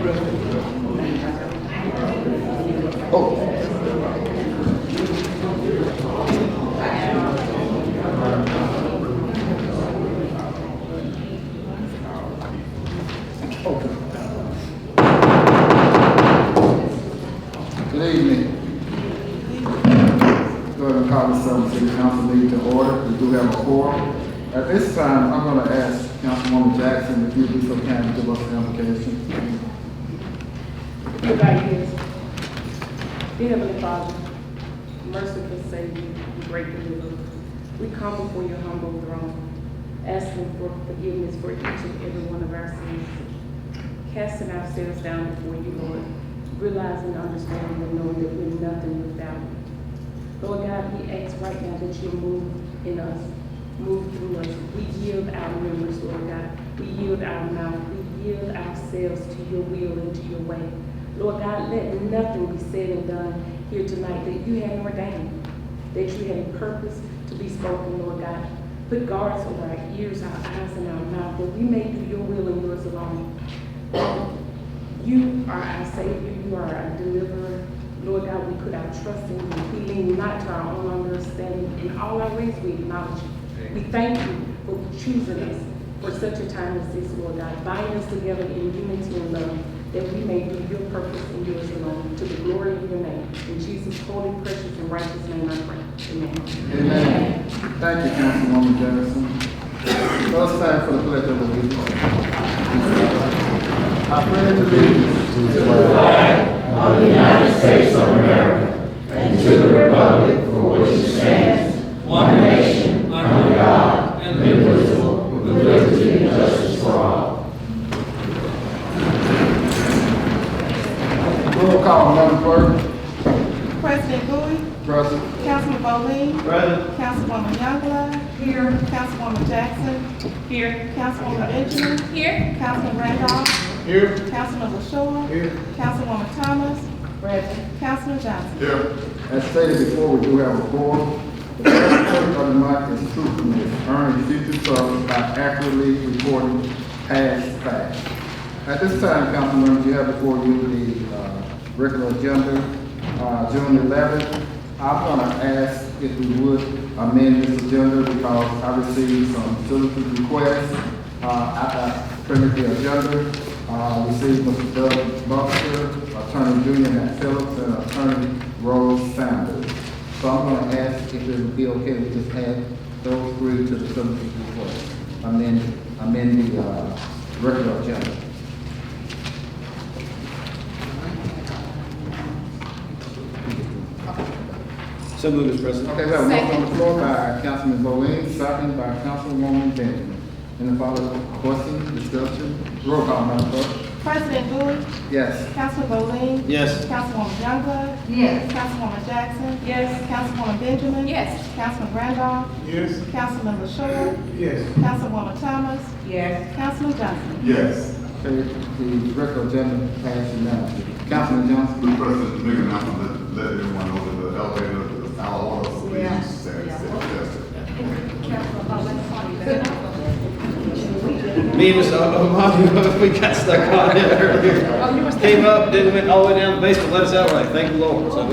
Good evening. Go ahead and call the Selma City Council meeting to order. We do have a quorum. At this time, I'm going to ask Councilwoman Jackson if you'd be so kind to give us the invocation. Dear God, yes. Dear Heavenly Father, merciful Savior, and great deliverer, we come before your humble throne, asking for forgiveness for each and every one of our sins, casting ourselves down before you, Lord, realizing, understanding, and knowing that we're nothing without you. Lord God, we ask right now that you move in us, move through us. We yield our members, Lord God. We yield our mouth. We yield ourselves to your will and to your way. Lord God, let nothing be said and done here tonight that you have ordained, that you have purpose to be spoken, Lord God. Put guards over our ears, our eyes, and our mouth, that we may do your will and yours alone. You are our Savior. You are our deliverer. Lord God, we put our trust in you. We lean not to our own understanding. In all our ways, we acknowledge you. We thank you for choosing us for such a time as this, Lord God. Bind us together in unity and love, that we may do your purpose and yours alone, to the glory of your name. In Jesus' holy, precious, and righteous name I pray. Amen. Amen. Thank you, Councilwoman Jackson. So it's time for the pledge of allegiance. I pledge allegiance to the flag of the United States of America and to the republic for which it stands, one nation, under God, indivisible, with liberty and justice for all. roll call, Madam Clerk. President Bowie, Present. Councilman Bowling, Present. Councilwoman Youngblood, here. Councilwoman Jackson, Here. Councilwoman Benjamin, Here. Councilman Randolph, Here. Councilman LaShaw, Here. Councilwoman Thomas, Councilman Johnson. Here. As stated before, we do have a quorum. The first point of the month is truthfulness, earning future service by accurately reporting past facts. At this time, council members, you have before you the regular agenda, June 11th. I'm going to ask if we would amend this agenda because I received some solicited requests. I printed the agenda. Received Mr. Doug Buster, Attorney Junior Matt Phillips, and Attorney Rose Sanders. So I'm going to ask if it would be okay to just add those three to the solicited request. Amend the regular agenda. So moved, Mr. President. Okay, we have a motion on the floor by Councilman Bowling, second by Councilwoman Benjamin. Any further question, discussion? Roll call, Madam Clerk. President Bowie, Yes. Councilman Bowling, Yes. Councilwoman Youngblood, Yes. Councilwoman Jackson, Yes. Councilwoman Benjamin, Yes. Councilman Randolph, Yes. Councilman LaShaw, Yes. Councilwoman Thomas, Yes. Councilman Johnson. Yes. Okay, the regular agenda passed unanimously. Councilman Johnson. Mr. President, to make an announcement, let everyone know that the elevator, our order, please stand tested. Me and Mr. Obama, we got stuck on it earlier. Came up, then went all the way down the basement, let us out right, thank the Lord. So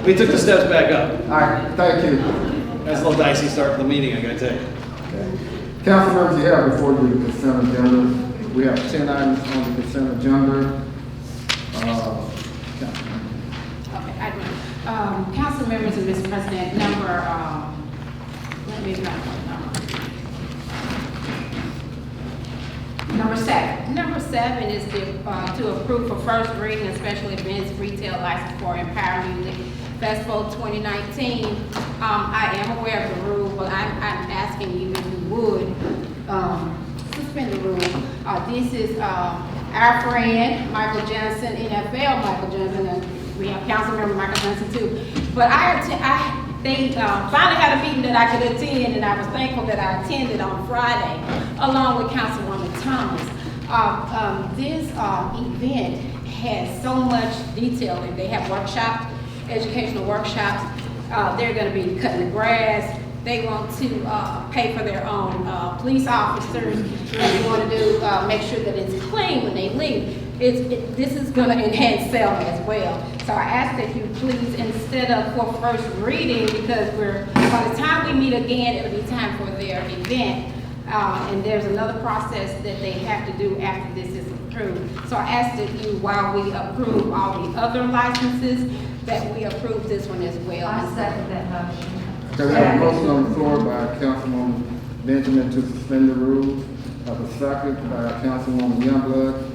we took the steps back up. All right, thank you. That's a little dicey start to the meeting, I gotta tell you. Council members, you have before you the consent agenda. We have 10 items on the consent agenda. Councilman. Okay, I do. Council members and Mr. President, Number seven. Number seven is to approve for first reading a special events retail license for Empower Music Festival 2019. I am aware of the rule, but I'm asking you if you would suspend the rule. This is our friend Michael Johnson, NFL Michael Johnson, and we have Councilmember Michael Johnson too. But they finally had a meeting that I could attend, and I was thankful that I attended on Friday, along with Councilwoman Thomas. This event has so much detail. They have workshops, educational workshops. They're going to be cutting the grass, they want to pay for their own police officers. They want to do make sure that it's clean when they leave. This is going to enhance Selma as well. So I ask that you please, instead of for first reading, because by the time we meet again, it'll be time for their event. And there's another process that they have to do after this is approved. So I ask that you, while we approve all the other licenses, that we approve this one as well. I second that motion. Okay, we have a motion on the floor by Councilwoman Benjamin to suspend the rules. A second by Councilwoman Youngblood.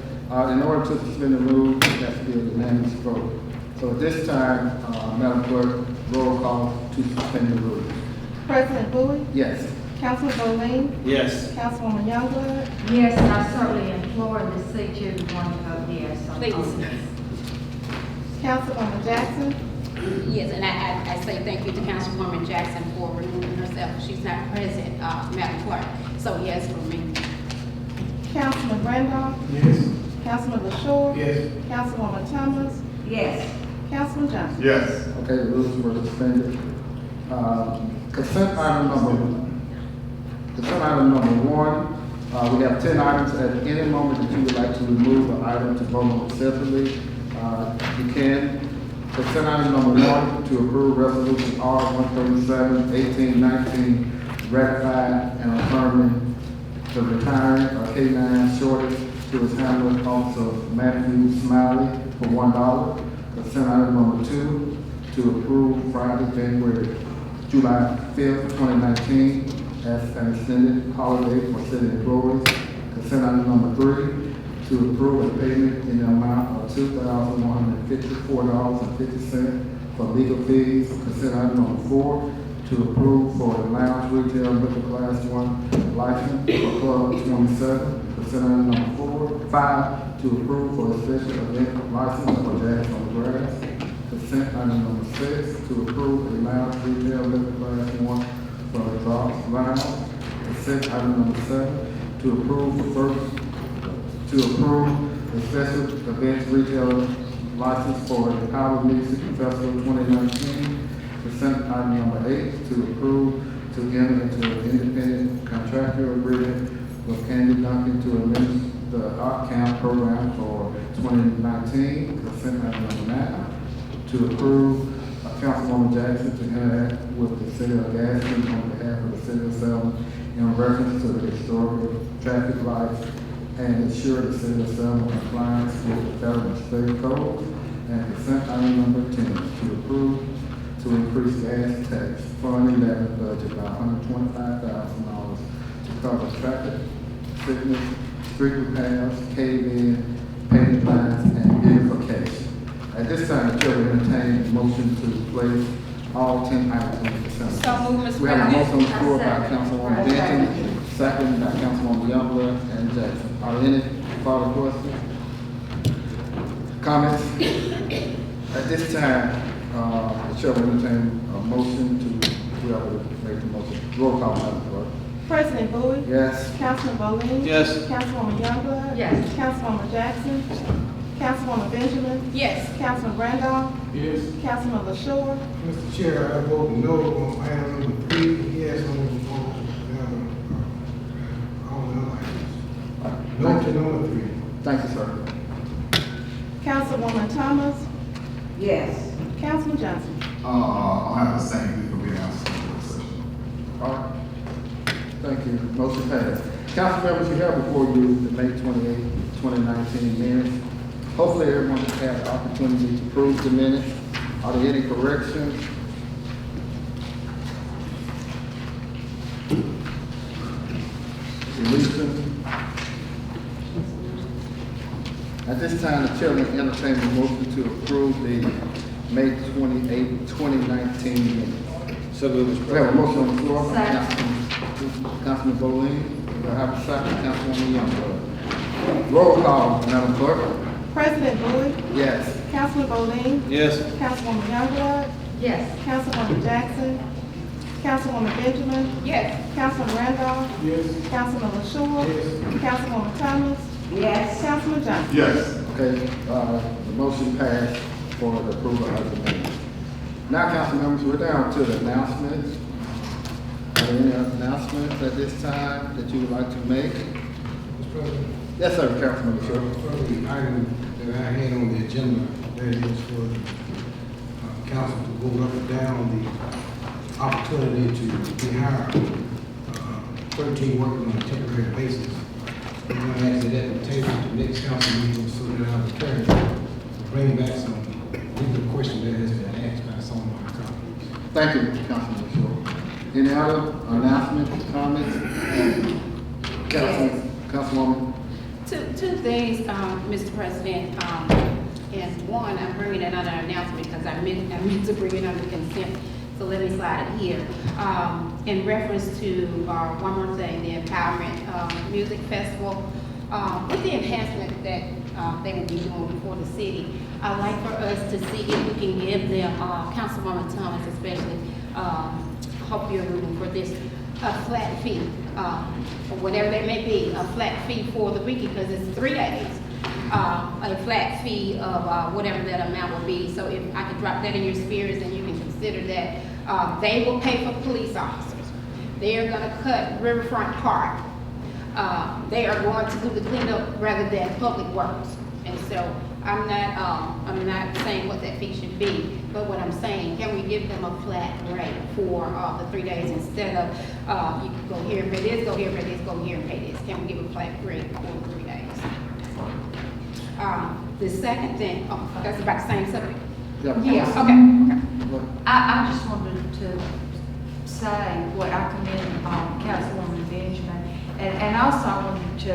In order to suspend the rules, it has to be a unanimous vote. So at this time, Madam Clerk, roll call to suspend the rules. President Bowie, Yes. Councilman Bowe, Yes. Councilwoman Youngblood, Yes, and I certainly implore the C2 to want to vote yes on Please. this. Councilwoman Jackson, Yes, and I say thank you to Councilwoman Jackson for removing herself. She's not present, Madam Clerk. So yes for me. Councilman Randolph, Yes. Councilman LaShaw, Yes. Councilwoman Thomas, Yes. Councilman Johnson. Yes. Okay, the rules were suspended. Consent item number one. We have 10 items. At any moment that you would like to remove an item to vote on separately, you can. Consent item number one, to approve resolution R 137/1819, ratify and affirming the retiring K-9 shortage to his handler, Officer Matthew Smiley, for $1. Consent item number two, to approve Friday, July 5th, 2019, as an extended holiday for city employees. Consent item number three, to approve a payment in the amount of $2,154.50 for legal fees. Consent item number four, to approve for a lounge retail liquor class 1 license for Club 27. Consent item number 5, to approve for a special event license for Jazz on the Grass. Consent item number 6, to approve a lounge retail liquor class 1 for the Drops Lounge. Consent item number 7, to approve the special events retail license for the Power Music Festival 2019. Consent item number 8, to approve to enter into an independent contractual agreement with Candy Duncan to administer the Art Camp program for 2019. Consent item number 9, to approve Councilwoman Jackson to interact with the city of Gaston on behalf of the city of Selma in reference to the historical traffic lights and ensure the city of Selma compliance with the federal and state codes. And consent item number 10, to approve to increase gas tax fund 11 budget by $125,000 to cover traffic, sickness, street repairs, cave-in, painting lines, and beautification. At this time, the chair will entertain a motion to place all 10 items on the consent. So move, Mr. We have a motion on the President. floor by Councilwoman Benton, second by Councilwoman Youngblood and Jackson. Are there any further questions? Comments? At this time, the chair will entertain a motion to, whoever make the motion. Roll call, Madam Clerk. President Bowie, Yes. Councilman Bowe, Yes. Councilwoman Youngblood, Yes. Councilwoman Jackson, Councilwoman Benjamin, Yes. Councilman Randolph, Yes. Councilman LaShaw, Mr. Chair, I vote no on item number 3, yes on number 4, all the other items. No to number 3. Thank you, sir. Councilwoman Thomas, Yes. Councilman Johnson. I'll have the same thing for being asked in the session. All right. Thank you. Motion passed. Council members, you have before you the May 28, 2019 minutes. Hopefully everyone has had the opportunity to approve the minutes. Are there any corrections? Deletions? At this time, the chair will entertain a motion to approve the May 28, 2019 minutes. So moved, Mr. We have a motion on the floor by Second. Councilman Bowe. We have a second, Councilwoman Youngblood. Roll call, Madam Clerk. President Bowie, Yes. Councilman Bowe, Yes. Councilwoman Youngblood, Yes. Councilwoman Jackson, Councilwoman Benjamin, Yes. Councilman Randolph, Yes. Councilman LaShaw, Yes. Councilwoman Thomas, Yes. Councilman Johnson. Yes. Okay, the motion passed for the approval of the minutes. Now, council members, we're down to the announcements. there any announcements at this time that you would like to make? Mr. President, Yes, sir, Councilman Short. for the item that I had on the agenda, that is for the council to vote up or down the opportunity to rehire 13 workers on a temporary basis. We're going to ask that the table to the next council meeting so that our attorney will bring back some legal questions that has been asked by some of my colleagues. Thank you, Councilman Short. Any other announcements, comments? Councilwoman? Two things, Mr. President. And one, I'm bringing another announcement because I meant to bring it under consent, so let me slide it here. In reference to, one more thing, the Empowerment Music Festival, with the enhancement that they will be doing before the city, I'd like for us to see if we can give them, Councilwoman Thomas especially, hope you're rooting for this, a flat fee, or whatever that may be, a flat fee for the weekend, because it's 3 days. A flat fee of whatever that amount will be. So if I could drop that in your spirits, and you can consider that they will pay for police officers. They are going to cut Riverfront Park. They are going to do the cleanup rather than public works. And so I'm not saying what that fee should be, but what I'm saying, can we give them a flat rate for the 3 days instead of you can go here and pay this, go here and pay this, go here and pay this. Can we give a flat rate for the 3 days? The second thing, that's about the same subject. Yeah, okay. I just wanted to say what I commend Councilwoman Benjamin, and also I wanted to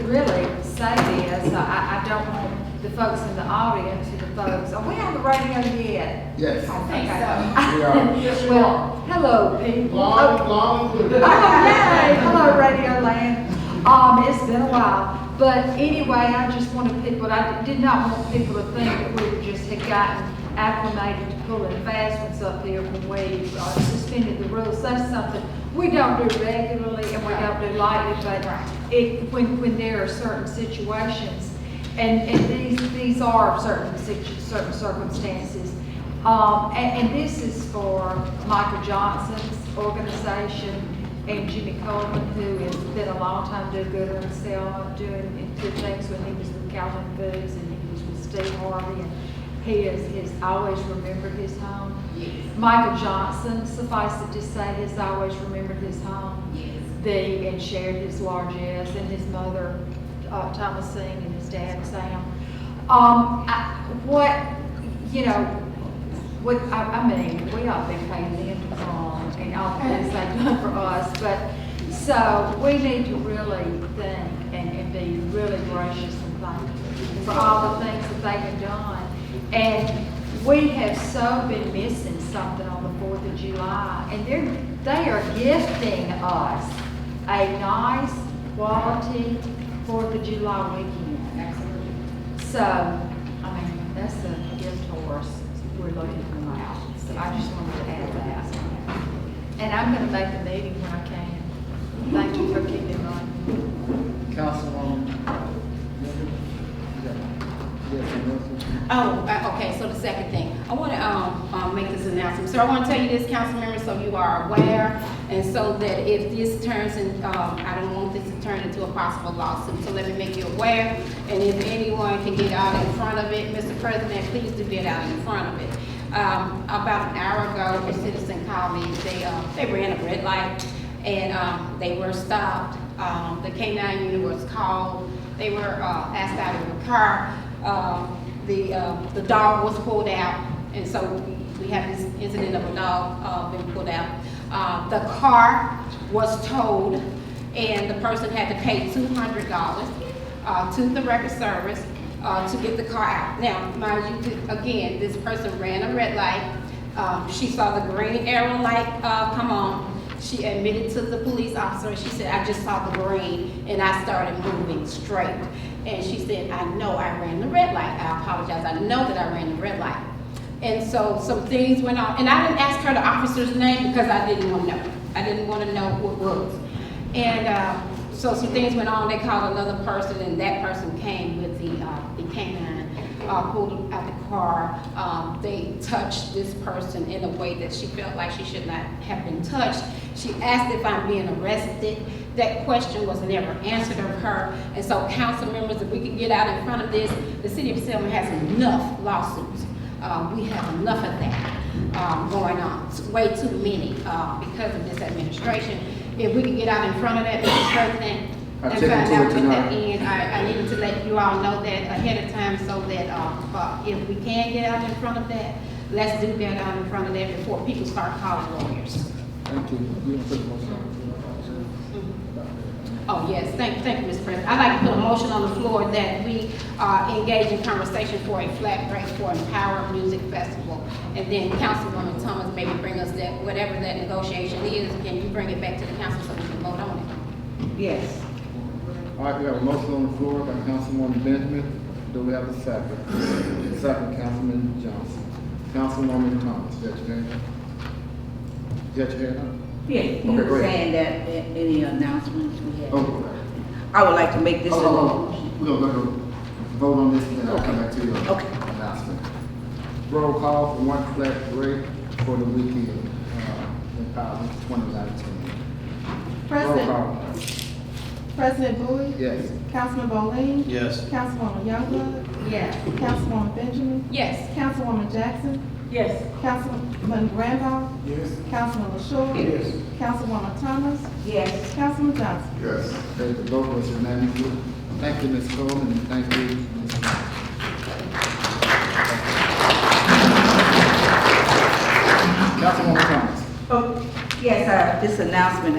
really say this. I don't want the folks in the audience or the folks, are we on the radio yet? Yes. I think We are. so. Well, hello, people. Long and good. Oh, yay! Hello, Radio Land. It's been a while. But anyway, I just wanted people, I did not want people to think that we just had gotten acclimated to pulling fast ones up here when we suspended the rules. That's something we don't do regularly and we don't do lightly, but when there are certain situations, and these are certain circumstances, and this is for Michael Johnson's organization, and Jimmy Coleman, who has been a long time do-gooder in Selma, doing good things when he was with Calvin Foods and he was with Steve Harvey, and he has always remembered his home. Yes. Michael Johnson, suffice it to say, has always remembered his home. Yes. And shared his largesse, and his mother, Thomasine, and his dad, Sam. I mean, we ought to be paying them and all the things they've done for us, but so we need to really think and be really gracious and thankful for all the things that they have done. And we have so been missing something on the 4th of July, and they are gifting us a nice quality 4th of July weekend. Absolutely. So, I mean, that's a gift horse. We're looking for now. So I just wanted to add that. And I'm going to make the meeting when I can. Thank you for keeping me on. Councilwoman? Okay, so the second thing, I want to make this announcement. So I want to tell you this, council members, so you are aware, and so that if this turns in, I don't want this to turn into a possible lawsuit, so let me make you aware. And if anyone can get out in front of it, Mr. President, please do get out in front of it. About an hour ago, a citizen called me. They ran a red light, and they were stopped. The K-9 unit was called. They were asked out of the car. The dog was pulled out, and so we have this incident of a dog being pulled out. The car was towed, and the person had to pay $200 to the record service to get the car out. Now, mind you, again, this person ran a red light. She saw the green arrow light come on. She admitted to the police officer, and she said, I just saw the green, and I started moving straight. And she said, I know I ran the red light. I apologize. I know that I ran the red light. And so some things went on. And I didn't ask her the officer's name because I didn't want to know. I didn't want to know who it was. And so some things went on. They called another person, and that person came with the canine pulled out the car. They touched this person in a way that she felt like she should not have been touched. She asked if I'm being arrested. That question was never answered of her. And so council members, if we could get out in front of this, the city of Selma has enough lawsuits. We have enough of that going on, it's way too many because of this administration. If we could get out in front of that, Mr. President, and find out when that ends, I needed to let you all know that ahead of time so that if we can get out in front of that, let's do that out in front of that before people start calling lawyers. Thank you. You want to put the motion on? Oh, yes, thank you, Mr. President. I'd like to put a motion on the floor that we engage in conversation for a flat rate for Empower Music Festival. And then Councilwoman Thomas maybe bring us that, whatever that negotiation is, can you bring it back to the council so we can vote on it? Yes. All right, we have a motion on the floor by Councilwoman Benjamin. Do we have a second? Second, Councilman Johnson. Councilwoman Thomas, you got your hand up? You got your hand up? Yeah, you Okay, go were ahead. saying that any announcements we have. Oh, I would like to make this. we're gonna vote on this and then I'll come back to your Okay. announcement. Roll call for one flat rate for the weekend, Empower 2019. Roll call. President Bowie? Yes. Councilman Bowling? Yes. Councilwoman Youngblood? Yes. Councilwoman Benjamin? Yes. Councilwoman Jackson? Yes. Councilman Randolph? Yes. Councilman LaShaw? Yes. Councilwoman Thomas? Yes. Councilman Johnson? Yes. Okay, the vote was unanimous. Thank you, Ms. Coleman, and thank you, Ms. Councilwoman Thomas. Oh, yes, this announcement,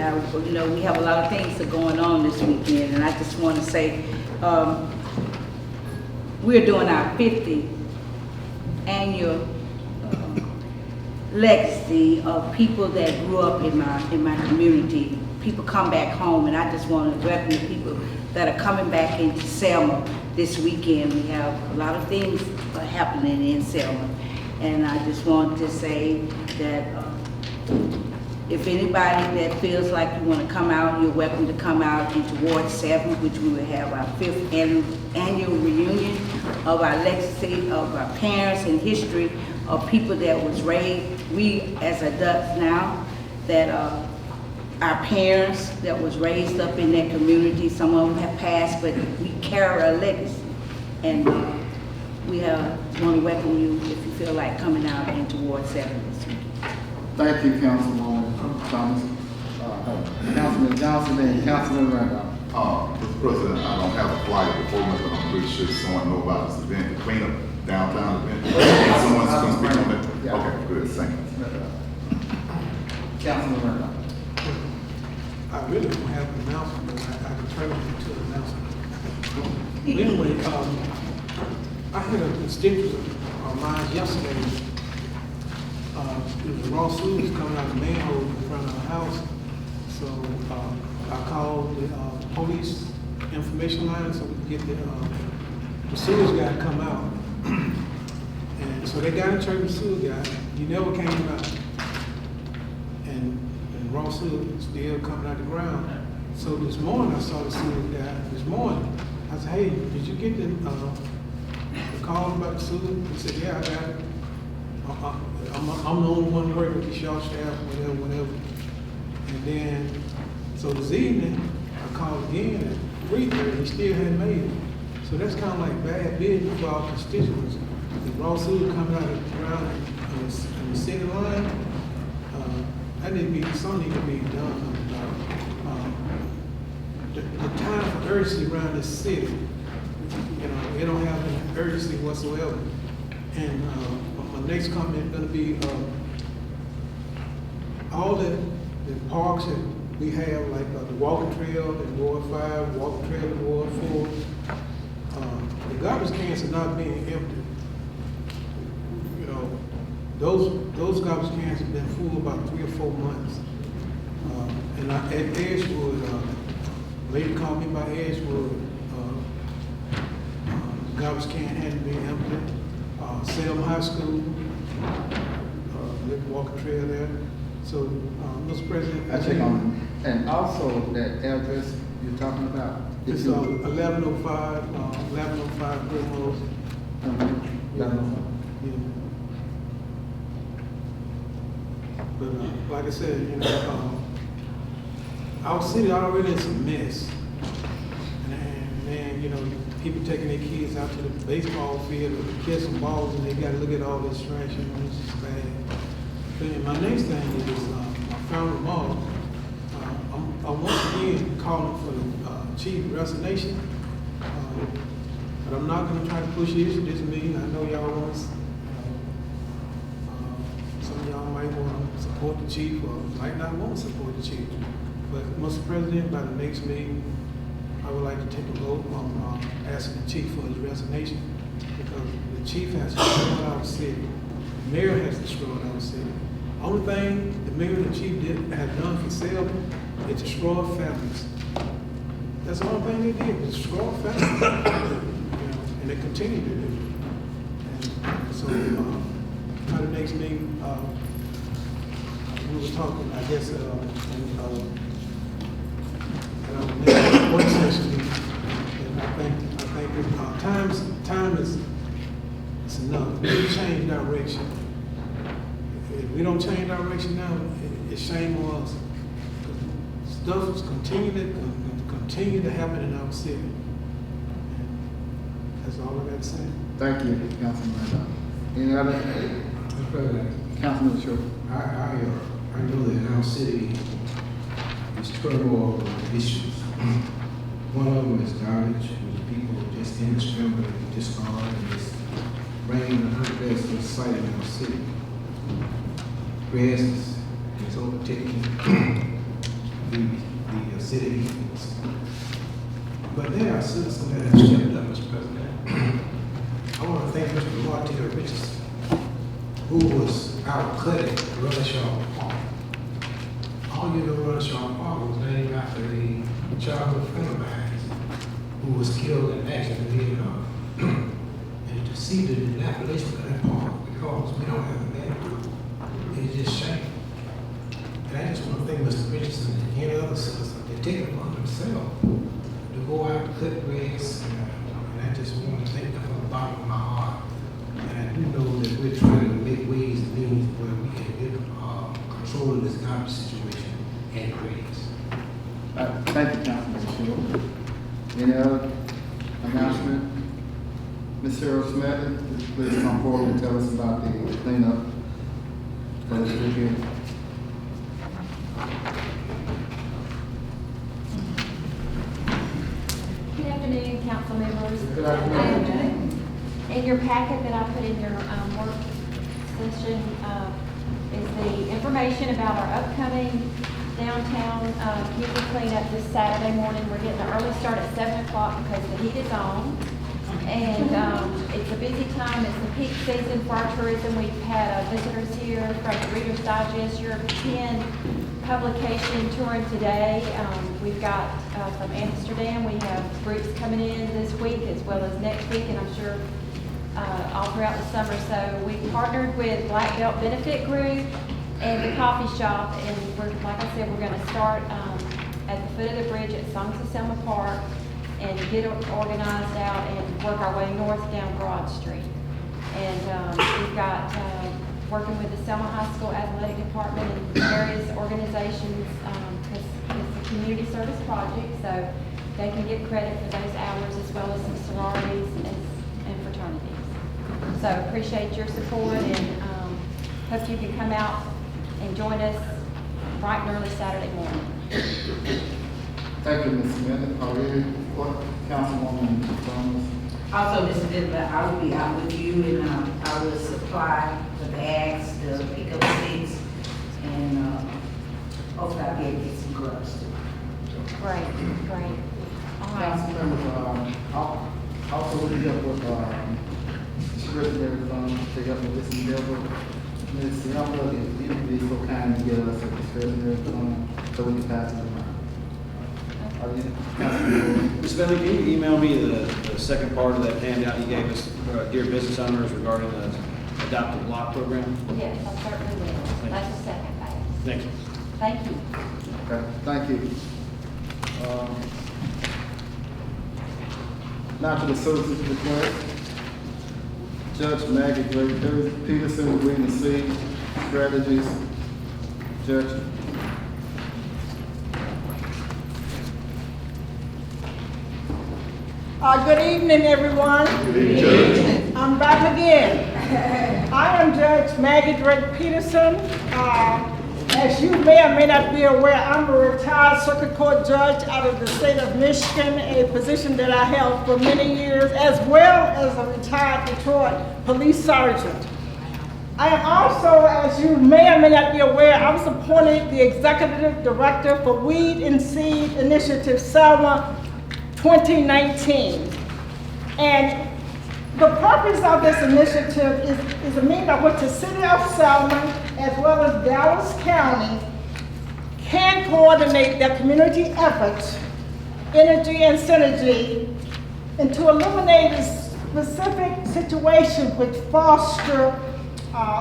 we have a lot of things that are going on this weekend, and I just want to say, we're doing our 50th annual legacy of people that grew up in my community. People come back home, and I just want to welcome the people that are coming back into Selma this weekend. We have a lot of things happening in Selma, and I just want to say that if anybody that feels like you want to come out, you're welcome to come out into Ward 7, which we will have our 5th annual reunion of our legacy, of our parents and history of people that was raised, we as adults now, that our parents that was raised up in that community, some of them have passed, but we carry a legacy. And we want to welcome you if you feel like coming out into Ward 7 this week. Thank you, Councilwoman Thomas. Councilman Johnson and Councilman Randolph. Mr. President, I don't have a flyer before me, but I'm pretty sure someone knows about this event, the cleanup downtown event. Someone's going to speak on that? Yeah. Okay, good, thank you. Councilman Randolph. I really don't have an announcement, but I can turn it into an announcement. Anyway, I had a constituent of mine yesterday. It was raw sewage coming out of the manhole in front of our house. So I called the police information line so we could get the sewage guy to come out. And so they got in charge of the sewage guy. He never came out. And raw sewage still coming out the ground. So this morning I saw the sewage guy. This morning I said, "Hey, did you get the call about the sewage?" He said, "Yeah, I got it. I'm the only one working with the short staff, whatever. And then, so this evening, I called again at 3:30, he still hadn't made it. So that's kind of like bad business for our constituents. The raw sewage coming out of the ground in the city line, something need to be done. The time for urgency around this city, they don't have any urgency whatsoever. And my next comment is going to be all the parks that we have, like the walking trail in Ward 5, walking trail in Ward 4. The garbage cans are not being emptied. Those garbage cans have been full about 3 or 4 months. And at Edgewood, lady called me by Edgewood. The garbage can hadn't been emptied. Selma High School, walking trail there. So, Mr. President, I check on, and also that address you're talking about. it's 1105 Grimrose. That's all. Yeah. But, like I said, you know, our city already is a mess. And man, you know, people taking their kids out to the baseball field to catch some balls, and they gotta look at all this trash, you know, it's just bad. Then my next thing is, I found them all. I'm once again calling for the chief resignation. But I'm not gonna try to push the issue this meeting. I know y'all want, some of y'all might wanna support the chief or might not wanna support the chief. But Mr. President, by the next meeting, I would like to take a vote on asking the chief for his resignation, because the chief has destroyed our city. The mayor has destroyed our city. Only thing the mayor and the chief have done for Selma is destroy families. That's the only thing they did, was destroy families. You know, and they continue to do it. And so, by the next meeting, we were talking, I guess, in our next work session, and I think time is enough. We need to change direction. If we don't change direction now, it's shame on us. Stuff is continue to happen in our city. And that's all I got to say. Thank you, Councilman. Any other? Mr. President, Councilman Shaw. I know that in our city is turmoil of issues. One of them is garbage, which people just indiscriminately discard and just bring in the best of sight in our city. Grass is overtaking the city. But there are citizens that have stepped up, Mr. President. I want to thank Mr. Martin Richardson, who was out cutting Runshaw Park. All you know, Runshaw Park was named after a childhood friend of mine who was killed in an accident in Vietnam. And to see the dilapidation of that park, because we don't have a man, it's just shame. And I just want to thank Mr. Richardson and any other citizen that take it upon themselves to go out and cut grass. And I just want to thank them from the bottom of my heart. And I do know that we're trying to make ways and means where we can get control of this garbage situation and grass. Thank you, Councilman Shaw. Any other announcement? Ms. Cheryl Smith, please come forward and tell us about the cleanup for this weekend. Good afternoon, council members. Good afternoon. In your packet that I put in your work session is the information about our upcoming downtown community cleanup this Saturday morning. We're getting an early start at 7 o'clock because the heat is on. And it's a busy time. It's the peak season for our tourism. We've had visitors here from the Reader's Digest European publication touring today. We've got from Amsterdam, we have groups coming in this week as well as next week, and I'm sure all throughout the summer. So we partnered with Black Belt Benefit Group and the coffee shop, and like I said, we're going to start at the foot of the bridge at Selma City Park and get organized out and work our way north down Broad Street. And we've got working with the Selma High School Athletic Department and various organizations, because it's a community service project, so they can get credit for those hours as well as some sororities and fraternities. So appreciate your support, and hope you can come out and join us bright and early Saturday morning. Thank you, Ms. Smith. Are there any Councilwoman Thomas? Also, Mr. Bidler, I will be out with you, and I will supply the bags, the pickup sticks, and hopefully I'll be able to get some gloves too. Great, great. All right. Councilmembers, also we help with discretionary funds, take up with this endeavor. Ms. Selma, if you would be so kind to give us a discretionary fund so we can pass it around. Ms. Bailey, can you email me the second part of that handout you gave us, dear business owners, regarding the adopted block program? Yes, I certainly will. That's the second phase. Thank you. Thank you. Okay, thank you. Now to the citizens' request. Judge Maggie Drake Peterson, Green and C Strategies. Judge. Good evening, everyone. Good evening. I'm back again. I am Judge Maggie Drake Peterson. As you may or may not be aware, I'm a retired circuit court judge out of the state of Michigan, a position that I held for many years, as well as a retired Detroit police sergeant. I am also, as you may or may not be aware, I was appointed the executive director for Weed and Seed Initiative Selma 2019. And the purpose of this initiative is a means by which the city of Selma, as well as Dallas County, can coordinate their community efforts, energy and synergy, and to eliminate a specific situation which foster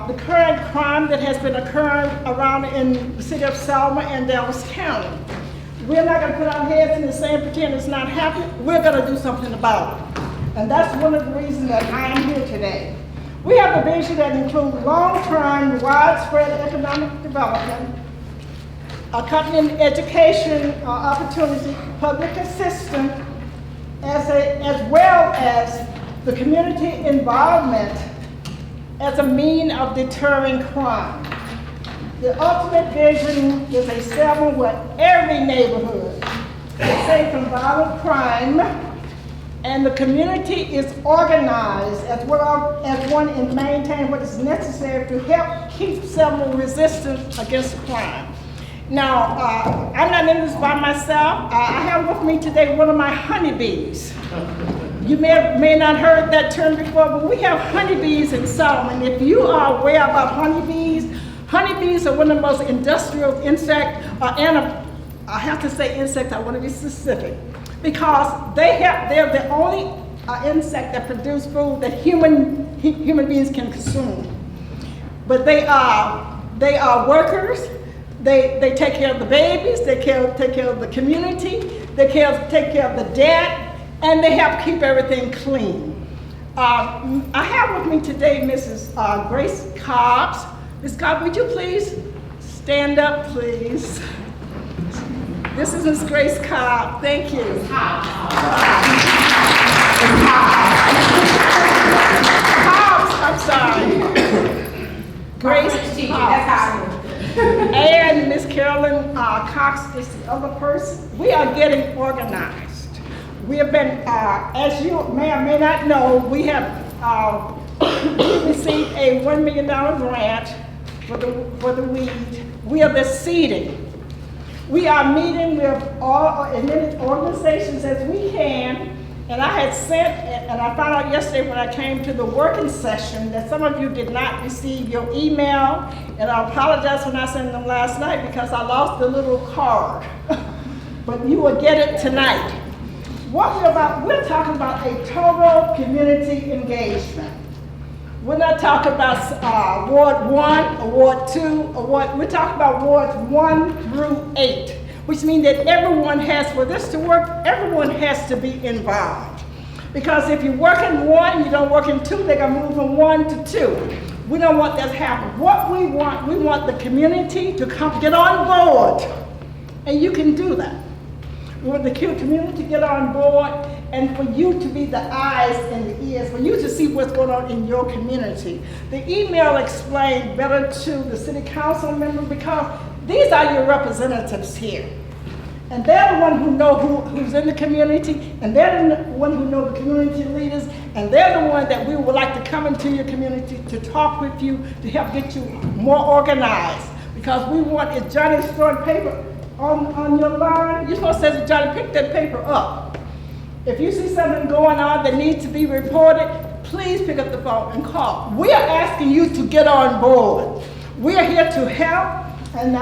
the current crime that has been occurring around in the city of Selma and Dallas County. We're not going to put our heads in the sand and pretend it's not happening. We're going to do something about it. And that's one of the reasons that I am here today. We have a vision that includes long-term, widespread economic development, accompanying education opportunity, public assistance, as well as the community involvement as a means of deterring crime. The ultimate vision is a Selma where every neighborhood is safe from violent crime, and the community is organized as well as one in maintaining what is necessary to help keep Selma resistant against crime. Now, I'm not in this by myself. I have with me today one of my honeybees. You may not have heard that term before, but we have honeybees in Selma. And if you are aware about honeybees, honeybees are one of the most industrial insect, I have to say insect, I want to be specific, because they're the only insect that produce food that human beings can consume. But they are workers. They take care of the babies. They take care of the community. They take care of the dead, and they help keep everything clean. I have with me today Mrs. Grace Cobbs. Ms. Cobbs, would you please stand up, please? This is Ms. Grace Cobb. Thank you. Cobbs, I'm sorry. Grace Cobbs. And Ms. Carolyn Cox is the other person. We are getting organized. We have been, as you may or may not know, we have received a $1 million grant for the weed. We are the seeding. We are meeting with as many organizations as we can, and I had sent, and I found out yesterday when I came to the working session that some of you did not receive your email, and I apologize when I sent them last night because I lost the little card, but you will get it tonight. What we're talking about a total community engagement. We're not talking about Ward 1 or Ward 2 or we're talking about Wards 1 through 8, which means that everyone has, for this to work, everyone has to be involved. Because if you work in 1, you don't work in 2, they're gonna move from 1 to 2. We don't want that to happen. What we want the community to get on board, and you can do that. We want the community to get on board, and for you to be the eyes and the ears, for you to see what's going on in your community. The email explained better to the city council member because these are your representatives here. And they're the one who know who's in the community, and they're the one who know the community leaders, and they're the one that we would like to come into your community to talk with you, to help get you more organized. Because we want, if Johnny's throwing paper on your line, you're supposed to say, Johnny, pick that paper up. If you see something going on that needs to be reported, please pick up the phone and call. We are asking you to get on board. We are here to help, and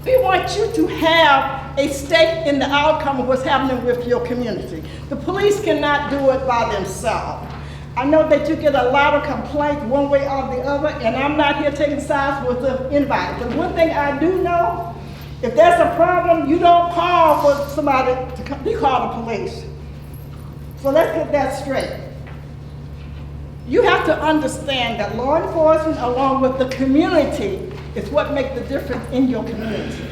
we want you to have a stake in the outcome of what's happening with your community. The police cannot do it by themselves. I know that you get a lot of complaints one way or the other, and I'm not here taking sides with anybody. But one thing I do know, if there's a problem, you don't call for somebody to come, you call the police. So let's get that straight. You have to understand that law enforcement along with the community is what makes the difference in your community.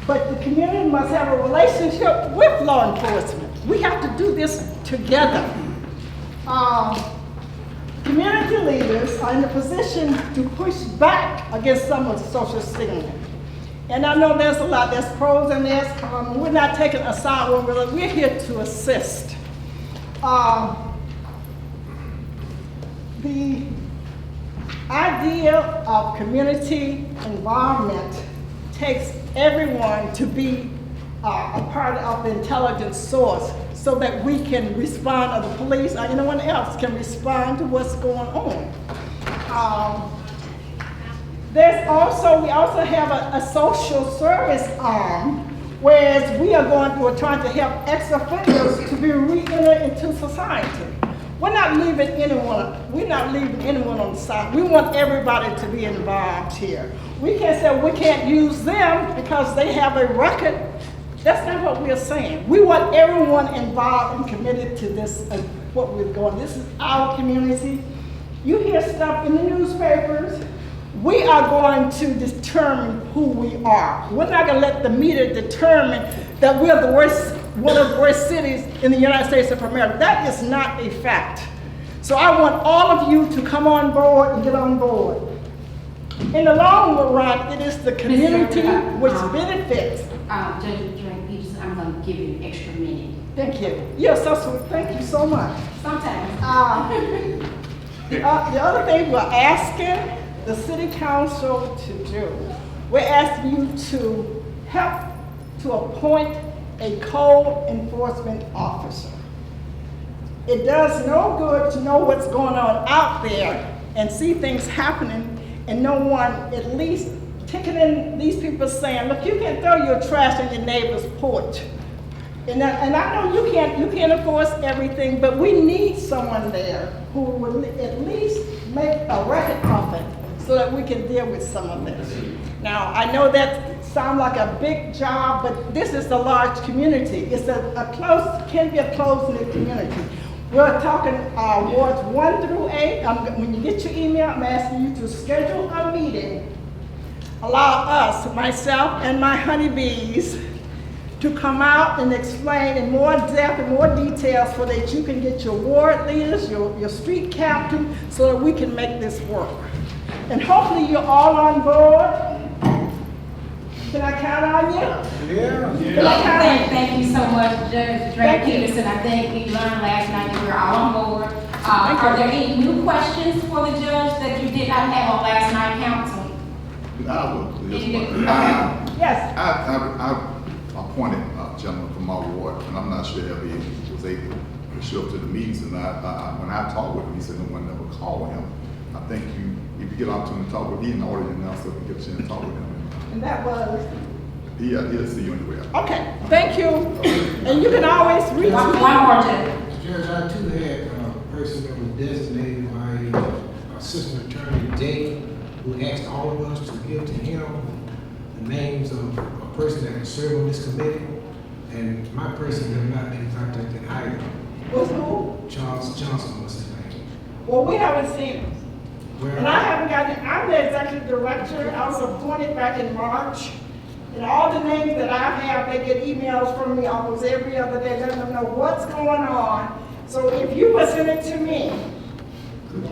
But the community must have a relationship with law enforcement. We have to do this together. Community leaders are in a position to push back against some of the social stigma. And I know there's a lot, there's pros and there's cons. We're not taking a side, we're here to assist. The idea of community involvement takes everyone to be a part of the intelligence source so that we can respond, or the police or anyone else can respond to what's going on. We also have a social service arm, whereas we are trying to help ex-offenders to be re-entered into society. We're not leaving anyone on the side. We want everybody to be involved here. We can't say we can't use them because they have a record. That's not what we're saying. We want everyone involved and committed to this, what we're going. This is our community. You hear stuff in the newspapers. We are going to determine who we are. We're not going to let the media determine that we're one of the worst cities in the United States of America. That is not a fact. So I want all of you to come on board and get on board. In the long run, it is the community which benefits. Judge Peterson, I'm going to give you an extra minute. Thank you. You're so sweet. Thank you so much. Sometimes. The other thing we're asking the city council to do, we're asking you to help to appoint a code enforcement officer. It does no good to know what's going on out there and see things happening and no one at least ticketing these people saying, look, you can throw your trash on your neighbor's porch. And I know you can't enforce everything, but we need someone there who will at least make a record of it so that we can deal with some of this. Now, I know that sounds like a big job, but this is a large community. It's can be a close-knit community. We're talking wards 1 through 8. When you get your email, I'm asking you to schedule a meeting. Allow us, myself and my honeybees, to come out and explain in more depth and more details so that you can get your ward leaders, your street captain, so that we can make this work. And hopefully you're all on board. Can I count on you? Yeah. Can I count on you? Thank you so much, Judge Drake Peterson. I think we learned last night that we're all on board. Are there any new questions for the judge that you did not have on last night, council? Yes. I appointed a gentleman from my ward, and I'm not sure if he was able to show up to the meetings. And when I talked with him, he said no one ever called him. I think if you get an opportunity to talk with him, he in the audience now, so we get a chance to talk with him. And that was? He'll see you anywhere. Okay, thank you. And you can always reach me. One more, Judge. Judge, I too had a person that was designated by Assistant Attorney Day, who asked all of us to give to him the names of a person that can serve on this committee. And my person has not been contacted either. Was who? Charles Johnson was his name. Well, we haven't seen him. Well, And I haven't gotten, I'm the executive director. I was appointed back in March. And all the names that I have, they get emails from me almost every other day, letting them know what's going on. So if you would send it to me,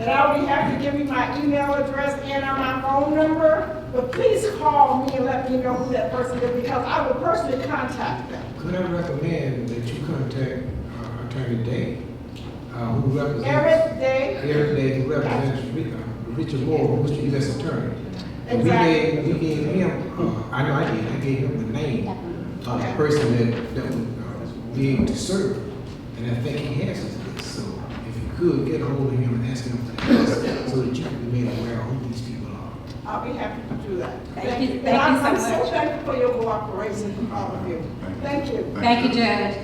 and I'll be happy to give you my email address and my phone number, but please call me and let me know who that person is, because I will personally contact them. could I recommend that you contact Attorney Day, who represents Eric Day. Eric Day, who represents Richard Moore, who's the U.S. Attorney. Exactly. We gave him, I gave him the name of the person that would be able to serve. And I think he has his list. So if you could get a hold of him and ask him for the list so that you can be made aware of who these people are. I'll be happy to do that. Thank you. And Thank you I'm so so much. thankful for your cooperation from all of you. Thank you. Thank you, Judge.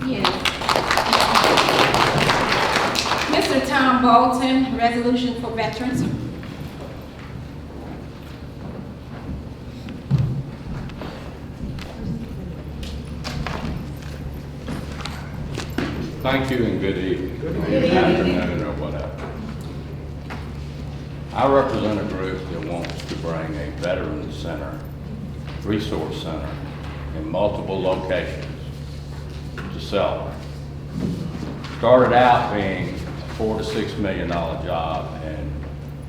Yes. Mr. Tom Bolton, resolution for veterans. Thank you and good evening. Good afternoon or whatever. I represent a group that wants to bring a veteran center, resource center in multiple locations to Selma. Started out being a $4 to $6 million job and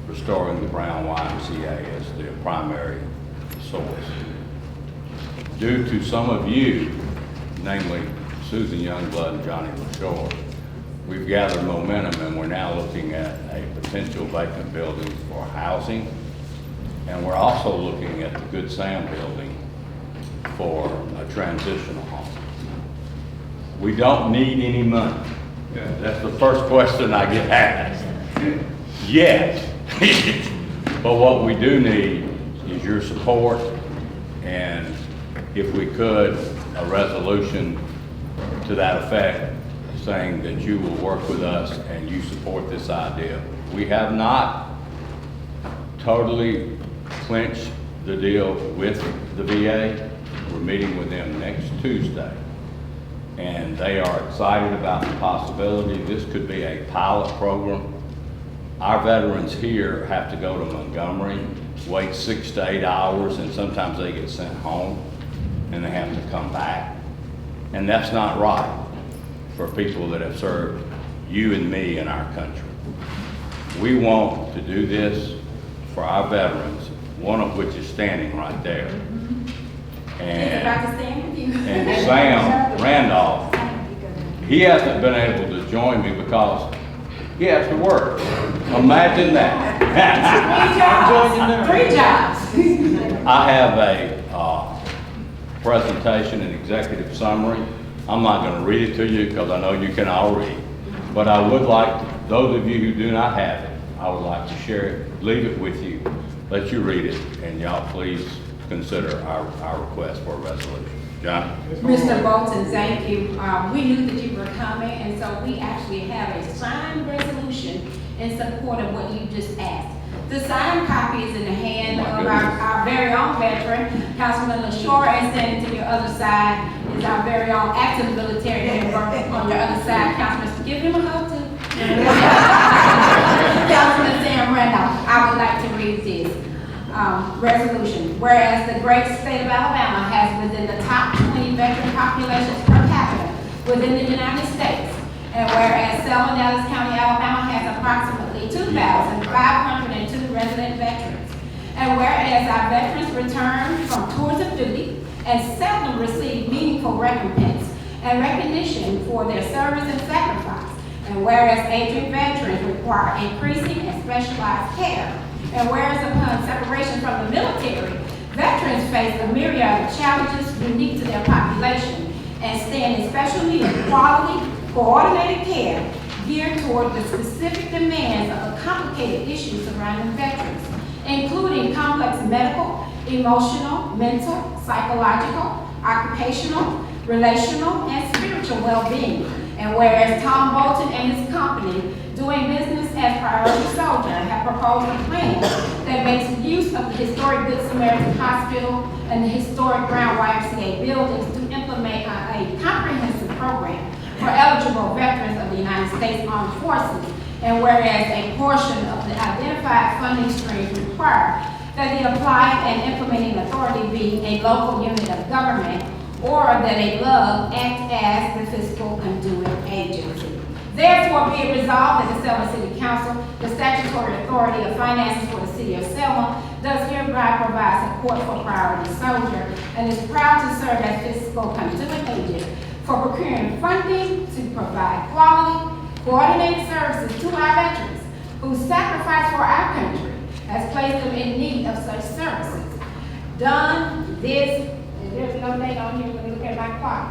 restoring the Brown YMCA as the primary source. Due to some of you, namely Susan Youngblood and Johnny LaShore, we've gathered momentum and we're now looking at a potential vacant building for housing. And we're also looking at the Good Sam building for a transitional home. We don't need any money. That's the first question I get asked. Yes. But what we do need is your support, and if we could, a resolution to that effect, saying that you will work with us and you support this idea. We have not totally clinched the deal with the VA. We're meeting with them next Tuesday, and they are excited about the possibility. This could be a pilot program. Our veterans here have to go to Montgomery, wait 6 to 8 hours, and sometimes they get sent home and they have to come back. And that's not right for people that have served you and me in our country. We want to do this for our veterans, one of which is standing right there. He's about to stand with you. And Sam Randolph, he hasn't been able to join me because he has to work. Imagine that. 3 jobs. I have a presentation and executive summary. I'm not going to read it to you because I know you can all read. But I would like to, those of you who do not have it, I would like to share it, leave it with you, let you read it, and y'all please consider our request for a resolution. John? Mr. Bolton, thank you. We knew that you were coming, and so we actually have a signed resolution in support of what you just asked. The signed copy is in the hand of our very own veteran, Councilman LaShore, and standing to your other side is our very own active military member on your other side, Councilman. Give him a hug too. Councilman Sam Randolph. I would like to read this resolution. Whereas the great state of Alabama has within the top 20 veteran populations per capita within the United States, and whereas Selma, Dallas County, Alabama has approximately 2,502 resident veterans, and whereas our veterans return from tours of duty and seldom receive meaningful recompense and recognition for their service and sacrifice, and whereas aging veterans require increasing and specialized care, and whereas upon separation from the military, veterans face a myriad of challenges unique to their population and stand in special need of quality, coordinated care geared toward the specific demands of the complicated issues surrounding veterans, including complex medical, emotional, mental, psychological, occupational, relational, and spiritual well-being. And whereas Tom Bolton and his company, doing business as Priority Soldier, have proposed a plan that makes use of the historic Good Samaritan Hospital and the historic Brown YMCA buildings to implement a comprehensive program for eligible veterans of the United States Armed Forces. And whereas a portion of the identified funding streams require that the applied and implementing authority be a local unit of government, or that a LUG act as the fiscal conduit agency. Therefore, be it resolved that the Selma City Council, the statutory authority of finances for the city of Selma, does hereby provide support for Priority Soldier and is proud to serve as fiscal conduit agent for procuring funding to provide quality, coordinated services to our veterans whose sacrifice for our country has placed them in need of such services. Done this. There's no date on here when you look at my clock.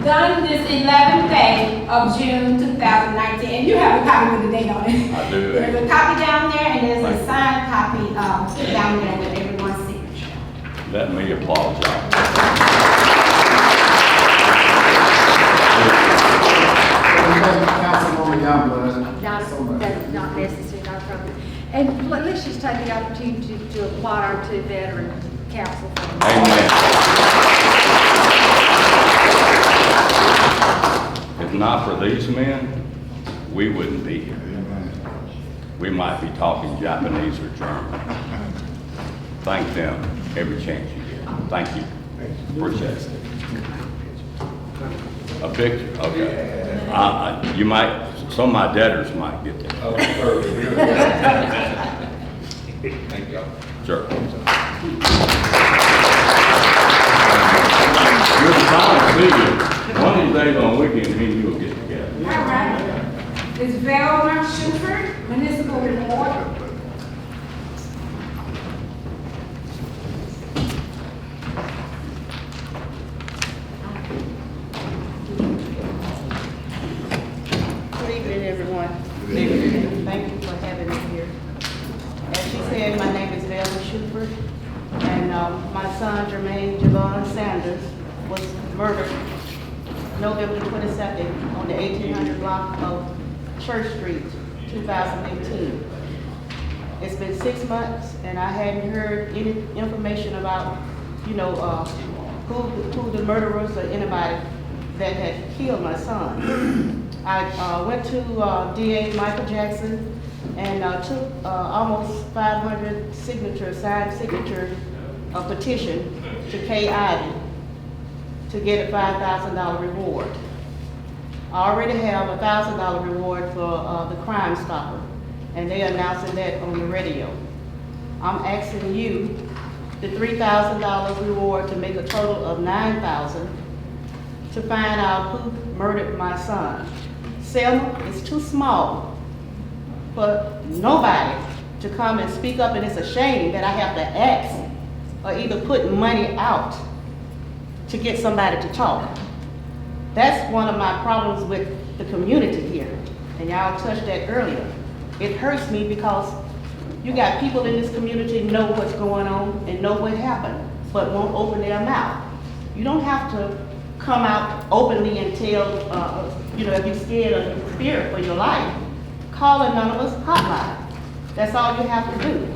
Done this 11th day of June 2019. And you have a copy with the date on it. I do. There's a copy down there, and there's a signed copy down there with everyone's signature. Let me applaud y'all. Councilwoman Youngblood. That's not necessary, not problem. And let's just take the opportunity to applaud our two veteran council. Amen. As not for these men, we wouldn't be here. We might be talking Japanese or German. Thank them every chance you get. Thank you. Appreciate it. A picture, okay. You might, some of my debtors might get that. Thank you. Sure. Good to see you. One of these days on weekend, me and you will get together. All right. It's Selma Schubert, Municipal Report. Good evening, everyone. Good evening. Thank you for having me here. As she said, my name is Selma Schubert, and my son Jermaine Javon Sanders was murdered November 22nd on the 1800 block of Church Street, 2018. It's been 6 months, and I hadn't heard any information about, who the murderers or anybody that had killed my son. I went to DA Michael Jackson and took almost 500 signed signature petition to Kay Ivey to get a $5,000 reward. I already have a $1,000 reward for the Crime Stopper, and they're announcing that on the radio. I'm asking you the $3,000 reward to make a total of $9,000 to find out who murdered my son. Selma is too small for nobody to come and speak up, and it's a shame that I have to ask or either put money out to get somebody to talk. That's one of my problems with the community here, and y'all touched that earlier. It hurts me because you got people in this community know what's going on and know what happened, but won't open their mouth. You don't have to come out openly and tell, if you're scared or you're feared for your life, call Anonymous hotline. That's all you have to do.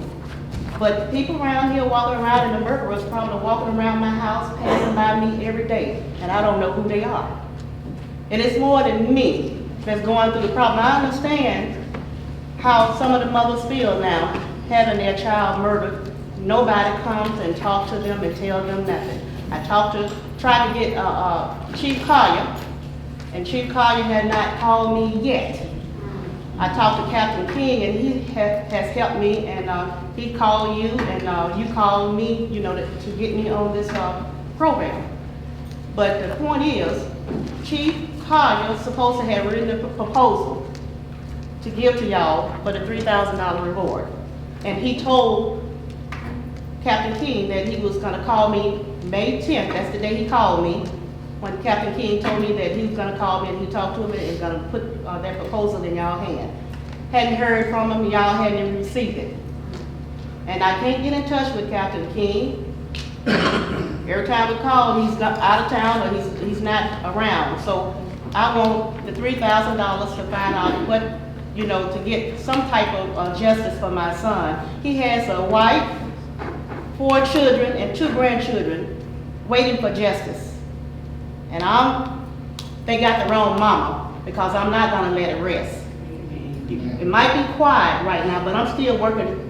But people around here walking around, and the murderers probably walking around my house, passing by me every day, and I don't know who they are. And it's more than me that's going through the problem. I understand how some of the mothers feel now, having their child murdered. Nobody comes and talks to them and tell them nothing. I tried to get Chief Collier, and Chief Collier had not called me yet. I talked to Captain King, and he has helped me, and he called you, and you called me, to get me on this program. But the point is, Chief Collier was supposed to have written a proposal to give to y'all for the $3,000 reward. And he told Captain King that he was gonna call me May 10th, that's the day he called me, when Captain King told me that he was gonna call me and he talked to him and was gonna put that proposal in y'all hand. Hadn't heard from him, y'all hadn't even received it. And I can't get in touch with Captain King. Every time we call, he's out of town or he's not around. So I want the $3,000 to find out what, to get some type of justice for my son. He has a wife, 4 children, and 2 grandchildren waiting for justice. And they got the wrong mama, because I'm not gonna let it rest. It might be quiet right now, but I'm still working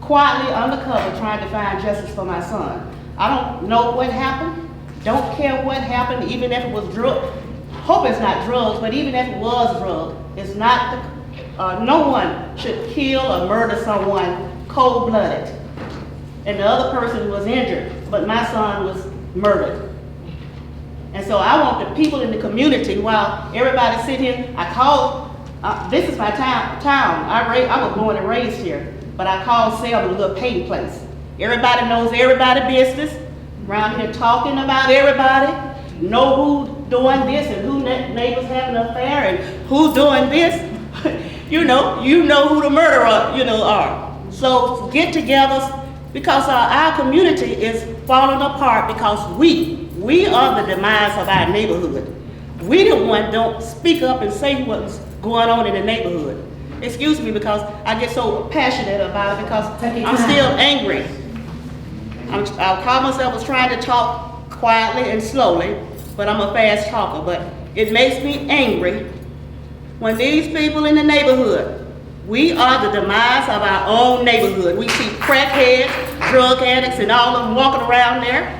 quietly undercover trying to find justice for my son. I don't know what happened, don't care what happened, even if it was drug. Hope it's not drugs, but even if it was drugs, it's not, no one should kill or murder someone cold-blooded. And the other person was injured, but my son was murdered. And so I want the people in the community, while everybody sitting here, I called, this is my town. I was born and raised here, but I called Selma a little pain place. Everybody knows everybody's business, around here talking about everybody, know who doing this and who neighbors having an affair and who doing this. you know who the murderer, are. So get together, because our community is falling apart because we are the demise of our neighborhood. We the one don't speak up and say what's going on in the neighborhood. Excuse me, because I get so passionate about it, because I'm still angry. I'll call myself as trying to talk quietly and slowly, but I'm a fast talker. But it makes me angry when these people in the neighborhood, we are the demise of our own neighborhood. We see crackheads, drug addicts, and all of them walking around there.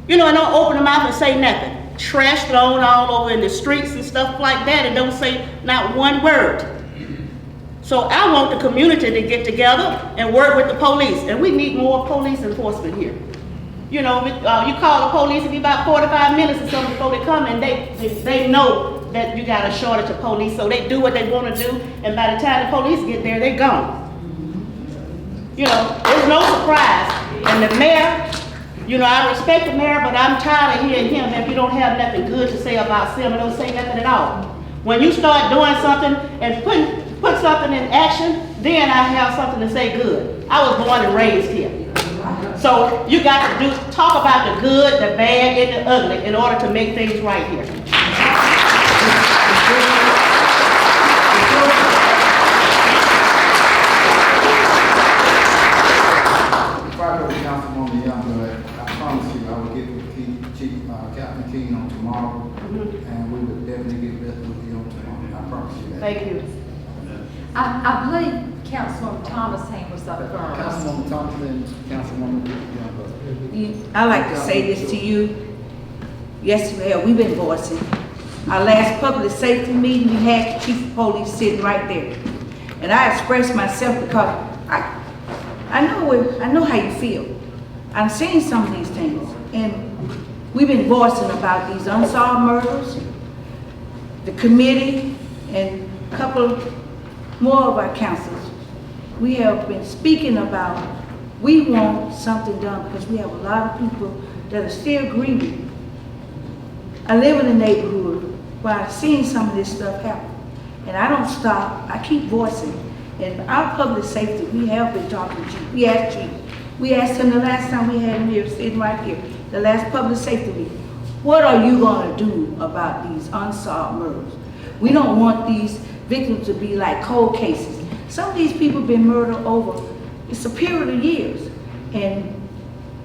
You know, and don't open them mouth and say nothing. Trash thrown all over in the streets and stuff like that, and don't say not one word. So I want the community to get together and work with the police, and we need more police enforcement here. You know, you call the police, it'll be about 45 minutes or something before they come, and they know that you got a shortage of police, so they do what they want to do, and by the time the police get there, they're gone. You know, there's no surprise. And the mayor, you know, I respect the mayor, but I'm tired of hearing him if you don't have nothing good to say about Selma, don't say nothing at all. When you start doing something and put something in action, then I have something to say good. I was born and raised here. So you got to talk about the good, the bad, and the ugly in order to make things right here. Before I go to Councilwoman Young, I promise you I will get with Chief Captain King on tomorrow, and we will definitely get with you on tomorrow. I promise you that. Thank you. I believe Councilwoman Thomas' hand was up first. Councilwoman Thompson, Councilwoman Young. I like to say this to you. Yes, well, we've been voicing. Our last public safety meeting, we had the chief of police sitting right there. And I expressed myself because I know how you feel. I'm seeing some of these things. And we've been voicing about these unsolved murders, the committee, and a couple more of our councils. We have been speaking about we want something done because we have a lot of people that are still grieving. I live in a neighborhood where I've seen some of this stuff happen. And I don't stop, I keep voicing. And our public safety, we have been talking to Chief. We asked him the last time we had him here, sitting right here, the last public safety meeting. What are you gonna do about these unsolved murders? We don't want these victims to be like cold cases. Some of these people have been murdered over, it's a period of years. And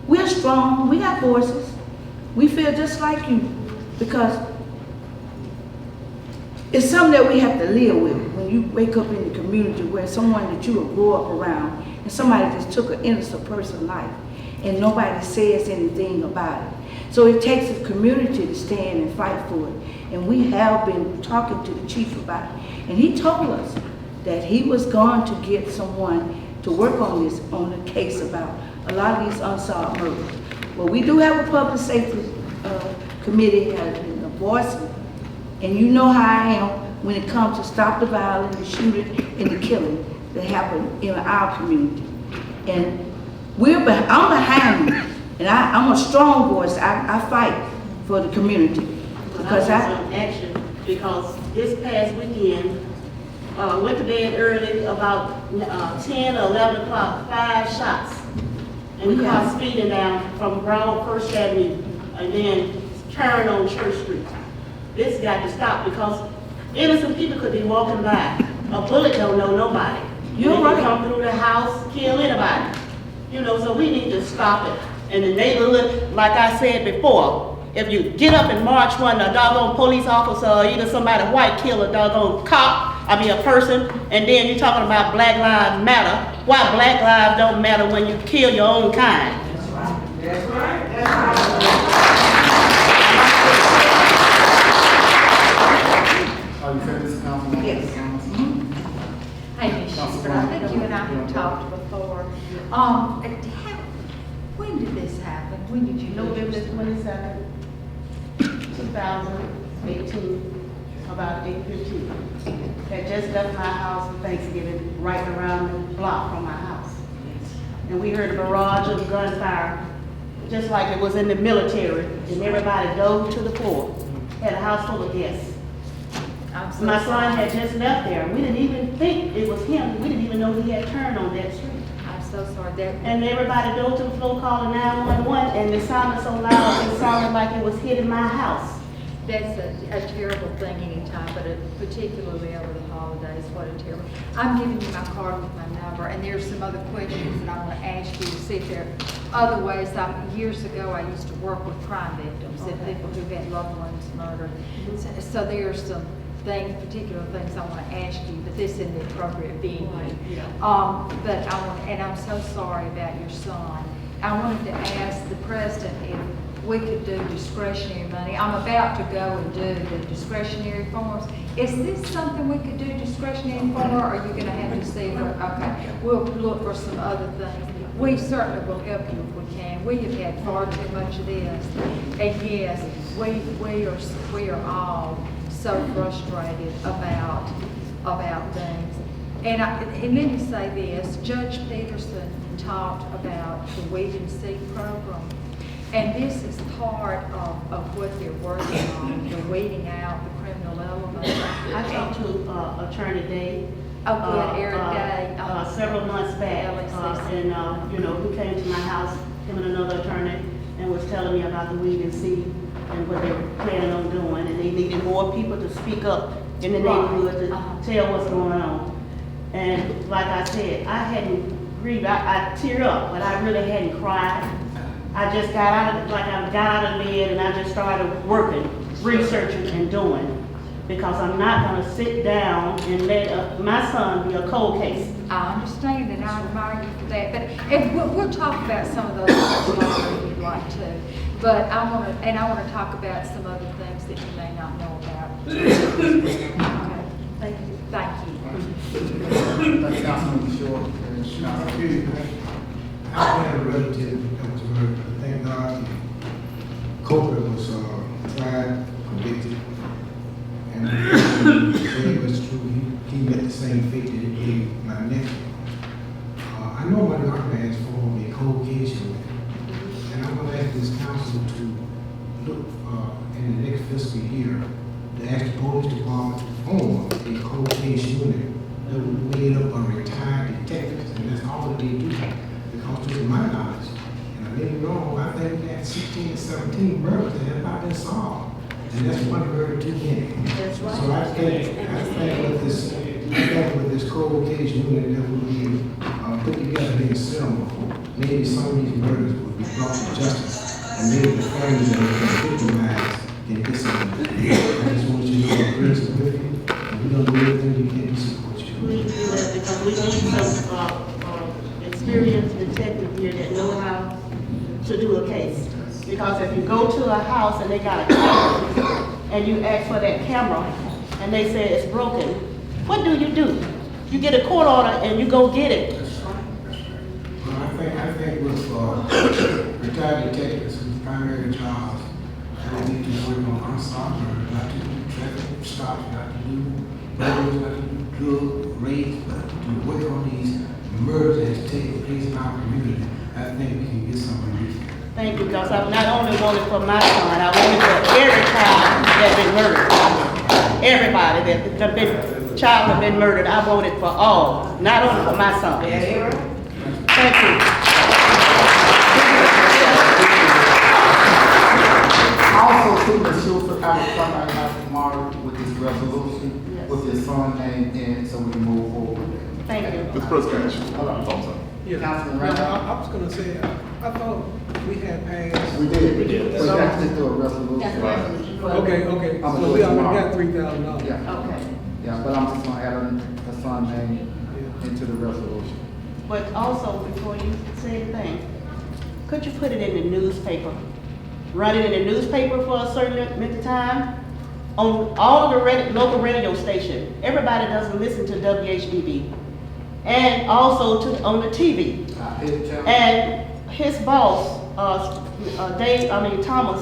we're strong, we got voices. We feel just like you because it's something that we have to live with when you wake up in the community where someone that you grew up around and somebody just took an innocent person's life and nobody says anything about it. So it takes a community to stand and fight for it. And we have been talking to the chief about it. And he told us that he was going to get someone to work on this, on the case about a lot of these unsolved murders. Well, we do have a public safety committee has been voicing. And you know how I am when it comes to stop the violence, the shooting, and the killing that happen in our community. And I'm behind you, and I'm a strong voice. I fight for the community. Because action, because this past weekend, went to bed early, about 10 or 11 o'clock, 5 shots. And we caught speeding down from Broad First Avenue and then turn on Church Street. This got to stop because innocent people could be walking by. A bullet don't know nobody. You're They right. can come through the house, kill anybody. You know, so we need to stop it. And the neighborhood, like I said before, if you get up and march when a doggone police officer or either somebody white kill a doggone a person, and then you're talking about Black Lives Matter, why Black lives don't matter when you kill your own kind? That's right. That's right. That's right. Are you finished, Councilwoman? Yes. Hey, Ms. Shepherd, I think you and I have talked before. When did this happen? When did you know November 22nd, 2018, about 8:15. Had just left my house for Thanksgiving, right around the block from my house. And we heard a barrage of gunfire, just like it was in the military, and everybody dove to the floor. Had a house full of guests. My son had just left there. We didn't even think it was him. We didn't even know he had turned on that street. I'm so sorry. And everybody dove to the floor calling 911, and it sounded so loud, it sounded like it was hitting my house. That's a terrible thing anytime, but particularly over the holidays, what a terrible. I'm giving you my card with my number, and there's some other questions that I want to ask you to see if there are other ways. Years ago, I used to work with crime victims and people who had loved ones murdered. So there's some things, particular things I want to ask you, but this isn't the appropriate venue. But I'm so sorry about your son. I wanted to ask the president if we could do discretionary money. I'm about to go and do the discretionary forms. Is this something we could do discretionary for, or are you gonna have to see what, okay, we'll look for some other things. We certainly will help you if we can. We have had far too much of this. And yes, we are all so frustrated about things. And let me say this, Judge Peterson talked about the Weed and Seek program. And this is part of what they're working on, the weeding out the criminal element. I talked to Attorney Day. Oh, good, Eric Day. Several months back, and he came to my house, him and another attorney, and was telling me about the Weed and Seek and what they were planning on doing, and they needed more people to speak up in the neighborhood to tell what's going on. And like I said, I hadn't grieved. I teared up, but I really hadn't cried. I just got out of bed and I just started working, researching and doing. Because I'm not gonna sit down and let my son be a cold case. I understand and I admire you for that, but we'll talk about some of those things later if you'd like to. But I wanna talk about some other things that you may not know about. Okay. Thank you. Thank you. Councilman Short. I had a relative that was murdered. Thank God the culprit was tried, convicted, and the thing was true. He met the same fate that he gave my nephew. I know my doctor has formed a cold case unit, and I'm going to ask this council to look in the next fiscal year to ask the police department to form a cold case unit that will be made up of retired detectives, and that's all that they do. Because to my knowledge, and I may be wrong, I think we had 16 or 17 murders that have not been solved. And that's one murder too many. That's right. So I think with this cold case unit that will be put together in Selma, maybe some of these murders will be brought to justice. And maybe the families that have been victimized can get something. I just want you to know grace with you. And we're going to do everything we can to support you. Please do that because we need some experienced detective here that know how to do a case. Because if you go to a house and they got a camera and you ask for that camera and they say it's broken, what do? You get a court order and you go get it. Well, I think with retired detectives whose primary jobs they need to work on unsolved murder, not to do traffic stops, not to do burglaries, not to do drug raids, but to work on these murders that's taking place in our community. I think we can get something recent. Thank you, because I not only want it for my son, I want it for every child that's been murdered. Everybody that child has been murdered, I want it for all, not only for my son. Thank you. Also, too, Ms. Schultz, I will come out tomorrow with this resolution, with your son's name in, so we can move forward with that. Thank you. Mr. President, hold on, I'm sorry. Yeah, Councilman no, Randolph? I was gonna say, I thought we had passed. We did. So that's just do a resolution. That's a resolution. Okay, I'm so we gonna do it already tomorrow. got $3,000. Yeah. Okay. Yeah, but I'm just gonna add the son's name into the resolution. But also, before you say anything, could you put it in the newspaper? Run it in the newspaper for a certain length of time? On all of the local radio station. Everybody doesn't listen to WHBB. And also on the TV. And his boss, Thomas,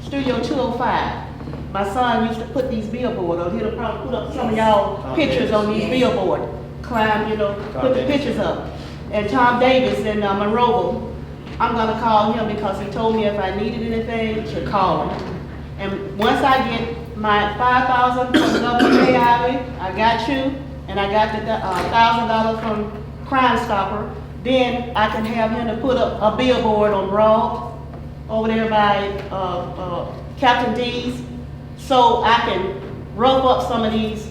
Studio 205. My son used to put these billboards, or he'll probably put up some of y'all pictures on these billboards. Put the pictures up. And Tom Davis in Monroeville, I'm gonna call him because he told me if I needed anything to call him. And once I get my $5,000 from Governor I got you, and I got the $1,000 from Crime Stopper, then I can have him to put up a billboard on Broad over there by Captain D's, so I can rope up some of these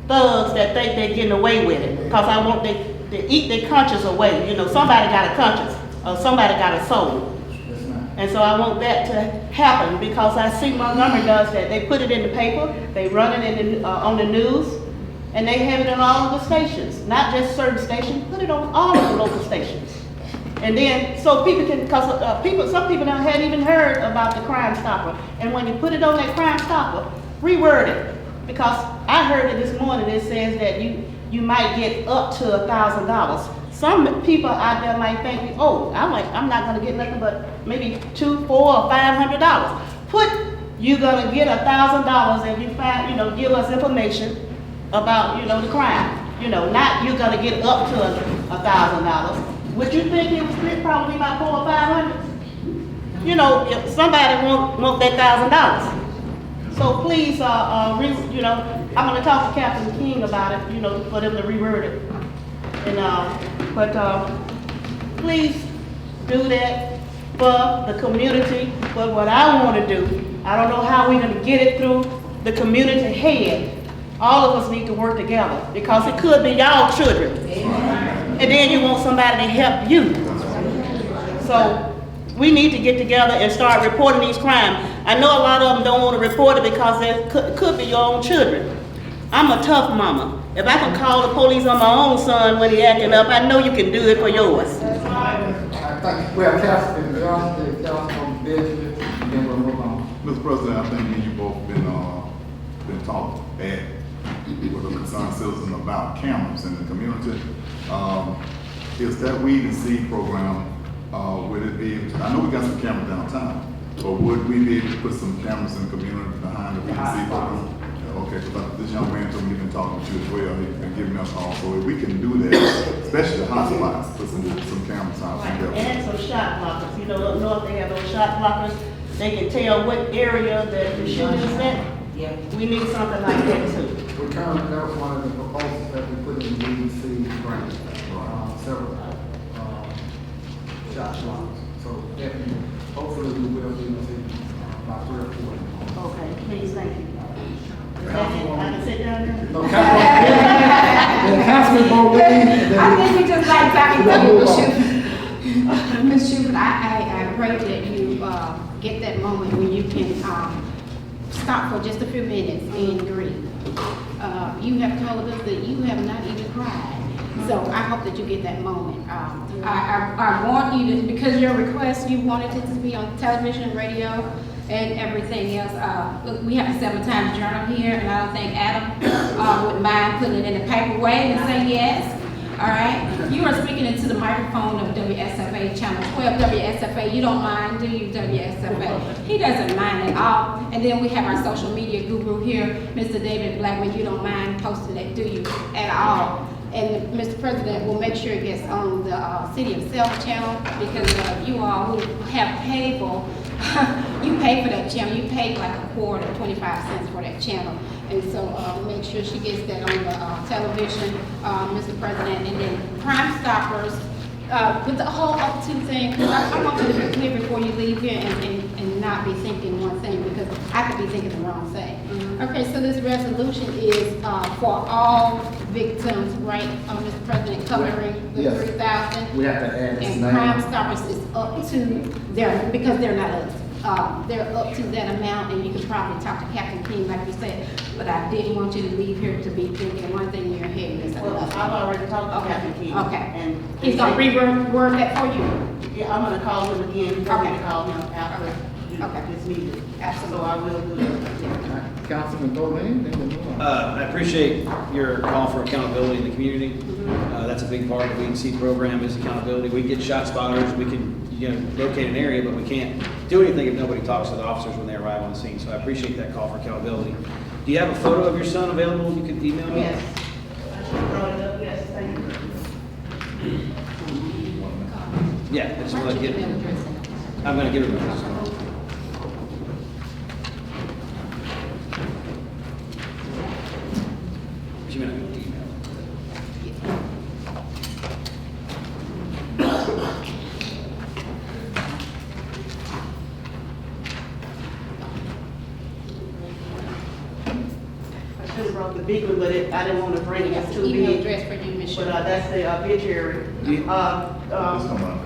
thugs that think they're getting away with it. Because I want they eat their conscience away. You know, somebody got a conscience, or somebody got a soul. And so I want that to happen because I see Montgomery does that. They put it in the paper, they run it in on the news, and they have it on all of the stations. Not just certain stations, put it on all of the local stations. And then, so people can, because some people hadn't even heard about the Crime Stopper. And when you put it on that Crime Stopper, reword it. Because I heard it this morning, it says that you might get up to $1,000. Some people out there might think, oh, I'm not gonna get nothing but maybe $200, $400, or $500. You're gonna get $1,000 if you find, give us information about, the crime. Not you're gonna get up to $1,000. Would you think it was probably about $400 or $500? If somebody want that $1,000. So please, I'm gonna talk to Captain King about it, for them to reword it. And, please do that for the community. But what I want to do, I don't know how we're going to get it through the community head. All of us need to work together because it could be y'all children. Amen. And then you want somebody to help you. So we need to get together and start reporting these crimes. I know a lot of them don't want to report it because it could be your own children. I'm a tough mama. If I can call the police on my own son when he acting up, I know you can do it for yours. I think we have Councilman Johnson, Councilman Benjamin, and then we'll move on. Mr. President, I think me and you both been talking with a concerned citizen about cameras in the community. Is that weed and seed program, would it be, I know we got some cameras downtown, but would we be able to put some cameras in the community behind the weed and seed program? Okay, because this young man told me he's been talking to you as well. He's been giving us all. So if we can do that, especially the hot spots, put some cameras out. And some shot blockers. Up north they have those shot blockers. They can tell what area that the shooting is at. Yeah. We need something like that too. We currently, that was one of the proposals that we put in the DDC grant. Several shot blockers. So definitely, hopefully we will be able to by 3 or 4. Okay, please, thank you. I can sit down there? No, Councilman Bowling. I think we just like talking to you, Ms. Shupin. I pray that you get that moment when you can stop for just a few minutes and grieve. You have told us that you have not even cried. So I hope that you get that moment. I want you to, because your request, you wanted it to be on television, radio, and everything else. Look, we have a 7 Times Journal here, and I don't think Adam would mind putting it in a paper way and say yes. All right? You are speaking into the microphone of WSFA Channel 12, WSFA. You don't mind, do you, WSFA? He doesn't mind at all. And then we have our social media guru here, Mr. David Blackman. You don't mind posting it, do you, at all? And Mr. President will make sure it gets on the City of Selma channel because you all who have cable, you pay for that channel. You pay like a quarter, 25 cents for that channel. And so make sure she gets that on the television, Mr. President. And then Crime Stoppers, with the whole up to thing, because I want you to be clear before you leave here and not be thinking one thing because I could be thinking the wrong thing. Okay, so this resolution is for all victims, right, Mr. President, covering the 3,000? We have to add his And name. Crime Stoppers is up to because they're not us. They're up to that amount, and you can probably talk to Captain King, like you said, but I didn't want you to leave here to be thinking one thing in your head and this Well, another. I've already talked to Captain King. Okay. And He's gonna reword that for you? Yeah, I'm gonna call him again. He's gonna call him after this meeting. Absolutely. So I will do that. Councilman Bowling, then we'll move on. I appreciate your call for accountability in the community. That's a big part of the weed and seed program is accountability. We get shot spotters, we can locate an area, but we can't do anything if nobody talks to the officers when they arrive on the scene. So I appreciate that call for accountability. Do you have a photo of your son available you can email me? Yes. I should brought it up, yes, thank you. Yeah, I just want to get, I'm going to give it a minute. You're gonna email. I should have brought the big one, but I didn't want to bring it, it's too Email big. address for you, Ms. But Shirley. that's the obituary. Let's come on.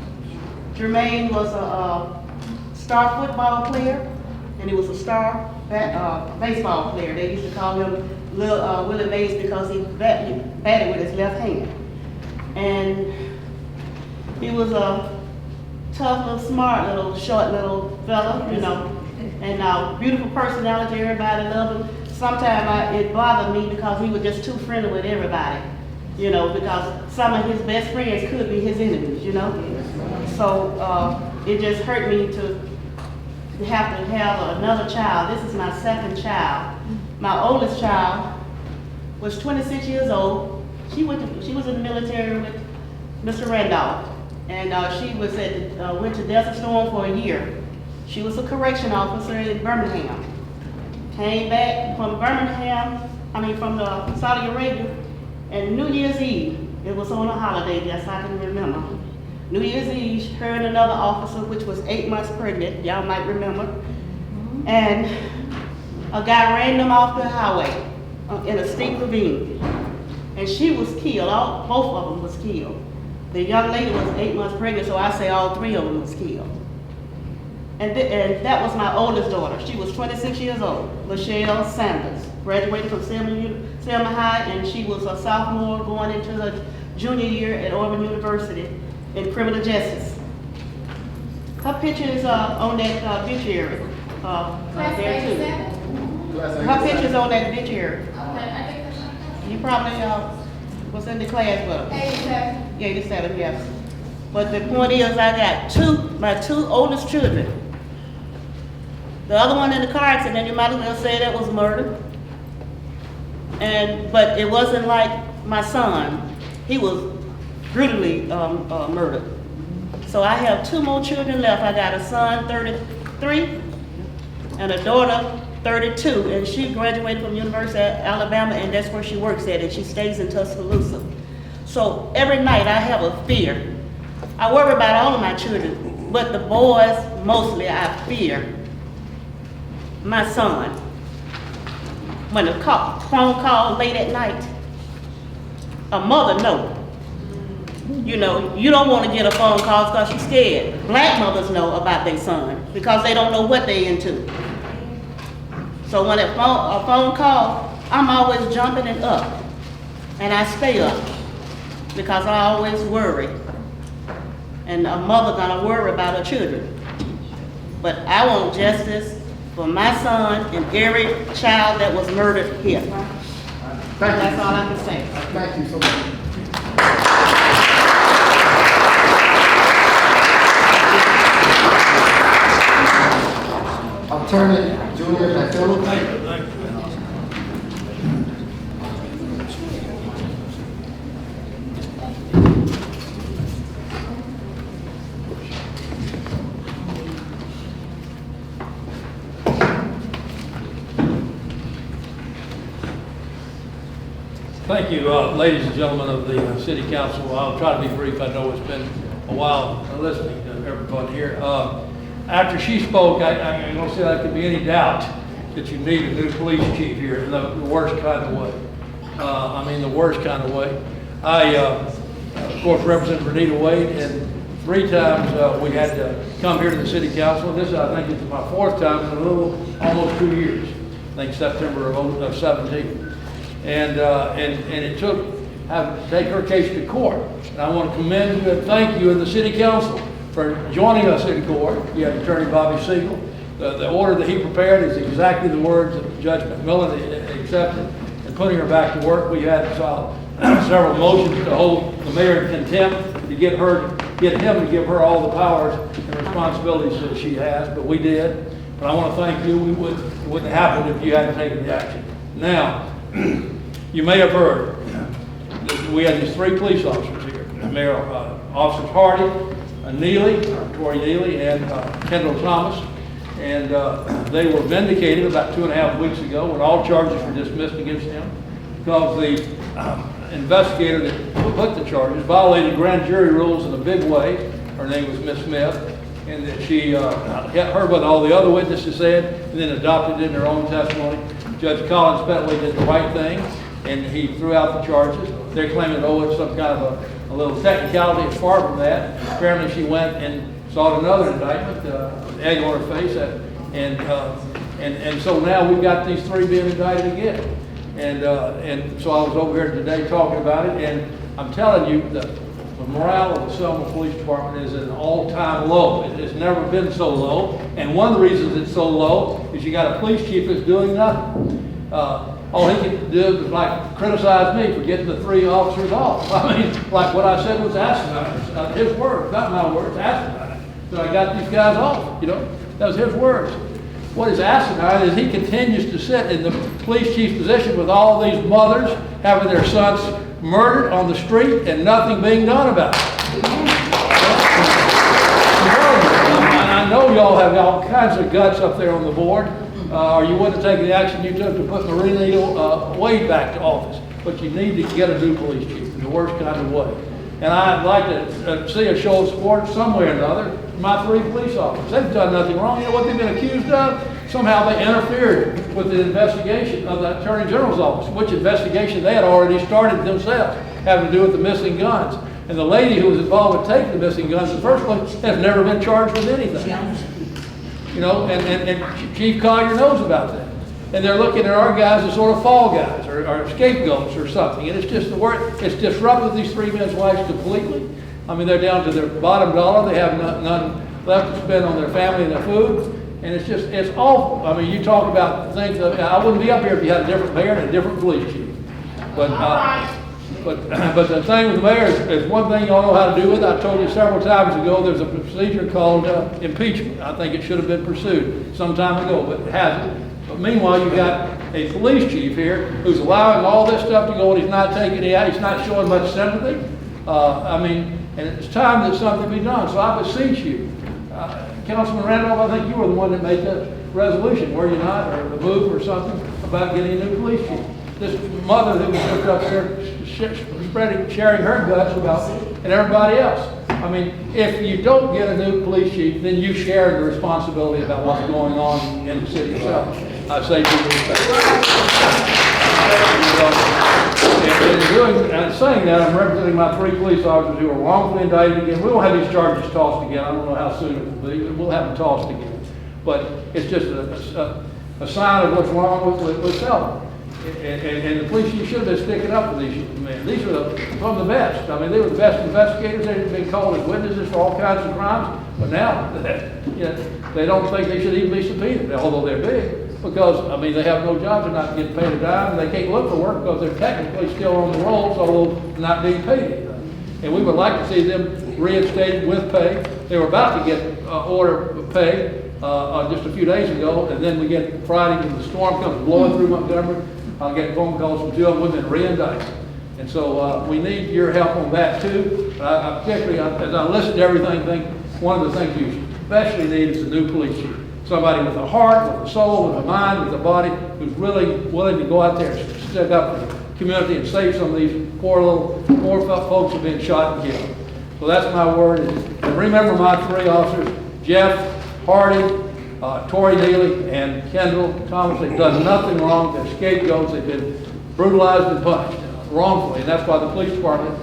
Jermaine was a star football player, and he was a star baseball player. They used to call him Lil Willie Mays because he batted with his left hand. And he was a tough, little smart, little short, little fella, you know, and beautiful personality. Everybody loved him. Sometimes it bothered me because he was just too friendly with everybody, you know, because some of his best friends could be his enemies, you know. So it just hurt me to have to have another child. This is my second child. My oldest child was 26 years old. She was in the military with Mr. Randolph, and she was went to Desert Storm for a year. She was a correction officer in Birmingham. Came back from from Saudi Arabia, and New Year's Eve, it was on a holiday, yes, I can remember. New Year's Eve, her and another officer, which was 8 months pregnant, y'all might remember, and a guy ran them off the highway in a steep ravine, and she was killed. Both of them was killed. The young lady was 8 months pregnant, so I say all 3 of them was killed. And that was my oldest daughter. She was 26 years old, Michelle Sanders, graduated from Selma High, and she was a sophomore going into her junior year at Auburn University in criminal justice. Her picture is on that obituary there too. Her picture's on that obituary. You probably was in the class with her. 87. 87, yes. But the point is, I got my two oldest children. The other one in the car accident, you might as well say that was murder. But it wasn't like my son. He was brutally murdered. So I have 2 more children left. I got a son, 33, and a daughter, 32, and she graduated from University of Alabama, and that's where she works at, and she stays in Tuscaloosa. So every night I have a fear. I worry about all of my children, but the boys, mostly I fear my son. When a phone call late at night, a mother knows. You know, you don't want to get a phone call because you're scared. Black mothers know about their son because they don't know what they're into. So when a phone call, I'm always jumping and up. And I stay up because I always worry. And a mother gonna worry about her children. But I want justice for my son and every child that was murdered here. That's all I can say. Thank you so much. Attorney Julia Maxwell. Thank you, ladies and gentlemen of the City Council. I'll try to be brief. I know it's been a while listening to everybody here. After she spoke, I don't see there could be any doubt that you need a new police chief here in the worst kind of way. I mean, the worst kind of way. I, of course, represent Renita Wade, and 3 times we had to come here to the City Council. This, I think, is my 4th time in almost 2 years. I think September of 17. And it took having to take her case to court. And I want to commend you and thank you and the City Council for joining us in court. You had Attorney Bobby Siegel. The order that he prepared is exactly the words that Judge McMillan accepted. And putting her back to work, we had several motions to hold the mayor in contempt to get him to give her all the powers and responsibilities that she has. But we did. But I want to thank you. It wouldn't happen if you hadn't taken the action. Now, you may have heard that we had these 3 police officers here. Mayor Officers Hardy, Tori Neely, and Kendall Thomas. And they were vindicated about 2.5 weeks ago when all charges were dismissed against them because the investigator that put the charges violated grand jury rules in a big way. Her name was Miss Smith, and that she heard what all the other witnesses said and then adopted it in her own testimony. Judge Collins Bentley did the right thing, and he threw out the charges. They're claiming, oh, it's some kind of a little technicality. It's far from that. Apparently, she went and sought another indictment, egg on her face, and so now we've got these three being indicted again. And so I was over here today talking about it, and I'm telling you that the morale of the Selma Police Department is at an all-time low. It's never been so low, and one of the reasons it's so low is you got a police chief that's doing nothing. All he can do is like criticize me for getting the three officers off. I mean, like what I said was asinine. His words, not my words, asinine. So I got these guys off, you know, that was his words. What is asinine is he continues to sit in the police chief's position with all these mothers having their sons murdered on the street and nothing being done about it. I know y'all have all kinds of guts up there on the board, or you wouldn't have taken the action you took to put Marina Wade back to office. But you need to get a new police chief in the worst kind of way. And I'd like to see a show of support some way or another for my three police officers. They've done nothing wrong. You know what they've been accused of? Somehow they interfered with the investigation of the Attorney General's office, which investigation they had already started themselves, having to do with the missing guns. And the lady who was involved with taking the missing guns in the first place has never been charged with anything. You know, and Chief Collier knows about that. And they're looking at our guys as sort of fall guys or scapegoats or something. And it's just the word, it's disrupted these three men's lives completely. I mean, they're down to their bottom dollar. They have none left to spend on their family and their food. And it's just, it's awful. I mean, you talk about things, I wouldn't be up here if you had a different mayor and a different police chief. But the thing with the mayor is one thing y'all know how to do with. I told you several times ago, there's a procedure called impeachment. I think it should have been pursued some time ago, but it hasn't. But meanwhile, you've got a police chief here who's allowing all this stuff to go, and he's not taking it out. He's not showing much sympathy. I mean, and it's time that something be done. So I beseech you, Councilman Randolph, I think you were the one that made the resolution, were you not, or the move or something about getting a new police chief. This mother that was just up there sharing her guts about, and everybody else. I mean, if you don't get a new police chief, then you share the responsibility about what's going on in the city itself. I say to you, and saying that, I'm representing my three police officers who are wrongfully indicted again. We won't have these charges tossed again. I don't know how soon it will be, but we'll have them tossed again. But it's just a sign of what's wrong with Selma. And the police chief should have been sticking up for these men. These were from the best. I mean, they were the best investigators. They've been called as witnesses for all kinds of crimes. But now, you know, they don't think they should even be subpoenaed, although they're big. Because, I mean, they have no jobs. They're not getting paid a dime. And they can't look for work because they're technically still on the rolls, although not being paid anything. And we would like to see them reinstated with pay. They were about to get order of pay just a few days ago. And then we get Friday when the storm comes blowing through Montgomery. I'll get phone calls from two of them and re-indicted. And so we need your help on that too. I particularly, as I listen to everything, think one of the things you especially need is a new police chief. Somebody with a heart, with a soul, with a mind, with a body, who's really willing to go out there and stick up for the community and save some of these poor folks who've been shot and killed. So that's my word. And remember my three officers, Jeff, Hardy, Tory Neely, and Kendall Thomas. They've done nothing wrong. They're scapegoats. They've been brutalized and punished wrongfully. And that's why the police department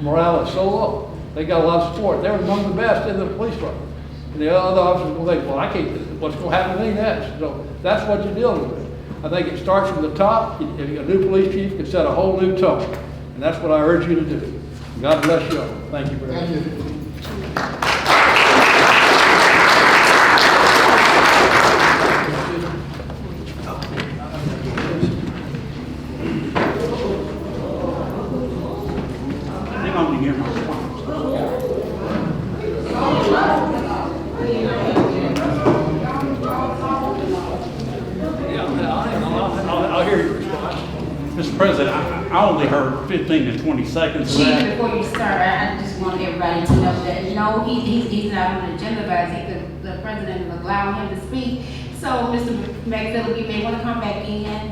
morale is so low. They got a lot of support. They're among the best in the police department. And the other officers will think, well, I can't, what's going to happen to me next? So that's what you're dealing with. I think it starts from the top. A new police chief can set a whole new tone. And that's what I urge you to do. God bless you all. Thank you very much. Thank you. Mr. President, I only heard 15 to 20 seconds of that. Chief, before you start, I just want everybody to know that, no, he's not on the agenda, but I think the president will allow him to speak. So, Mr. McPhillips, you may want to come back in.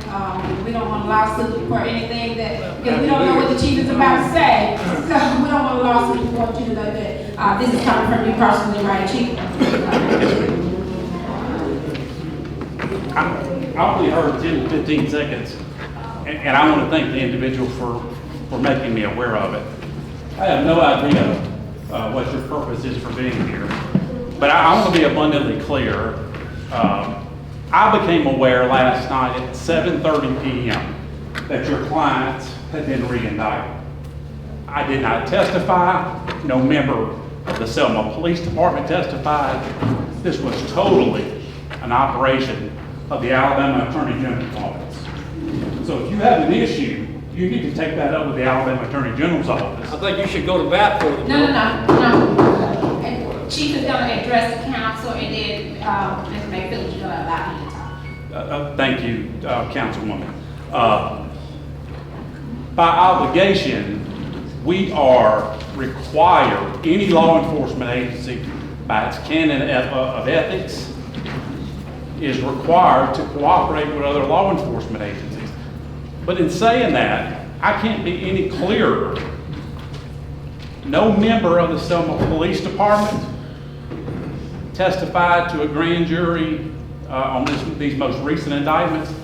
We don't want a lawsuit for anything that, because we don't know what the chief is about to say. So, we don't want a lawsuit for you like that. This is coming from you personally, right, Chief? I only heard 10 to 15 seconds, and I want to thank the individual for making me aware of it. I have no idea what your purpose is for being here, but I want to be abundantly clear. I became aware last night at 7:30 p.m. that your clients had been re-indicted. I did not testify. No member of the Selma Police Department testified. This was totally an operation of the Alabama Attorney General's office. So if you have an issue, you need to take that up with the Alabama Attorney General's office. I think you should go to bat for them. No. And Chief is gonna address the council, and then, Ms. Mayfield is gonna allow you to talk. Thank you, Councilwoman. By obligation, we are required, any law enforcement agency, by its canon of ethics, is required to cooperate with other law enforcement agencies. But in saying that, I can't be any clearer. No member of the Selma Police Department testified to a grand jury on these most recent indictments.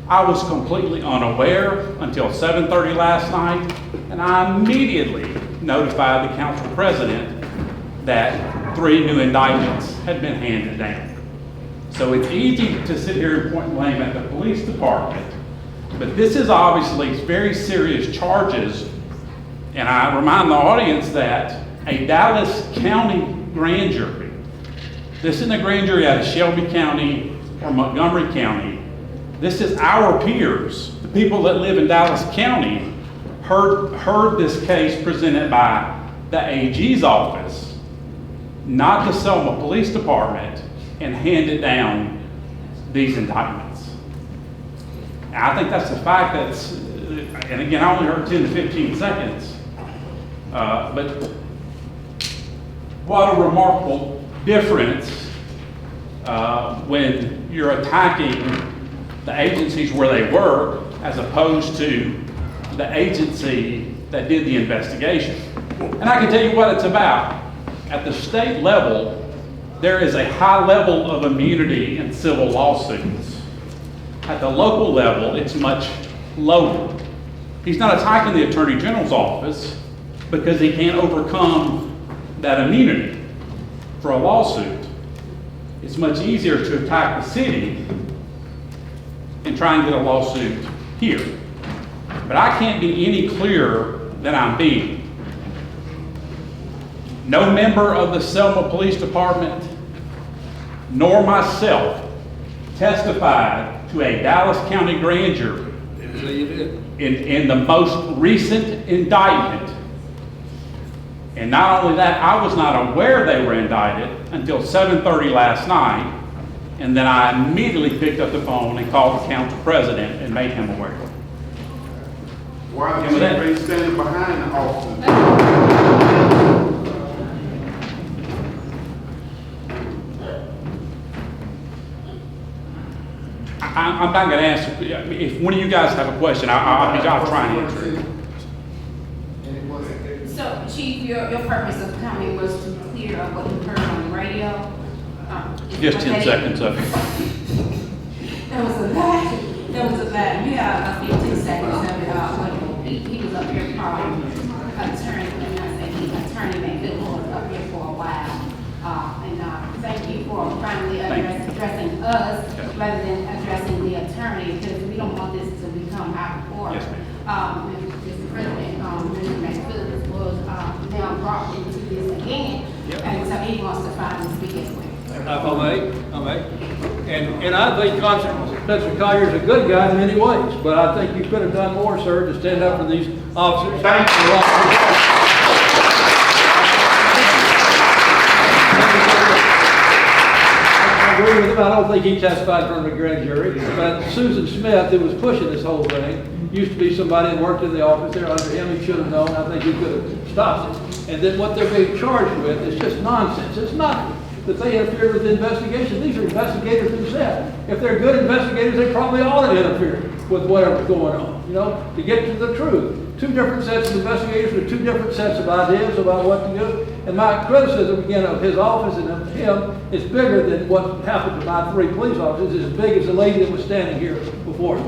I was completely unaware until 7:30 last night, and I immediately notified the council president that 3 new indictments had been handed down. So it's easy to sit here and point blame at the police department, but this is obviously very serious charges, and I remind the audience that a Dallas County grand jury, this isn't a grand jury out of Shelby County or Montgomery County. This is our peers, the people that live in Dallas County, heard this case presented by the AG's office, not the Selma Police Department, and handed down these indictments. And I think that's the fact that's, and again, I only heard 10 to 15 seconds, but what a remarkable difference when you're attacking the agencies where they work as opposed to the agency that did the investigation. And I can tell you what it's about. At the state level, there is a high level of immunity in civil lawsuits. At the local level, it's much lower. He's not attacking the Attorney General's office because he can't overcome that immunity for a lawsuit. It's much easier to attack the city and try and get a lawsuit here. But I can't be any clearer than I'm being. No member of the Selma Police Department, nor myself, testified to a Dallas County grand jury So you did. in the most recent indictment. And not only that, I was not aware they were indicted until 7:30 last night, and then I immediately picked up the phone and called the council president and made him aware. Why And the with chief that- ain't standing behind the officer? I'm not going to answer. If one of you guys have a question, I'll try and answer it. And it wasn't. So, Chief, your purpose of coming was to clear up what you heard on the radio? Just 10 seconds of it. That was a bad, you have 15 seconds of it, when he was up here, attorney, and I said, attorney Mayfield was up here for a while. And thank you for finally addressing us rather than addressing the attorney, because we don't want this to become out of order. Yes, ma'am. Mr. President, Mr. Mayfield was now brought into this again, and so he wants to finally speak as well. If I may. And I think Mr. Collier's a good guy in many ways, but I think you could have done more, sir, to stand up for these officers. Thank you. I agree with him. I don't think he testified in front of a grand jury, but Susan Smith, who was pushing this whole thing, used to be somebody that worked in the office there under him. He should have known. I think he could have stopped it. And then what they're being charged with is just nonsense. It's nothing that they interfered with the investigation. These are investigators themselves. If they're good investigators, they probably ought to interfere. with whatever's going on, you know, to get to the truth. Two different sets of investigators with two different sets of ideas about what to do. And my criticism, again, of his office and of him is bigger than what happened to my 3 police officers. It's as big as the lady that was standing here before.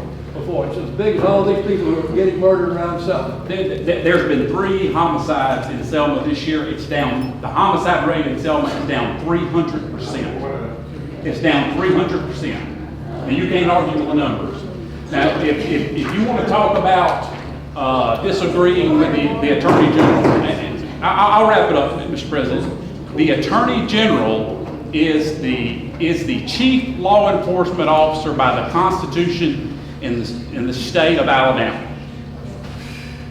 It's as big as all these people who are getting murdered around Selma. There's been 3 homicides in Selma this year. It's down, the homicide rate in Selma is down 300%. It's down 300%. And you can't argue with the numbers. Now, if you want to talk about disagreeing with the Attorney General, and I'll wrap it up, Mr. President. The Attorney General is the chief law enforcement officer by the Constitution in the state of Alabama.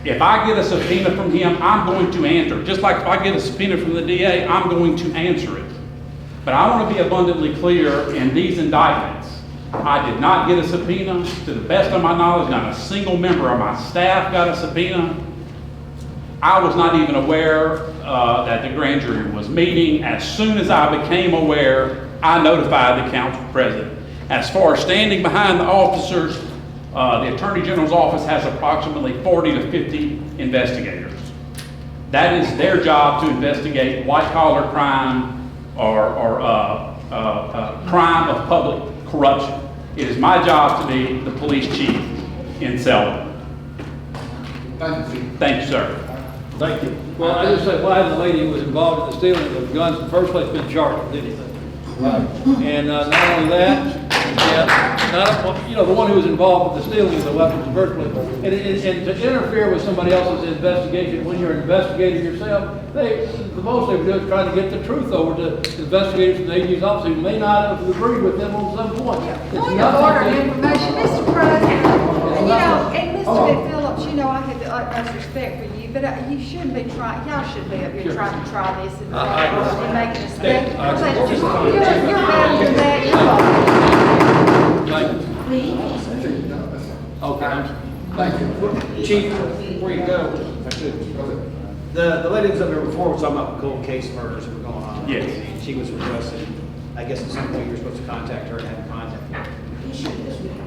If I get a subpoena from him, I'm going to answer. Just like if I get a subpoena from the DA, I'm going to answer it. But I want to be abundantly clear in these indictments. I did not get a subpoena. To the best of my knowledge, not a single member of my staff got a subpoena. I was not even aware that the grand jury was meeting. As soon as I became aware, I notified the council president. As far as standing behind the officers, the Attorney General's office has approximately 40 to 50 investigators. That is their job to investigate white-collar crime or crime of public corruption. It is my job to be the police chief in Selma. Thank you. Thank you, sir. Thank you. Well, I just say, why hasn't the lady who was involved in the stealing of guns in the first place been charged with anything? Right. And not only that, the one who was involved with the stealing of the weapons in the first place. And to interfere with somebody else's investigation when you're investigating yourself, the most they would do is try to get the truth over to investigators from the AG's office who may not have agreed with them on some point. Point of order of information, Mr. President, and Mr. Phillips, I have the utmost respect for you, but you shouldn't be trying, y'all shouldn't be up here trying to try this and making a spectacle. You're better than that, you're welcome. Okay. Thank you. Chief, before you go, if I could, the lady that was up there before was talking about cold case murders that were going on. Yes. And she was requesting, I guess at some point you were supposed to contact her and have contact her.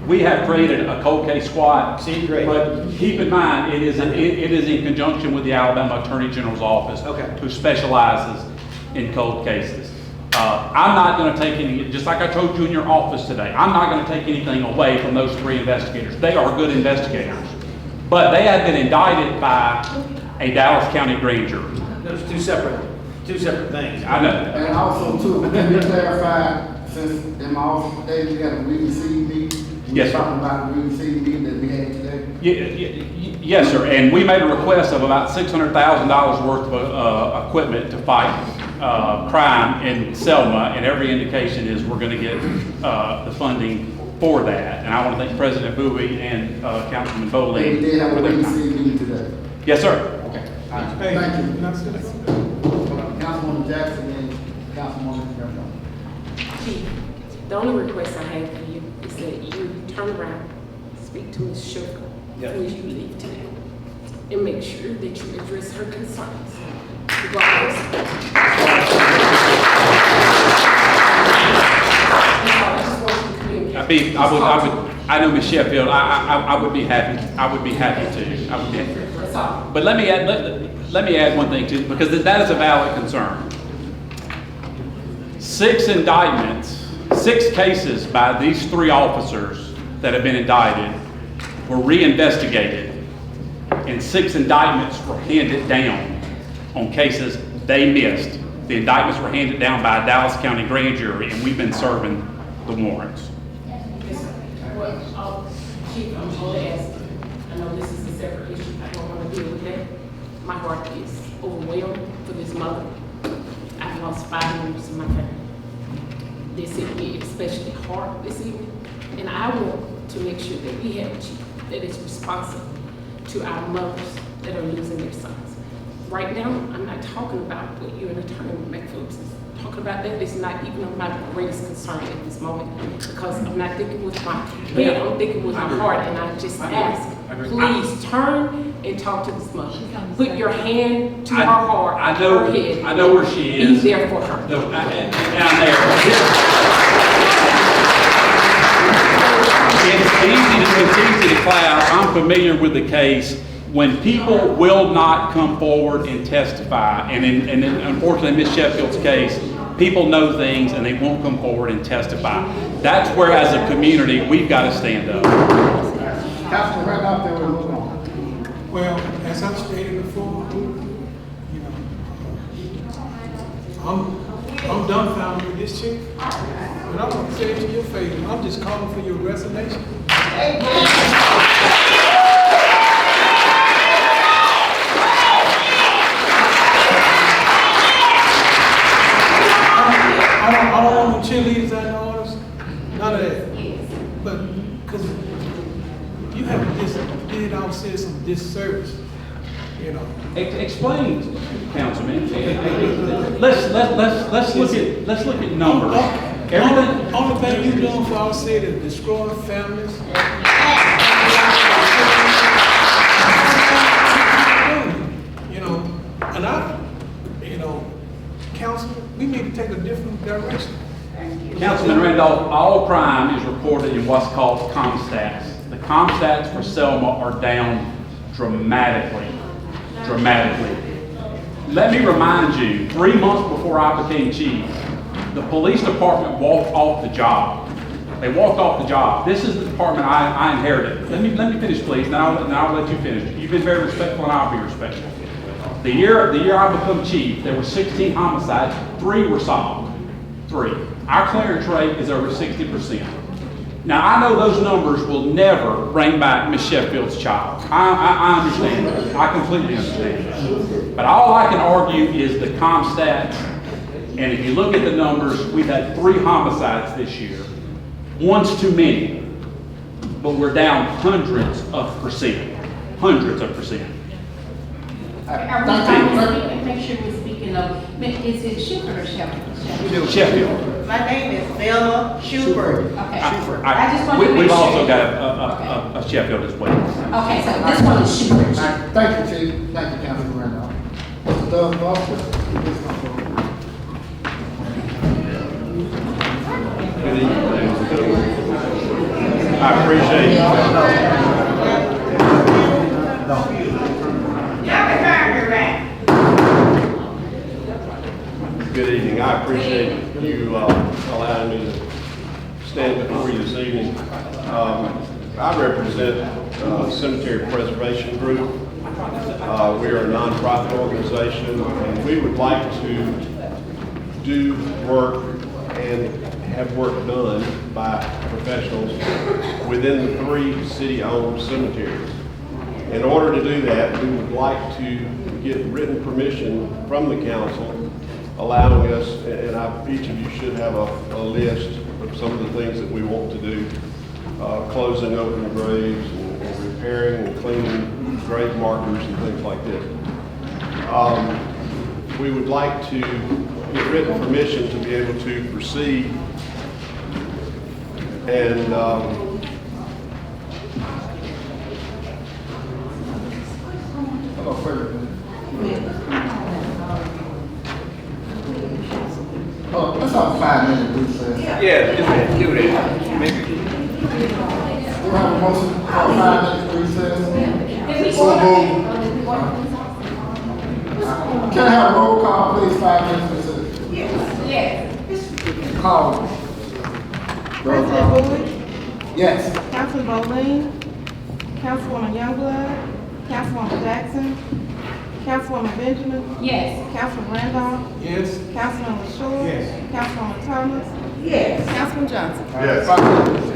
We have created a cold case squad. See, great. But keep in mind, it is in conjunction with the Alabama Attorney General's office, who specializes in cold cases. I'm not going to take any, just like I told you in your office today, I'm not going to take anything away from those 3 investigators. They are good investigators. But they have been indicted by a Dallas County grand jury. Those two separate things. I know. And also too, can you clarify, since in my office today, we had a read-and-see meeting? Yes, sir. Talking about the read-and-see meeting that we had today? Yes, sir. And we made a request of about $600,000 worth of equipment to fight crime in Selma, and every indication is we're going to get the funding for that. And I want to thank President Bowie and Councilman Bowling. We did have a for their read-and-see time. meeting today. Yes, sir. Okay. All right. Thank you. Councilwoman Jackson and Councilwoman Brown. Chief, the only request I have for you is that you turn around, speak to Ms. Sugar when you leave today, and make sure that you address her concerns. I know Ms. Sheffield. I would be happy. I would be happy to. I would be happy. But let me add one thing too, because that is a valid concern. 6 indictments, 6 cases by these 3 officers that have been indicted were reinvestigated, and 6 indictments were handed down on cases they missed. The indictments were handed down by a Dallas County grand jury, and we've been serving the warrants. Well, Chief, I'm going to ask you. I know this is a separate issue. I don't want to deal with that. My heart is overwhelmed for this mother. I've lost 5 members of my family. This hit me especially hard this evening. And I want to make sure that we have a chief that is responsive to our mothers that are losing their sons. Right now, I'm not talking about what you and Attorney McPhillips is talking about. That is not even of my greatest concern at this moment, because I'm not thinking with my head, I'm thinking with my heart, and I just ask, please turn and talk to this mother. Put your hand to her heart, her head. I know where she is. Be there for her. No, down there. It's easy to clap. I'm familiar with the case when people will not come forward and testify. And unfortunately, in Ms. Sheffield's case, people know things and they won't come forward and testify. That's where, as a community, we've got to stand up. Councilman Randolph, then we'll move on. Well, as I've stated before, you know, I'm dumbfounded with this chick. But I'm gonna say it to your face, I'm just calling for your resignation. I don't want no cheerleaders out in the orders, none of that. But, cause you have just did ourselves some disservice, you know. Explain, Councilman. Let's look at numbers. Everything. Only thing you doing for our city is destroying families. You know, and you know, council, we need to take a different direction. Councilman Randolph, all crime is reported in what's called ComStats. The ComStats for Selma are down dramatically. Let me remind you, 3 months before I became chief, the police department walked off the job. They walked off the job. This is the department I inherited. Let me finish, please, and I'll let you finish. You've been very respectful, and I'll be respectful. The year I became chief, there were 16 homicides. 3 were solved. 3. Our clearance rate is over 60%. Now, I know those numbers will never bring back Ms. Sheffield's child. I understand that. I completely understand that. But all I can argue is the ComStats. And if you look at the numbers, we've had 3 homicides this year. One's too many, but we're down hundreds of percent. Hundreds of percent. Make sure we're speaking of, is it Shepard or Sheffield? Sheffield. My name is Selma Schubert. Okay. I just want to make We've sure. also got a Sheffield as well. Okay, so this one is Shepard. Thank you, Chief. Thank you, Councilman Randolph. Mr. Doug Foster, please come forward. I appreciate Good evening. I appreciate you allowing me to stand before you this evening. I represent Cemetery Preservation Group. We are a nonprofit organization, and we would like to do work and have work done by professionals within the 3 city-owned cemeteries. In order to do that, we would like to get written permission from the council allowing us, and each of you should have a list of some of the things that we want to do, closing open graves and repairing and cleaning grave markers and things like this. We would like to get written permission to be able to proceed and let's have a 5-minute recess. yeah, do that. We have a motion for a 5-minute recess. So moved. Can I have a roll call, please? 5 minutes recess. Yes. Call. President Bowie, Yes. Councilman Bowling, Councilwoman Youngblood, Councilwoman Jackson, Councilwoman Benjamin, Yes. Councilman Randolph, Yes. Councilman LaShaw, Yes. Councilwoman Thomas, Yes. Councilman Johnson. Yes. 5 minutes.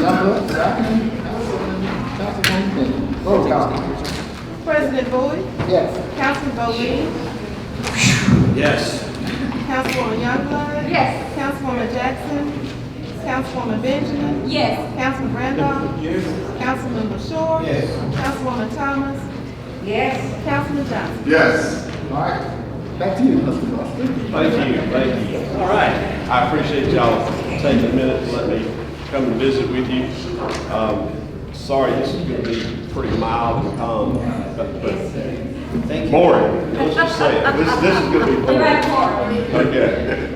Youngblood, second. Councilwoman Benjamin. Roll call. President Bowie, Yes. Councilman Bowleen, Yes. Councilwoman Youngblood. Yes. Councilwoman Jackson, Councilwoman Benjamin. Yes. Councilman Randolph. Yes. Councilman LaShaw. Yes. Councilwoman Thomas. Yes. Councilman Johnson. Yes. All right. Back to you, Mr. Buster. Thank you. All right. I appreciate y'all taking a minute to let me come and visit with you. Sorry, this is going to be pretty mild and calm, but boring. Let's just say it. This is going to be boring. Okay.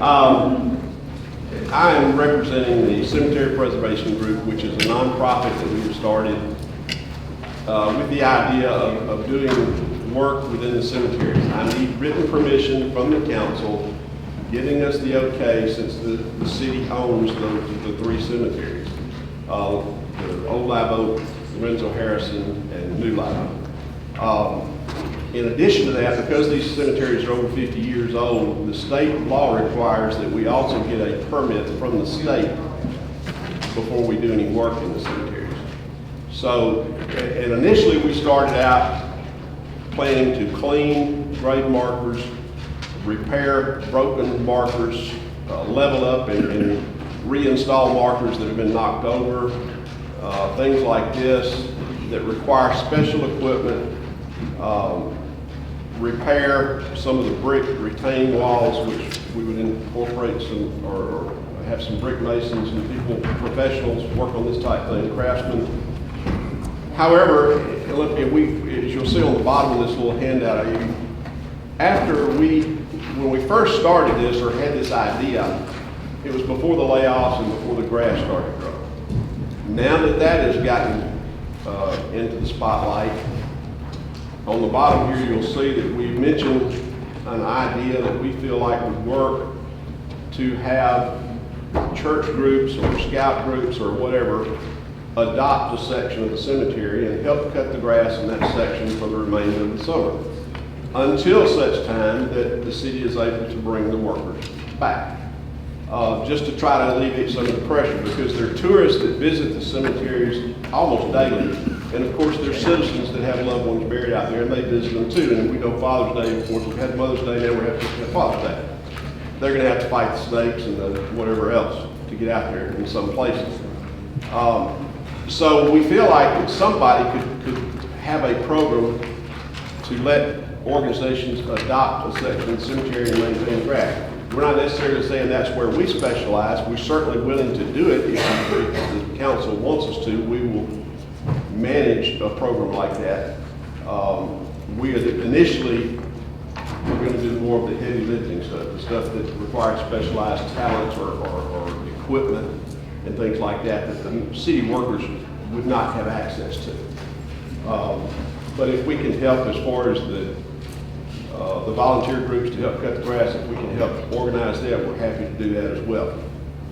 I am representing the Cemetery Preservation Group, which is a nonprofit that we have started with the idea of doing work within the cemeteries. I need written permission from the council giving us the okay, since the city owns the three cemeteries. The Old Live Oak, Lorenzo Harrison, and New Live Oak. In addition to that, because these cemeteries are over 50 years old, the state law requires that we also get a permit from the state before we do any work in the cemeteries. So, and initially we started out planning to clean grave markers, repair broken markers, level up and reinstall markers that have been knocked over, things like this that require special equipment, repair some of the brick retaining walls, which we would incorporate some, or have some brick masons and people, professionals, work on this type thing, craftsmen. However, as you'll see on the bottom of this little handout, when we first started this or had this idea, it was before the layoffs and before the grass started growing. Now that has gotten into the spotlight, on the bottom here you'll see that we mentioned an idea that we feel like would work to have church groups or scout groups or whatever adopt a section of the cemetery and help cut the grass in that section for the remainder of the summer, until such time that the city is able to bring the workers back. Just to try to alleviate some of the pressure, because there are tourists that visit the cemeteries almost daily, and of course there's citizens that have loved ones buried out there and they visit them too. And we know Father's Day, of course, we've had Mother's Day, now we have to have Father's Day. They're going to have to fight the snakes and the whatever else to get out there in some places. So we feel like that somebody could have a program to let organizations adopt a section of the cemetery and maintain grass. We're not necessarily saying that's where we specialize. We're certainly willing to do it if the council wants us to. We will manage a program like that. We initially we're going to do more of the heavy lifting stuff, the stuff that requires specialized talents or equipment and things like that the city workers would not have access to. But if we can help as far as the volunteer groups to help cut the grass, if we can help organize that, we're happy to do that as well.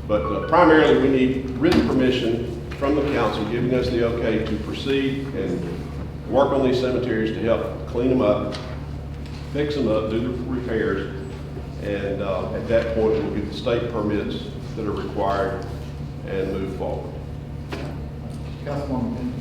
But primarily we need written permission from the council giving us the okay to proceed and work on these cemeteries to help clean them up, fix them up, do the repairs, and at that point we'll get the state permits that are required and move forward. Councilwoman.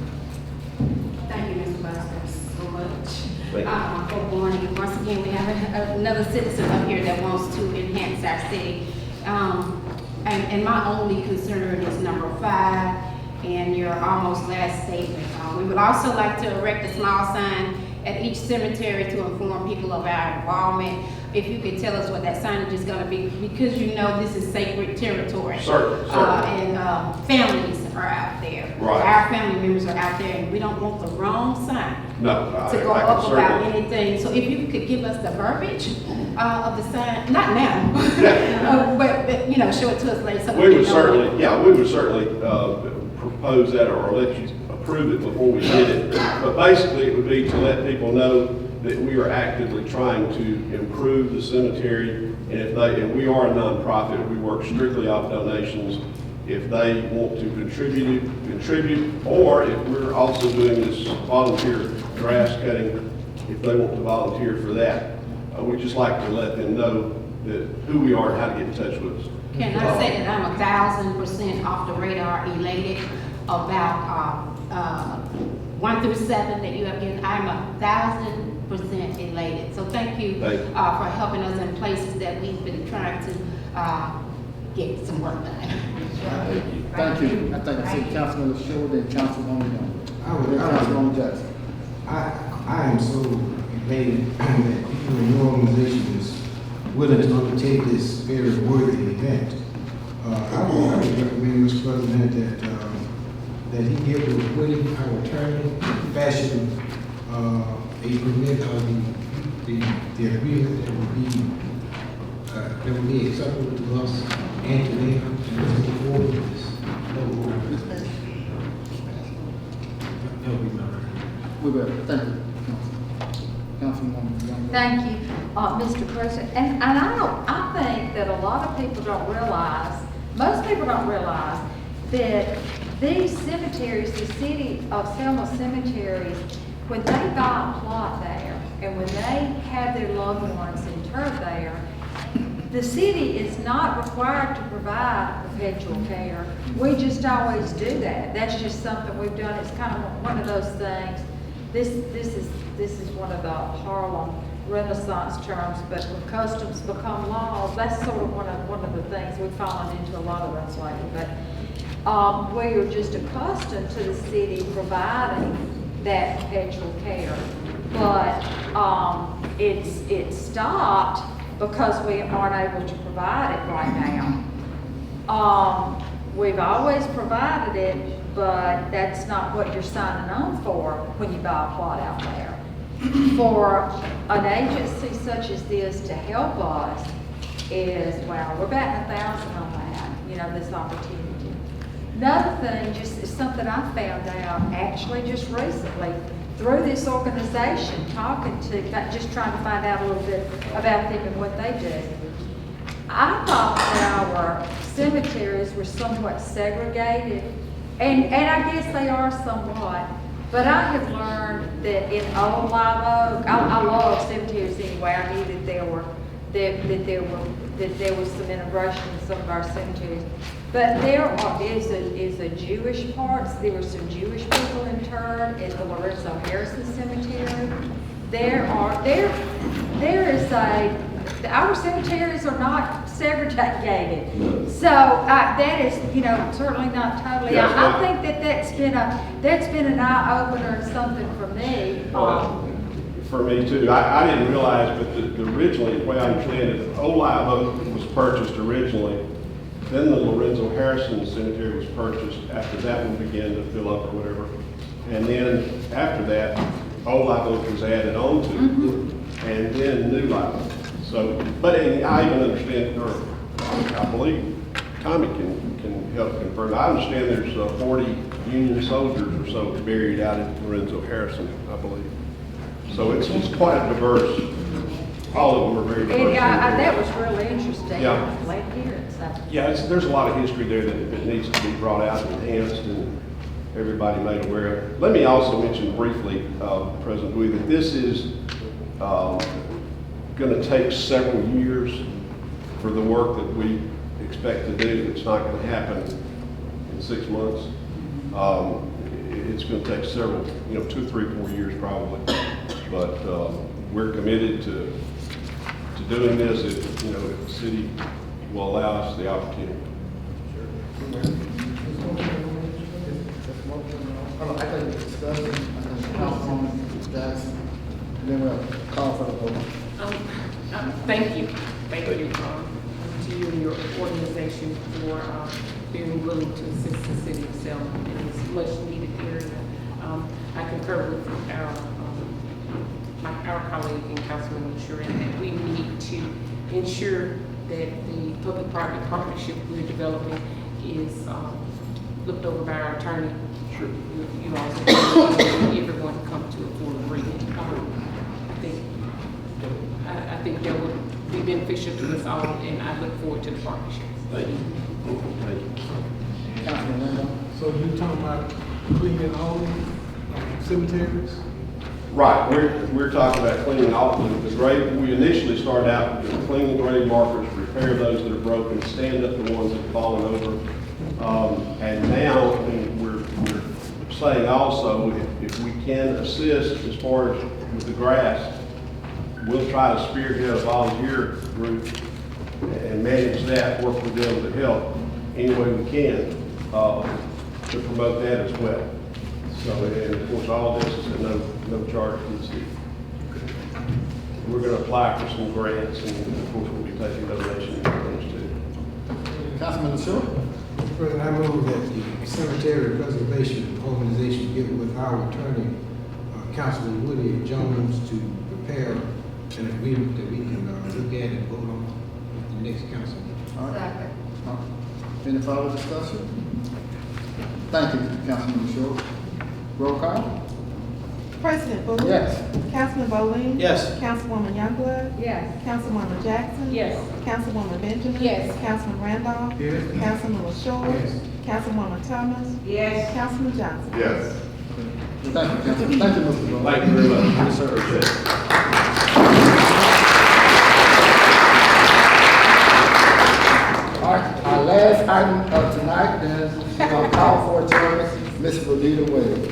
Thank you, Mr. Buster, so much. Thank you. For warning, once again, we have another citizen up here that wants to enhance our city. And my only concern is number 5 and your almost last statement. We would also like to erect a small sign at each cemetery to inform people of our involvement. If you could tell us what that signage is going to be, because you know this is sacred territory. Certainly. And families are out there. Right. Our family members are out there, and we don't want the wrong sign No, to go up about anything. So if you could give us the verbiage of the sign, not now, but you know, show it to us later. So we would certainly propose that or let you approve it before we did it. But basically, it would be to let people know that we are actively trying to improve the cemetery, and we are a nonprofit. We work strictly off donations. If they want to contribute, or if we're also doing this volunteer grass cutting, if they want to volunteer for that, we just like to let them know that who we are and how to get in touch with us. Can I say that I'm 1,000% off the radar elated about 1 through 7 that you have given. I'm 1,000% elated. So thank you Thank you. for helping us in places that we've been trying to get some work done. Thank you. I think I said Councilman LaShaw, then Councilwoman Young. Then I Councilwoman Jackson. am so elated that people in your organization is willing to undertake this very worthy event. I would recommend, Mr. President, that he give the Woody, our attorney, fashion a permit of the agreement that would be acceptable to us and to them, and let's move forward with this. That would be my recommendation. We will. Thank you. Councilwoman Young. Thank you, Mr. President. And I think that a lot of people don't realize, most people don't realize that these cemeteries, the city of Selma cemeteries, when they buy a plot there and when they have their loved ones interred there, the city is not required to provide perpetual care. We just always do that. That's just something we've done. It's kind of one of those things. This is one of the Harlem Renaissance terms, but when customs become laws, that's sort of one of the things we've fallen into a lot of those lately. But we are just accustomed to the city providing that perpetual care, but it's stopped because we aren't able to provide it right now. We've always provided it, but that's not what you're signing on for when you buy a plot out there. For an agency such as this to help us is, well, we're batting 1,000 on that, this opportunity. Another thing, just is something I found out actually just recently through this organization, talking to, just trying to find out a little bit about them and what they do. I thought that our cemeteries were somewhat segregated, and I guess they are somewhat, but I have learned that in Old Live Oak, I love cemeteries anyway. I knew that there was some integration in some of our cemeteries. But there is a Jewish part. There were some Jewish people interred in the Lorenzo Harrison Cemetery. Our cemeteries are not segregated. So that is, certainly not totally. Yes, I think that's been an eye opener and something for me. For me too. I didn't realize, but originally, the way I understand it, Old Live Oak was purchased originally. Then the Lorenzo Harrison Cemetery was purchased after that one began to fill up or whatever. And then after that, Old Live Oak was added on to, and then New Live Oak. So, but I even understand, or I believe Tommy can help confirm. I understand there's 40 Union soldiers or so buried out at Lorenzo Harrison, I believe. So it's quite a diverse. All of them are very diverse. That was really interesting. Yeah. Glad to hear it. So. Yeah, there's a lot of history there that needs to be brought out and enhanced and everybody made aware of. Let me also mention briefly, President Bowie, that this is going to take several years for the work that we expect to do. It's not going to happen in 6 months. It's going to take several, 2, 3, 4 years probably. But we're committed to doing this if the city will allow us the opportunity. I think it's discussion. I think Councilwoman Jackson, and then we'll call for the vote. Thank you to you and your organization for being willing to assist the city of Selma in this much needed area. I concur with our colleague and Councilman LaShaw that we need to ensure that the public-private partnership we're developing is looked over by our attorney. Sure. You also everyone to come to a full agreement. I think that would be beneficial to us all, and I look forward to the partnership. Thank you. Thank you. Councilman Linda. So you talking about cleaning all cemeteries? Right, we're talking about cleaning all of them. The grave, we initially started out with cleaning grave markers, repair those that are broken, stand up the ones that have fallen over. And now we're saying also, if we can assist as far as with the grass, we'll try to spearhead a volunteer group and manage that, work with them to help any way we can to promote that as well. So, and of course, all this is at no charge to the city. We're going to apply for some grants, and of course, we'll be taking donations and things too. Councilman LaShaw? Mr. President, I move that the Cemetery Preservation Organization get with our attorney, Councilman Woody Jones, to prepare an agreement that we can look at and vote on at the next council. All right. Any further discussion? Thank you, Councilman LaShaw. Roll call? President Bowie? Yes. Councilman Bowling? Yes. Councilwoman Youngblood? Yes. Councilwoman Jackson? Yes. Councilwoman Benjamin? Yes. Councilman Randolph? Yes. Councilman LaShaw? Yes. Councilwoman Thomas? Yes. Councilman Johnson? Yes. Thank you, Councilman. Thank you, Mr. Bowles. Thank you very much. Yes, sir. Appreciate it. All right, our last item of tonight is call for adjournment, Ms. Renita Wade.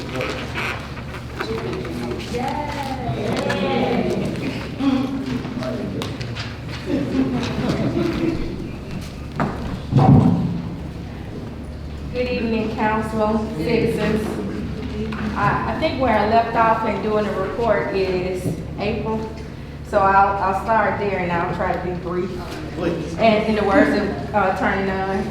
Good evening, council, citizens. I think where I left off in doing the report is April. So I'll start there and I'll try to be brief. Please. And in the words of Attorney Nunn.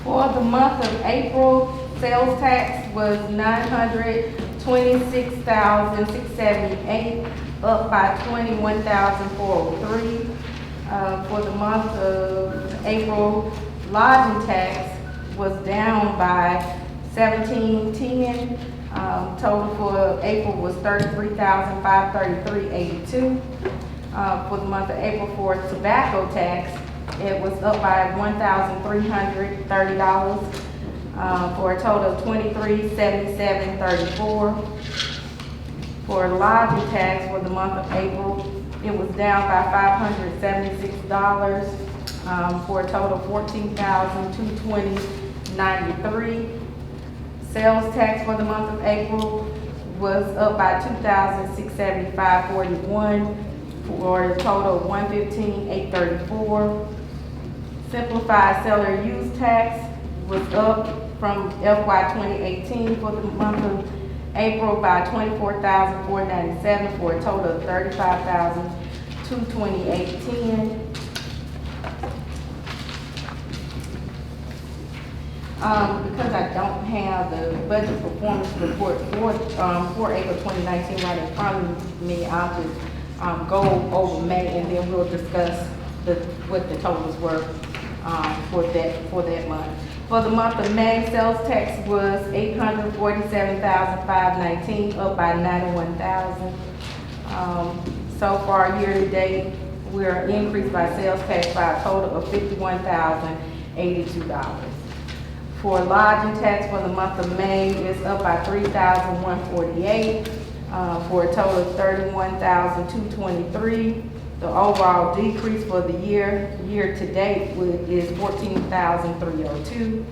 For the month of April, sales tax was $926,678, up by $21,403. For the month of April, lodging tax was down by $1,710. Total for April was $33,533.82. For the month of April, for tobacco tax, it was up by $1,330 for a total of $23,7734. For lodging tax for the month of April, it was down by $576 for a total of $14,220.93. Sales tax for the month of April was up by $2,675.41 for a total of $115,834. Simplified seller use tax was up from FY 2018 for the month of April by $24,497 for a total of $35,228.10. Because I don't have the budget performance report for April 2019 right in front of me, I'll just go over May and then we'll discuss what the totals were for that month. For the month of May, sales tax was $847,519, up by $91,000. So far, year to date, we're increased by sales tax by a total of $51,082. For lodging tax for the month of May, it's up by $3,148 for a total of $31,223. The overall decrease for the year to date is $14,302.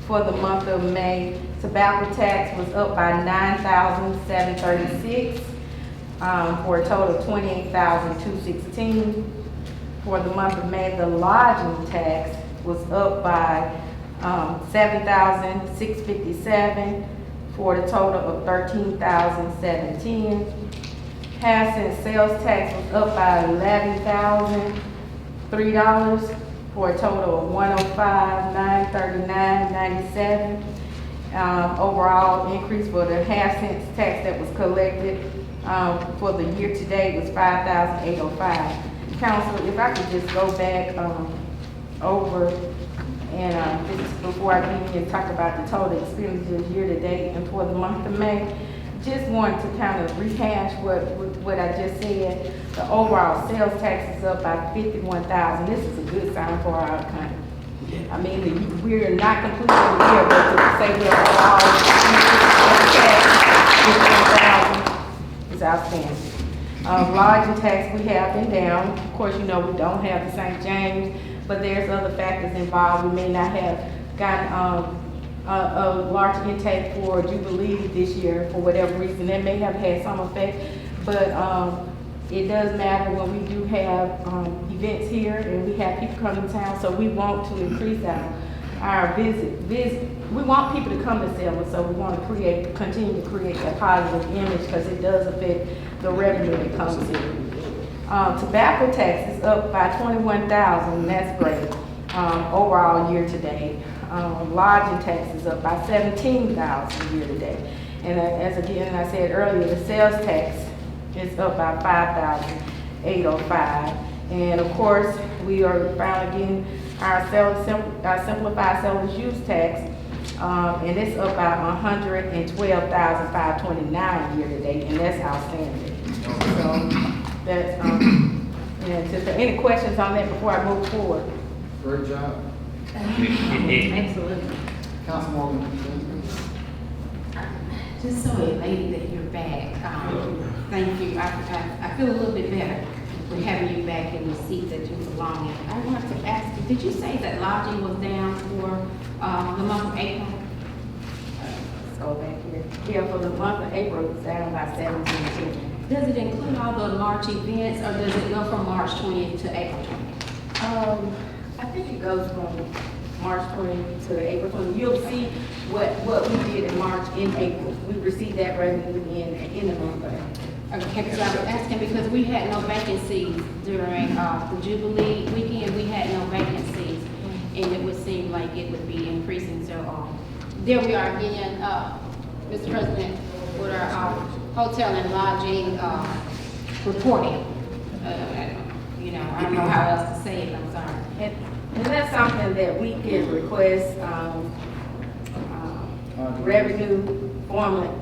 For the month of May, tobacco tax was up by $9,736 for a total of $28,216. For the month of May, the lodging tax was up by $7,657 for the total of $13,710. Half-cent sales tax was up by $11,003 for a total of $105,939.97. Overall increase for the half-cent tax that was collected for the year to date was $5,805. Council, if I could just go back over and this is before I begin to talk about the total expenditures year to date and for the month of May. Just wanted to kind of rehash what I just said. The overall sales tax is up by $51,000. This is a good sign for our economy. I mean, we're not completing the year, but to say we're overall $51,000 is outstanding. Lodging tax, we have been down. Of course, you know, we don't have the St. James, but there's other factors involved. We may not have gotten, a large intake for Jubilee this year for whatever reason. That may have had some effect, but, it does matter when we do have, events here and we have people come to town, so we want to increase our visit. We want people to come to Selma, so we want to continue to create that positive image because it does affect the revenue that comes here. Tobacco tax is up by 21,000, that's great, overall year to date. Lodging tax is up by 17,000 year to date. And as again, I said earlier, the sales tax is up by 5,805. And of course, we are finally getting our simplified seller's use tax, and it's up by 112,529 year to date, and that's outstanding. So that's, and if there are any questions on that before I move forward. Great job. Absolutely. Councilwoman. Just so elated that you're back. Thank you. I feel a little bit better with having you back in the seat that you belong in. I wanted to ask you, did you say that lodging was down for the month of April? Let's go back here. Yeah, for the month of April, it's down by 17%. Does it include all the March events, or does it go from March 20th to April 20th? I think it goes from March 20th to April 20th. You'll see what we did in March in April. We received that revenue in the month of April. Okay, because I was asking because we had no vacancies during the Jubilee weekend. We had no vacancies, and it would seem like it would be increasing. So there we are again, Mr. President, with our hotel and lodging reporting. I don't know how else to say it. I'm sorry. And that's something that we can request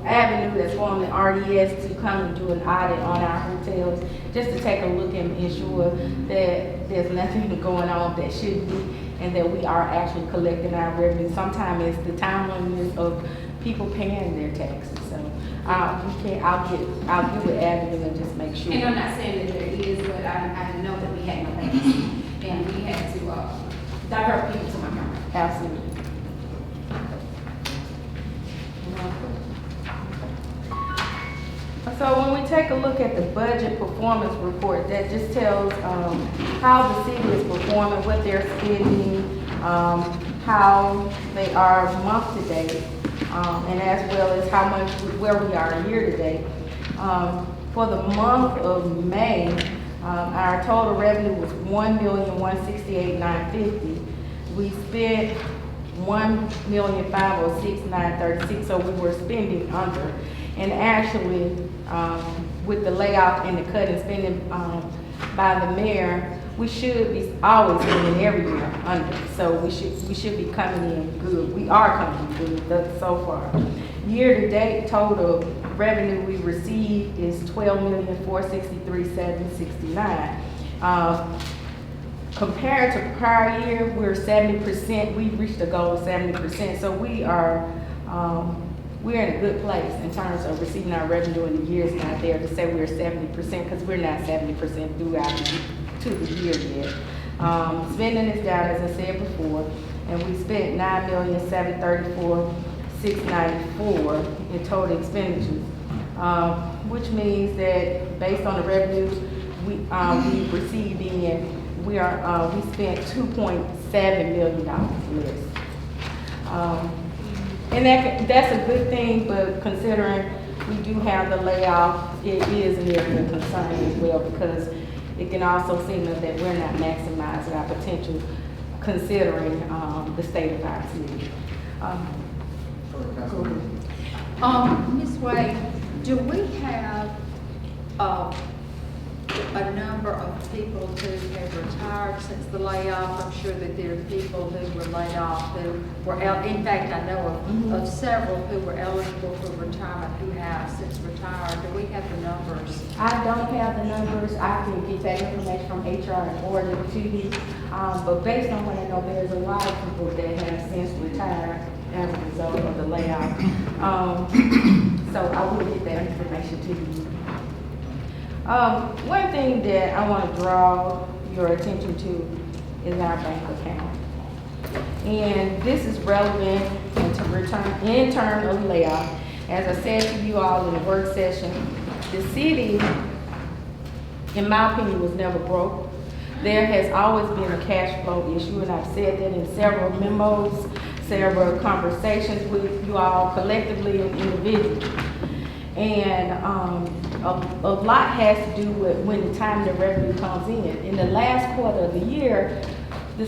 Avenue that's formerly RDS to come and do an audit on our hotels, just to take a look and ensure that there's nothing going on that shouldn't be, and that we are actually collecting our revenue. Sometimes it's the timeliness of people paying their taxes. So I'll get with Avenue and just make sure. And I'm not saying that there is, but I know that we had no vacancies, and we had to divert people to Montgomery. Absolutely. So when we take a look at the budget performance report, that just tells how the city is performing, what they're spending, how they are month to date, and as well as how much, where we are year to date. For the month of May, our total revenue was $1,168,950. We spent $1,506,936, so we were spending under. And actually, with the layoff and the cut in spending by the mayor, we should be always spending every year under. So we should be coming in good. We are coming in good so far. Year to date total revenue we received is $12,463,769. Compared to prior year, we're 70%. We reached a goal of 70%. So we're in a good place in terms of receiving our revenue, and the year's not there to say we're 70% because we're not 70% throughout the year yet. Spending is down, as I said before, and we spent $9,734,694 in total expenditures, which means that based on the revenues we received in, we spent $2.7 million less. And that's a good thing, but considering we do have the layoff, it is an area of concern as well, because it can also seem that we're not maximizing our potential considering the state of our city. Ms. Wade, do we have a number of people who have retired since the layoff? I'm sure that there are people who were laid off who were in fact, I know of several who were eligible for retirement who have since retired. Do we have the numbers? I don't have the numbers. I can get that information from HR and forward it to you. But based on what I know, there's a lot of people that have since retired as a result of the layoff. So I will get that information to you. One thing that I want to draw your attention to is our bank account. And this is relevant in terms of layoff. As I said to you all in the work session, the city, in my opinion, was never broke. There has always been a cash flow issue, and I've said that in several memos, several conversations with you all collectively and individually. And a lot has to do with when the time the revenue comes in. In the last quarter of the year, the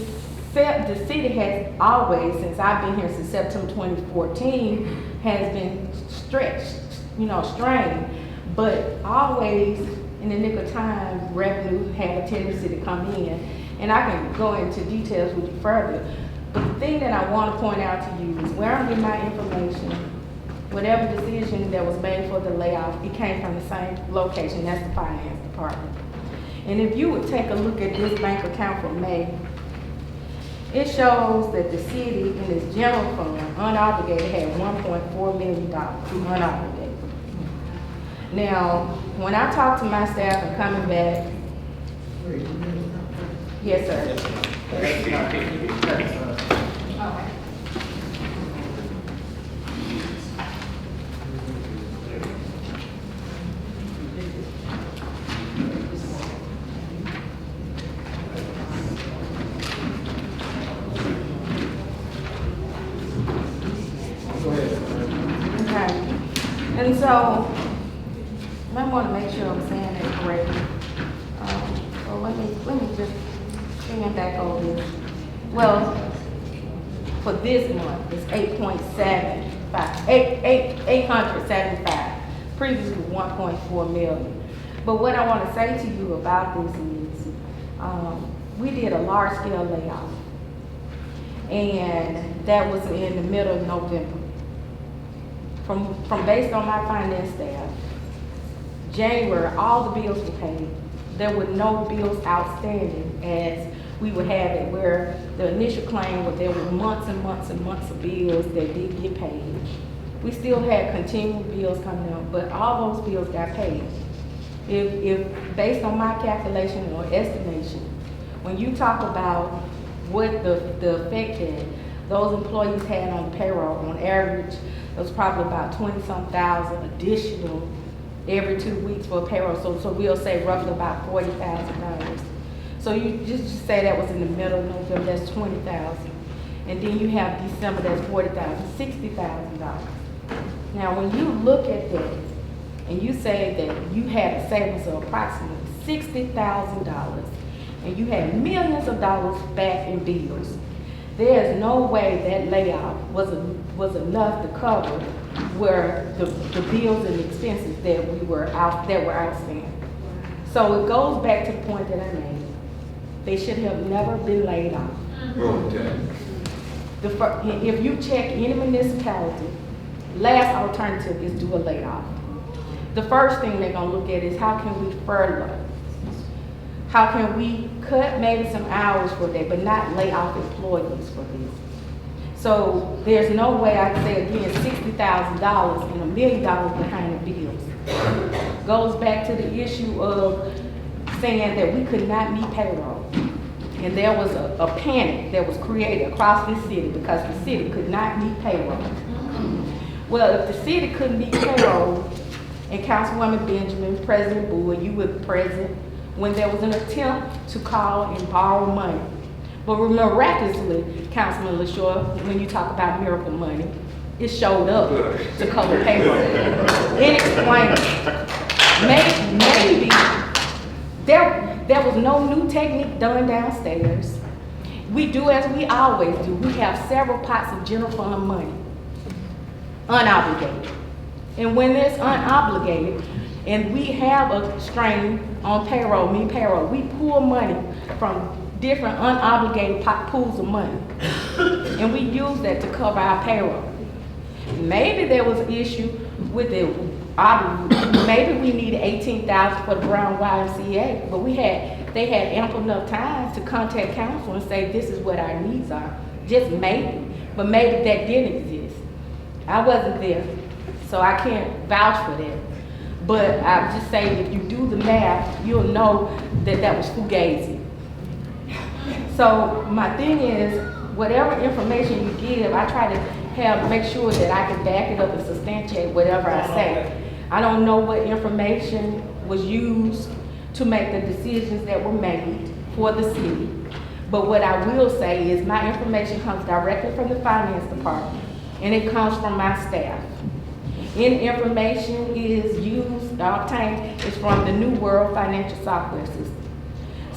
city has always, since I've been here since September 2014, has been stretched, strained, but always in the nick of time, revenue have a tendency to come in. And I can go into details with you further. But the thing that I want to point out to you is where I'm getting my information. Whatever decision that was made for the layoff, it came from the same location, that's the finance department. And if you would take a look at this bank account for May, it shows that the city in its general fund, unobligated, had $1.4 million unobligated. Now, when I talk to my staff and coming back, yes, sir. And so, I want to make sure I'm saying that correctly. So let me just bring back over this. Well, for this month, it's 875. Previously 1.4 million. But what I want to say to you about this is, we did a large scale layoff, and that was in the middle of November. From based on my finance staff, January, all the bills were paid. There were no bills outstanding as we would have it, where the initial claim was there were months and months and months of bills that didn't get paid. We still had continual bills coming out, but all those bills got paid. If based on my calculation or estimation, when you talk about what the effect that those employees had on the payroll, on average, it was probably about 20-some thousand additional every 2 weeks for payroll. So we'll say roughly about $40,000. So you just say that was in the middle of November, that's $20,000. And then you have December, that's $40,000, $60,000. Now when you look at that and you say that you had a savings of approximately $60,000 and you had millions of dollars back in bills, there's no way that layoff was enough to cover where the bills and expenses that were outstanding. So it goes back to the point that I made. They should have never been laid off. Okay. If you check any municipality, last alternative is do a layoff. The first thing they're gonna look at is how can we furlough? How can we cut maybe some hours for that, but not lay off employees for this? So there's no way I can say again $60,000 and $1 million behind the bills. Goes back to the issue of saying that we could not meet payroll. And there was a panic that was created across this city because the city could not meet payroll. Well, if the city couldn't meet payroll, and Councilwoman Benjamin, President Bowie, you were present when there was an attempt to call and borrow money. But miraculously, Councilman LaShaw, when you talk about miracle money, it showed up to cover payroll. Inexplainable. Maybe there was no new technique done downstairs. We do as we always do. We have several pots of general fund money, unobligated. And when it's unobligated, and we have a strain on payroll, we pull money from different unobligated pools of money. And we use that to cover our payroll. Maybe there was an issue with it. Maybe we needed $18,000 for the Brown YMCA, but they had ample enough time to contact council and say this is what our needs are. Just maybe, but maybe that didn't exist. I wasn't there, so I can't vouch for that. But I'm just saying, if you do the math, you'll know that that was fugazi. So my thing is, whatever information you give, I try to make sure that I can back it up and substantiate whatever I say. I don't know what information was used to make the decisions that were made for the city. But what I will say is my information comes directly from the finance department, and it comes from my staff. Any information is used, obtained, is from the New World Financial Software System.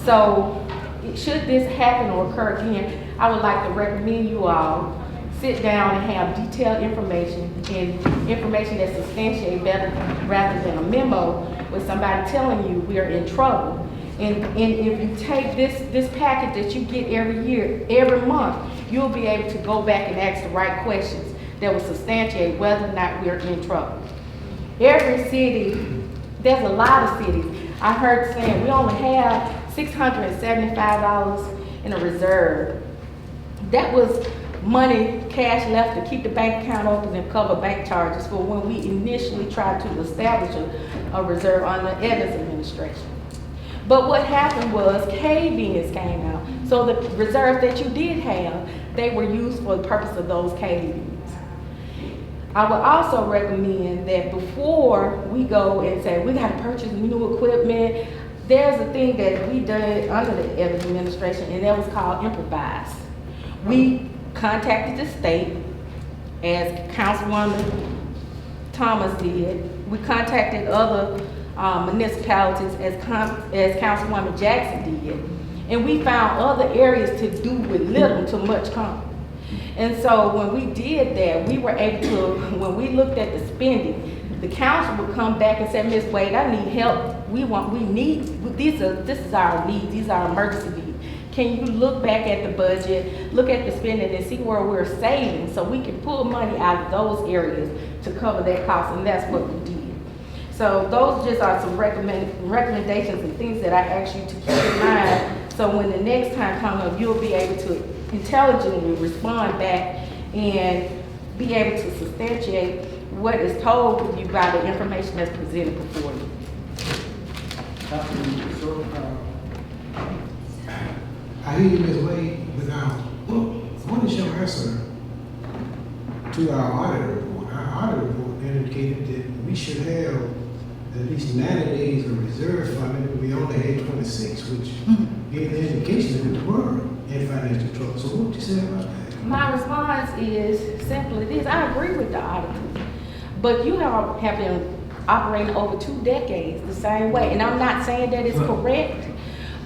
So, should this happen or occur again, I would like to recommend you all sit down and have detailed information and information that's substantiated better rather than a memo with somebody telling you we are in trouble. And if you take this package that you get every year, every month, you'll be able to go back and ask the right questions that will substantiate whether or not we're in trouble. Every city, there's a lot of cities. I heard saying we only have $675 in a reserve. That was money, cash left to keep the bank account open and cover bank charges for when we initially tried to establish a reserve under Evans administration. But what happened was cave-ins came out. So the reserves that you did have, they were used for the purpose of those cave-ins. I would also recommend that before we go and say we got to purchase new equipment, there's a thing that we did under the Evans administration, and that was called improvise. We contacted the state, as Councilwoman Thomas did. We contacted other municipalities, as Councilwoman Jackson did. And we found other areas to do with little to much common. And so when we did that, we were able to, when we looked at the spending, the council would come back and say, Ms. Wade, I need help. This is our needs, these are our emergency needs. Can you look back at the budget, look at the spending and see where we're saving so we can pull money out of those areas to cover that cost, and that's what we did. So those just are some recommendations and things that I ask you to keep in mind, so when the next time comes up, you'll be able to intelligently respond back and be able to substantiate what is told you by the information that's presented before you. I hear you, Ms. Wade, but now, what is your answer to our audit report? Our audit report indicated that we should have at least 90 days of reserve funding, but we only had 26, which gave the indication that we were in financial trouble. So what would you say about that? My response is simply this: I agree with the auditors, but you have been operating over 2 decades the same way, and I'm not saying that it's correct.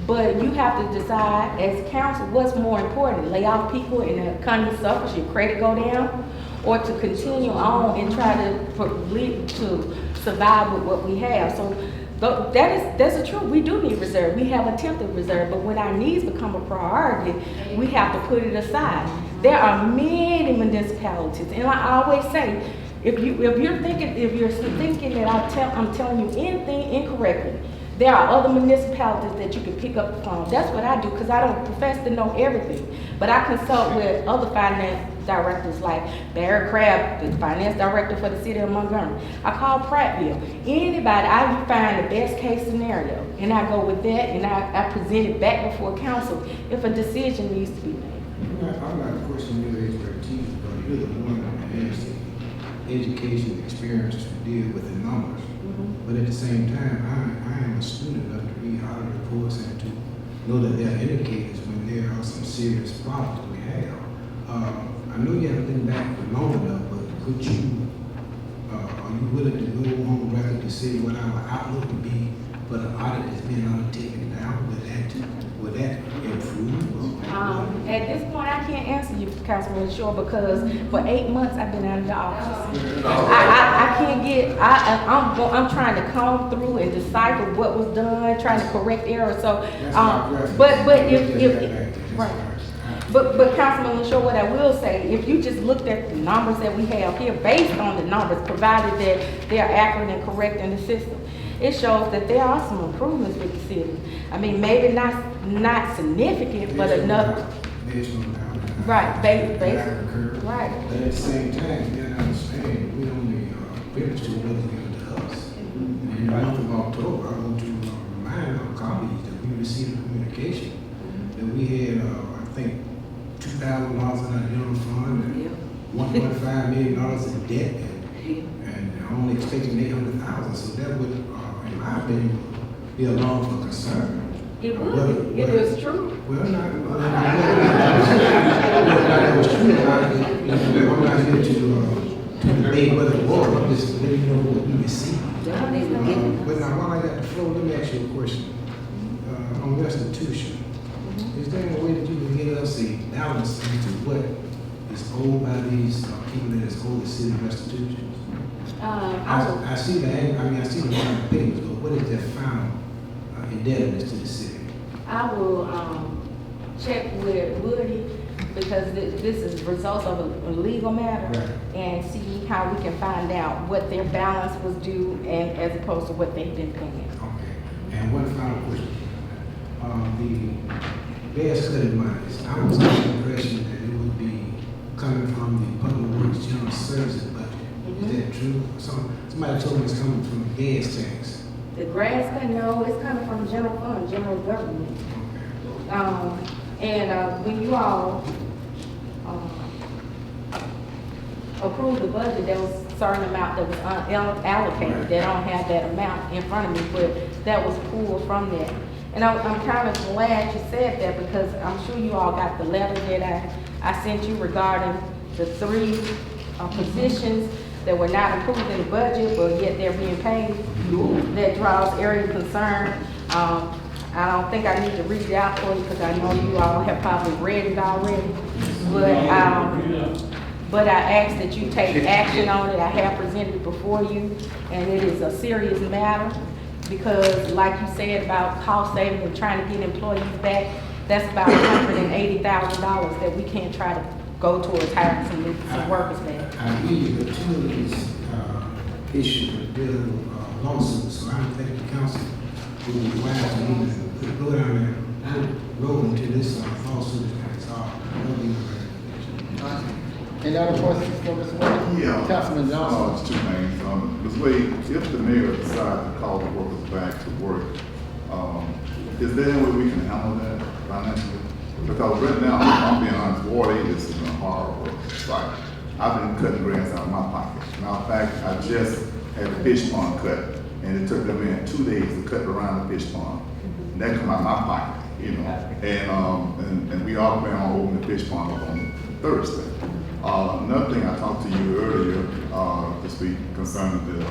But you have to decide as council what's more important, lay off people and the economy suffers, your credit go down, or to continue on and try to survive with what we have. So that's the truth. We do need reserve. We have attempted reserve, but when our needs become a priority, we have to put it aside. There are many municipalities, and I always say, if you're thinking that I'm telling you anything incorrectly, there are other municipalities that you can pick up the phone. That's what I do, because I don't profess to know everything. But I consult with other finance directors like Barry Crabb, the finance director for the city of Montgomery. I call Prattville. Anybody, I find the best case scenario, and I go with that, and I present it back before council if a decision needs to be made. I'm not questioning your expertise, but you're the one that has the education experience to deal with the numbers. But at the same time, I am a student enough to read audit reports and to know that there are indicators when there are some serious problems that we have. I know you haven't been back for long enough, but are you willing to go on record to say what our outlook would be for the audit that's being undertaken now? Would that improve? At this point, I can't answer you, Councilman Shore, because for 8 months I've been out of the office. I can't get. I'm trying to comb through and decipher what was done, trying to correct errors. So, but Councilman Shore, what I will say, if you just looked at the numbers that we have here, based on the numbers, provided that they are accurate and correct in the system, it shows that there are some improvements with the city. I mean, maybe not significant, but enough. Right, based. Right. But at the same time, you gotta understand, we only privileged to what's given to us. And in the month of October, I want to remind our colleagues that we received a communication that we had, I think, $2,000 in our general fund and $1.5 million in debt, and only expecting 800,000. So that would, in my opinion, be a long for concern. It would, it is true. Well, that was true. I'm not here to debate whether it was. I'm just letting you know what we received. But now, while I got the floor, let me ask you a question. On restitution, is there any way that you can get us a balance into what is owed by these people that is owed the city restitution? I see that. I mean, I see the final payments, but what is their final indebtedness to the city? I will check with Woody, because this is results of a legal matter, right, and see how we can find out what their balance was due and as opposed to what they've been paying. Okay. And one final question. The gas credit monies, I was under the impression that it would be coming from the Public Works General Services budget. Is that true? Somebody told me it's coming from gas tax. The grass cut, no, it's coming from general fund, general government. When you all approved the budget, there was a certain amount that was unallocated. They don't have that amount in front of me, but that was pulled from there. And I'm kind of glad you said that, because I'm sure you all got the letter that I sent you regarding the 3 positions that were not approved in the budget, but yet they're being paid. That draws area concern. I don't think I need to read it out for you, because I know you all have probably read it already. But I ask that you take action on it. I have presented it before you, and it is a serious matter, because like you said about cost saving and trying to get employees back, that's about $180,000 that we can't try to go towards hiring some workers back. I believe the 2 of these issues are dealing with lawsuits, so I don't think the council would be wise to even go down there and roll into this lawsuit and resolve. That'll be my recommendation. Any other questions for Ms. Wade? Yeah. Councilman Johnson. It's 2 things. Ms. Wade, if the mayor decides to call the workers back to work, is there any way we can handle that financially? Because right now, I'm being honest, Ward 8 is in a horrible site. I've been cutting grass out of my pocket. Matter of fact, I just had a fish pond cut, and it took them 2 days to cut around the fish pond. And that come out of my pocket, you know. And we are planning on opening the fish pond up on Thursday. Another thing I talked to you earlier this week concerning the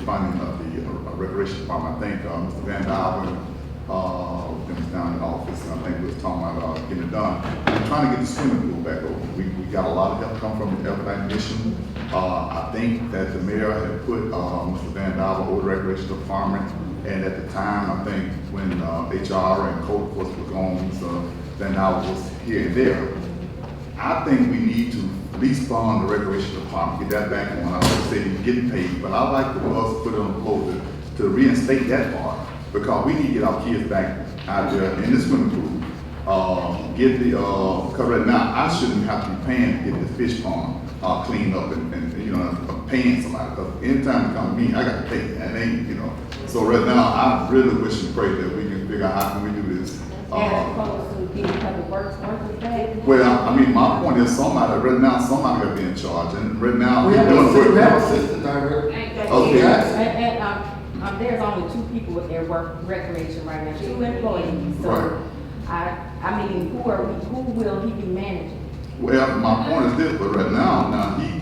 funding of the recreation department. I think Mr. Van Dyven was down in the office, and I think we was talking about getting it done. I'm trying to get the swimming pool back open. We got a lot of help come from the Everbank Mission. I think that the mayor had put Mr. Van Dyven over the recreation department, and at the time, I think when HR and code enforcement was gone, so Van Dyven was here and there. I think we need to at least fund the recreation department, get that back on. I would say getting paid, but I'd like for us to put it on the floor to reinstate that part, because we need to get our kids back out there in the swimming pool. Get the, because right now, I shouldn't have to be paying to get the fish pond cleaned up and you know, paying somebody. Because anytime it comes to me, I got to pay. And ain't, you know. So right now, I really wish and pray that we can figure out how can we do this. As opposed to getting public works workers back. Well, I mean, my point is somebody, right now, somebody got to be in charge. And right now, We have a assistant director. Okay. And there's only 2 people with their work recreation right now, 2 employees. So Right. I mean, who will he be managing? Well, my point is this, but right now he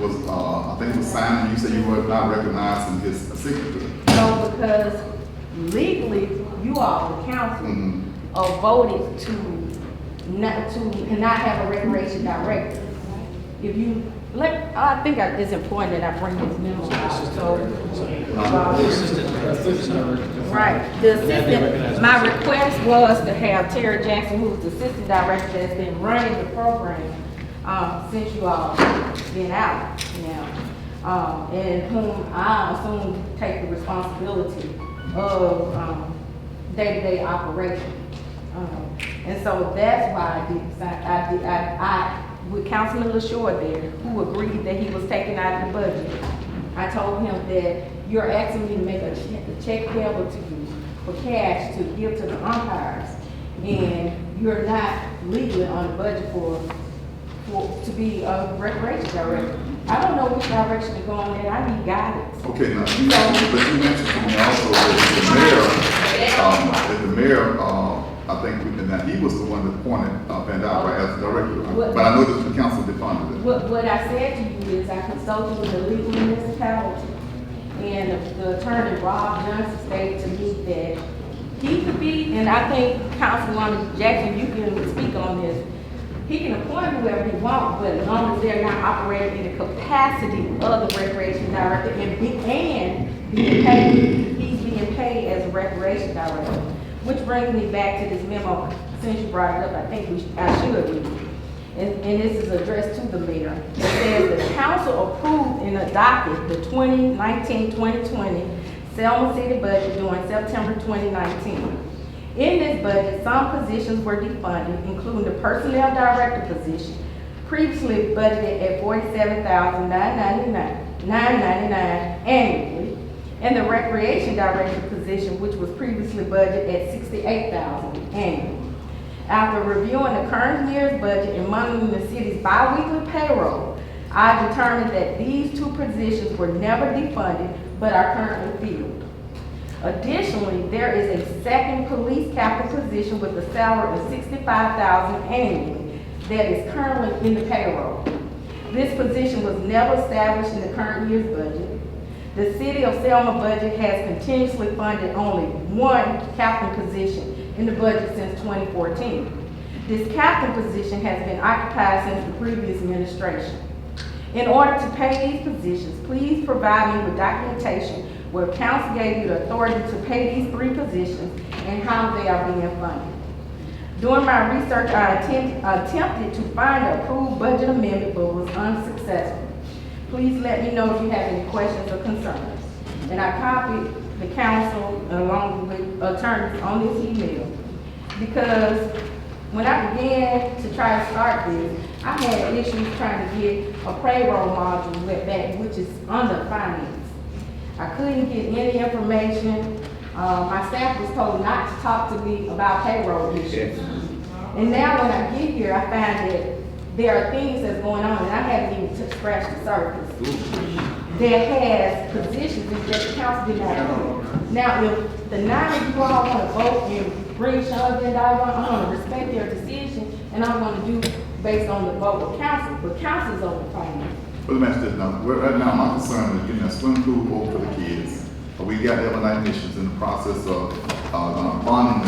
was, I think was signing, you said you were not recognizing his signature. No, because legally, you all, the council, voted to not have a recreation director. If you, I think it's important that I bring this memo out, so. Right, the assistant, my request was to have Terry Jackson, who's the assistant director that's been running the program, since you all been out now, and whom I assume take the responsibility of, day-to-day operation. And so that's why I with Councilman LaShore there, who agreed that he was taken out of the budget, I told him that you're asking me to make a check payable to you for cash to give to the umpires, and you're not legally on the budget to be a recreation director. I don't know which direction to go on there. I need guidance. Okay, now, but you mentioned to me also that the mayor, I think, and he was the one that appointed Van Dyke as director. But I know that the council defunded it. What I said to you is I consulted with the legal municipality, and the attorney, Rob Johnson, stated to me that he could be, and I think Councilwoman Jackson, you can speak on this, he can appoint whoever he wants, but as long as they're not operating in the capacity of the recreation director and being paid, he's being paid as a recreation director. Which brings me back to this memo, since you brought it up, I think I should read it. And this is addressed to the mayor. It says the council approved and adopted the 2019-2020 Selma City budget during September 2019. In this budget, some positions were defunded, including the personnel director position, previously budgeted at $47,999 annually, and the recreation director position, which was previously budgeted at $68,000 annually. After reviewing the current year's budget and monitoring the city's bi-weekly payroll, I determined that these two positions were never defunded, but are currently filled. Additionally, there is a second police captain position with a salary of $65,000 annually that is currently in the payroll. This position was never established in the current year's budget. The city of Selma budget has continuously funded only one captain position in the budget since 2014. This captain position has been occupied since the previous administration. In order to pay these positions, please provide me with documentation where council gave you the authority to pay these three positions and how they are being funded. During my research, I attempted to find an approved budget amendment, but was unsuccessful. Please let me know if you have any questions or concerns. And I copied the council along with attorneys on this email, because when I began to try to start this, I had issues trying to get a payroll module with that, which is under finance. I couldn't get any information. My staff was told not to talk to me about payroll issues. And now when I get here, I find that there are things that's going on, and I haven't even scratched the surface. That has positions that the council did not approve. Now, if the 9 of you all want to vote and bring Sean Van Dyke on, I'm going to respect their decision, and I'm going to do based on the vote of council, but council's over finance. Well, let me ask this now. Right now, my concern is getting a swim pool over for the kids. We got overnight missions in the process of bonding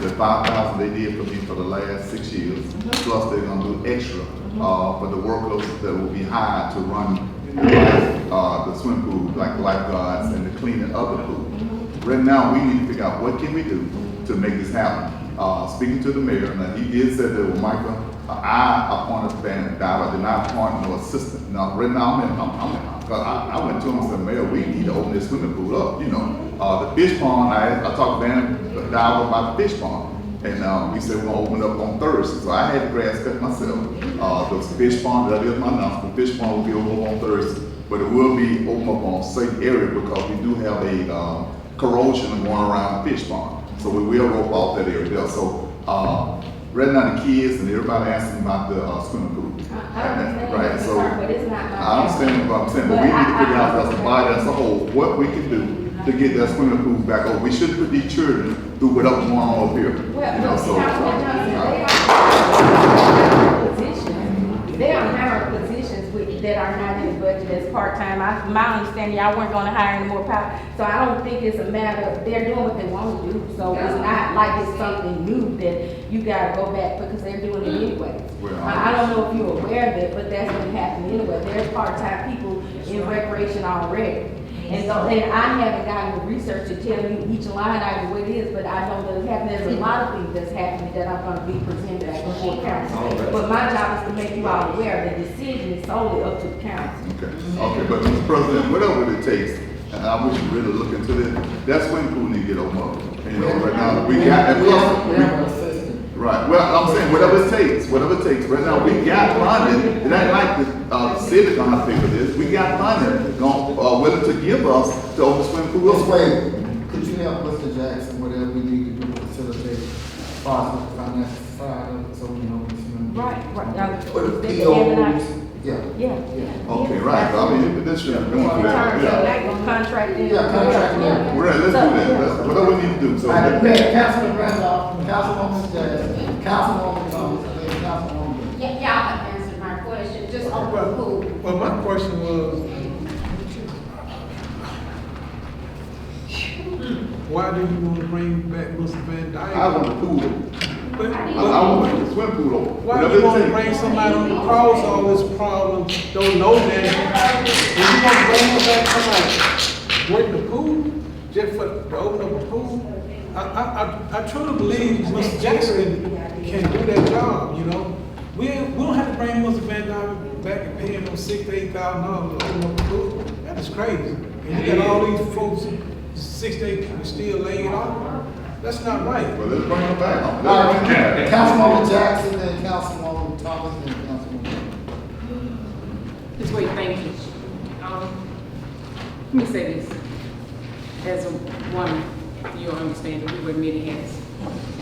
the $5,000 they did for me for the last 6 years. Plus, they're going to do extra for the workloads that will be hired to run the swim pool, like the lifeguards and the cleaning of the pool. Right now, we need to figure out what can we do to make this happen. Speaking to the mayor, and he did say that, well, Michael, I appointed Van Dyke, I did not appoint no assistant. Now, right now, because I went to him and said, Mayor, we need to open this swimming pool up. You know, the fish pond, I talked to Van Dyke about the fish pond. And he said, we're going to open it up on Thursday. So I had the grass cut myself. The fish pond, that is my announcement, the fish pond will be open on Thursday. But it will be open up on a safe area because we do have a corrosion going around the fish pond. So we will rope off that area there. So right now the kids and everybody asking about the swimming pool. Right, so I understand what I'm saying, but we need to figure out as a body, as a whole, what we can do to get that swimming pool back over. We shouldn't put these children through whatever going on up here. They are hiring positions that are not in the budget as part-time. My understanding, y'all weren't gonna hire any more power. So I don't think it's a matter of, they're doing what they want to do. So it's not like it's something new that you gotta go back because they're doing it anyway. I don't know if you're aware of it, but that's been happening anyway. There's part-time people in recreation already. And so, and I haven't gotten the research to tell you each line item what it is, but I know that it's happening. There's a lot of things that's happening that I'm gonna be presented at before council. But my job is to make you all aware the decision is solely up to the council. Okay, but Mr. President, whatever it takes, and I wish you really look into this, that swimming pool need to get open up. You know, right now, we got, and plus, Right, well, I'm saying whatever it takes. Right now, we got money. It ain't like the city gonna pay for this. We got money, willing to give us to open swimming pool. Ms. Wade, could you help Mr. Jackson, whatever we need to do to facilitate as far as the financial side of it, so we know this money? Right. Yeah. Okay, right, I mean, this should be going through that, yeah. Contracting. Yeah, contract. Right, let's do that, whatever we need to do, so. Councilman Randolph, Councilwoman Jackson, Councilwoman Thomas, and then Councilwoman. Y'all have answered my question, just open the pool. Well, my question was, why do you want to bring back Mr. Van Dyke? I want the pool. But- I want the swim pool over. Why do you want to bring somebody on across all this problem, don't know that? And you want to bring them back, somebody work the pool, just to open up a pool? I truly believe Mr. Jackson can do that job, you know? We don't have to bring Mr. Van Dyke back and pay him $6,000 to $8,000 to open up a pool. That is crazy. And you got all these folks, 6 to 8 people still laying off. That's not right. Well, let's bring them back. All right, Councilwoman Jackson, then Councilwoman Thomas, then Councilwoman. Ms. Wade, thank you. Let me say this. As a woman, you'll understand that we wear many hats.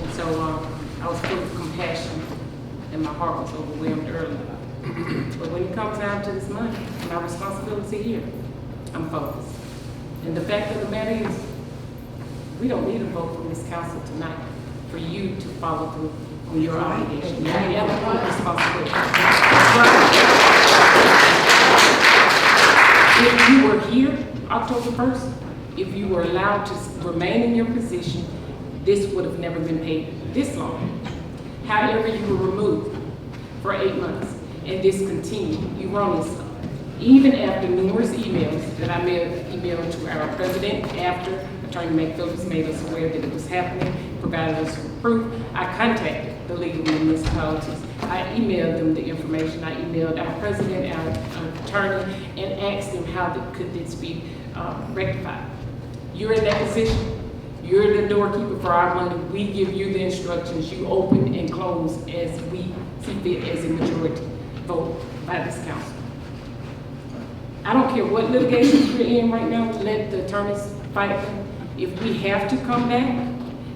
And so I was full of compassion and my heart was overwhelmed earlier. But when it comes down to this money, my responsibility here, I'm focused. And the fact of the matter is, we don't need a vote from this council tonight for you to follow through on your obligation. You have a full responsibility. If you were here October 1st, if you were allowed to remain in your position, this would have never been paid this long. However, you were removed for 8 months, and this continued. You wronged yourself. Even after numerous emails that I emailed to our president after Attorney McPhillips made us aware that it was happening, provided us with proof, I contacted the legal municipalities. I emailed them the information. I emailed our president, our attorney, and asked them how could this be rectified. You're in that position. You're the doorkeeper for our money. We give you the instructions. You open and close as we see fit as a majority vote by this council. I don't care what litigations we're in right now, let the attorneys fight them. If we have to come back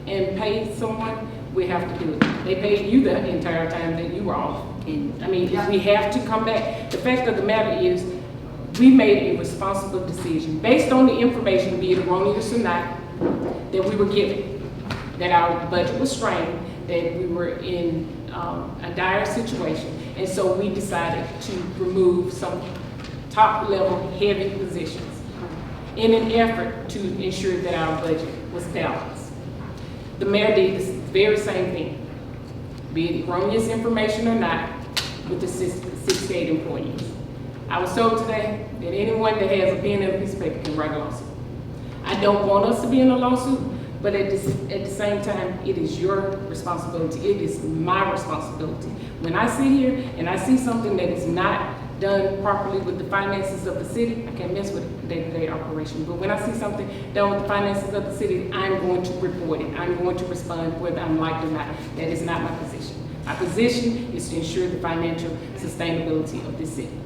and pay someone, we have to do it. They paid you the entire time that you were off. And I mean, if we have to come back, the fact of the matter is, we made a responsible decision based on the information, be it erroneous or not, that we were given, that our budget was strained, that we were in a dire situation. And so we decided to remove some top-level heavy positions in an effort to ensure that our budget was balanced. The mayor did this very same thing, be it erroneous information or not, with the 68 employees. I was told today that anyone that has a pen and a piece of paper can write a lawsuit. I don't want us to be in a lawsuit, but at the same time, it is your responsibility. It is my responsibility. When I sit here and I see something that is not done properly with the finances of the city, I can't mess with day-to-day operation. But when I see something done with the finances of the city, I'm going to report it. I'm going to respond whether I'm liked or not. That is not my position. My position is to ensure the financial sustainability of this city.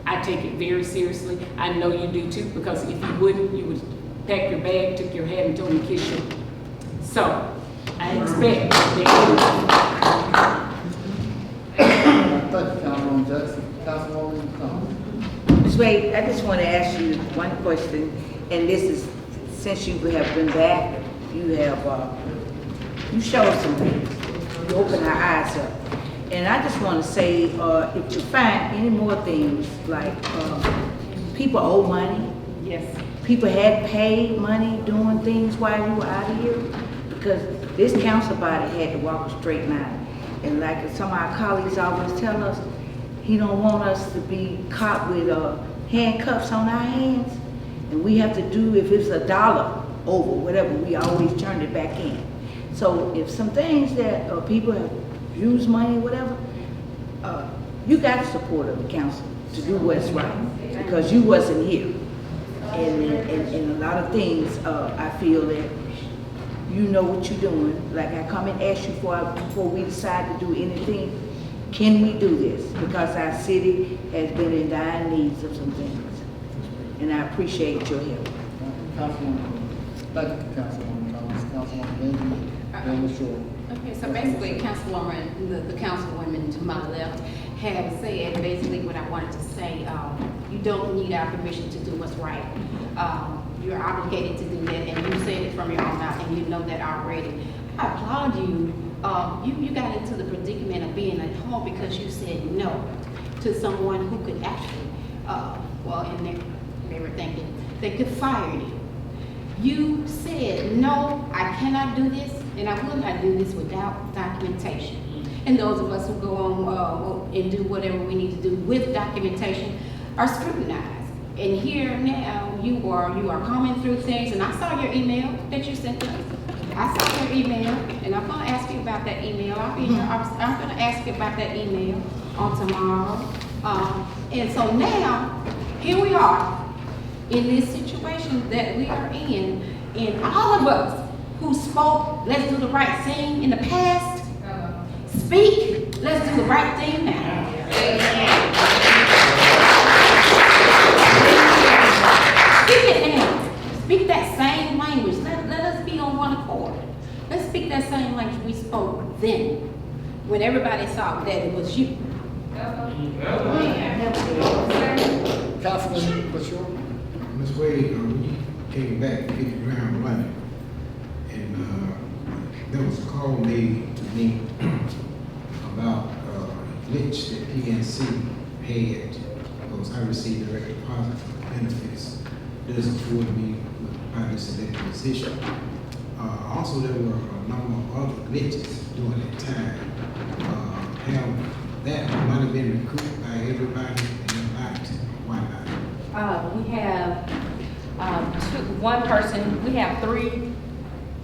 I take it very seriously. I know you do too, because if you wouldn't, you would pack your bag, took your hat, and told me to kiss you. So, I expect that Thank you, Councilwoman Jackson. Councilwoman Thomas. Ms. Wade, I just want to ask you one question, and this is, since you have been back, you have, you showed some things. You opened our eyes up. And I just want to say, if you find any more things, like people owe money. yes. People had paid money doing things while you were out of here, because this council body had to walk a straight line. And like some of our colleagues always tell us, he don't want us to be caught with handcuffs on our hands. And we have to do, if it's $1 over, whatever, we always turn it back in. So if some things that people have used money, whatever, you got the support of the council to do what's right, because you wasn't here. And a lot of things, I feel that you know what you're doing. Like I come and ask you before we decide to do anything, can we do this? Because our city has been in dire needs of some things. And I appreciate your help. Councilwoman, thank you, Councilwoman Thomas. Councilwoman Benji, Short. Okay, so basically, the councilwomen to my left have said basically what I wanted to say. You don't need our permission to do what's right. You're obligated to do that, and you said it from your own mouth, and you know that already. I applaud you. You got into the predicament of being at home because you said no to someone who could actually, and they were thinking they could fire you. You said, no, I cannot do this, and I will not do this without documentation. And those of us who go on and do whatever we need to do with documentation are scrutinized. And here now, you are combing through things, and I saw your email that you sent us. I saw your email, and I'm gonna ask you about that email. I'm gonna ask you about that email on tomorrow. And so now, here we are in this situation that we are in, and all of us who spoke, let's do the right thing in the past, speak, let's do the right thing now. Speak it now. Speak that same language. Let us be on one accord. Let's speak that same language we spoke then, when everybody saw that it was you. Councilman Bashir. Ms. Wade, when you came back, you hit the ground running. And there was a call made to me about a glitch that PNC had, because I received direct deposit for benefits. Doesn't afford me by this elected position. Also, there were a number of other glitches during that time. Have that money been recouped by everybody and not? Why not? We have one person, we have 3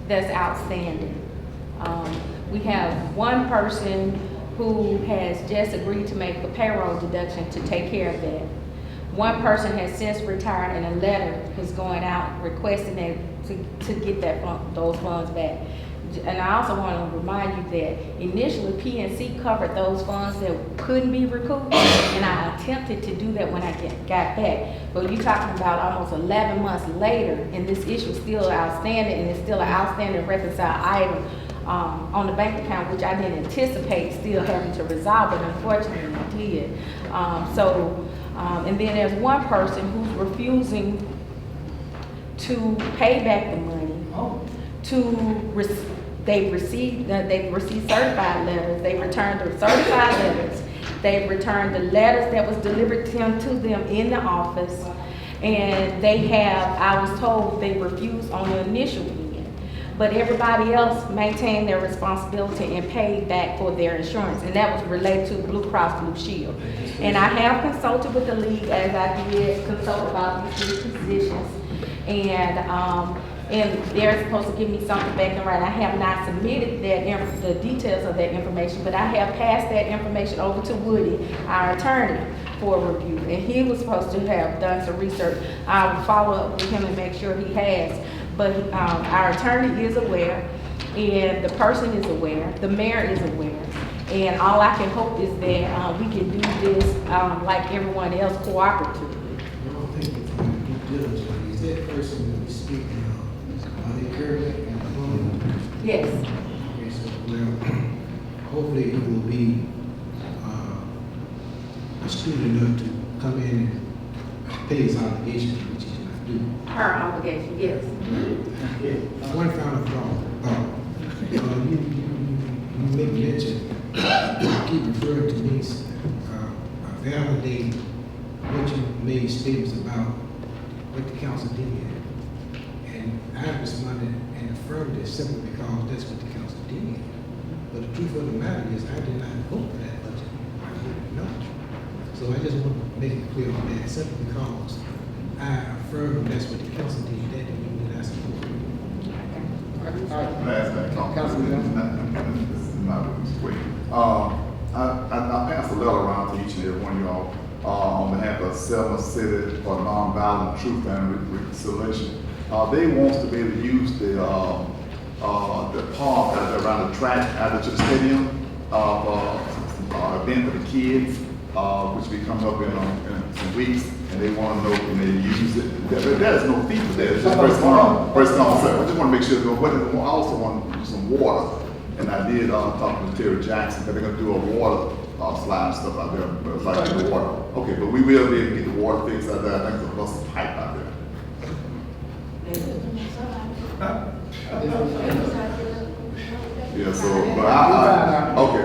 that's outstanding. We have one person who has just agreed to make a payroll deduction to take care of that. One person has since retired, and a letter is going out requesting that to get those funds back. And I also want to remind you that initially PNC covered those funds that couldn't be recouped, and I attempted to do that when I got back. But you're talking about almost 11 months later, and this issue is still outstanding, and it's still an outstanding reconciled item on the bank account, which I didn't anticipate still having to resolve, but unfortunately I did. And then there's one person who's refusing to pay back the money. They've received certified letters. They returned the certified letters. They've returned the letters that was delivered to them in the office. And I was told they refused on the initial end. But everybody else maintained their responsibility and paid back for their insurance. And that was related to Blue Cross Blue Shield. And I have consulted with the league, as I did consult about these 3 positions. And they're supposed to give me something back in writing. I have not submitted the details of that information, but I have passed that information over to Woody, our attorney, for review. And he was supposed to have done some research. I will follow up with him and make sure he has. But our attorney is aware, and the person is aware, the mayor is aware. And all I can hope is that we can do this like everyone else cooperatively. I don't think it's going to do diligently. Is that person that we speaking of? Are they currently employed? Yes. Okay, so, well, hopefully he will be astute enough to come in and pay his obligation, which he did not do. Her obligation, yes. One final thought. You make mention, you keep referring to me, validate what you made statements about what the council did. And I responded and affirmed it simply because that's what the council did. But the truth of the matter is I did not vote for that budget. I didn't know. So I just want to make it clear on that, simply because I affirmed that's what the council did. That didn't mean that I supported it. Last thing, this is not quick. I passed a letter around to each and every one of y'all on behalf of Selma City for Nonviolent Truth and Reconciliation. They want to be able to use the around the track out to the stadium, event for the kids, which will be coming up in some weeks, and they want to know can they use it. There's no fee for that. It's just first come. I just want to make sure. I also want some water, and I did talk to Terry Jackson that they're going to do a water slide and stuff out there, but it's like the water. Okay, but we will be able to get the water fixed out there. I think there's a bust pipe out there. Yeah, so, but okay.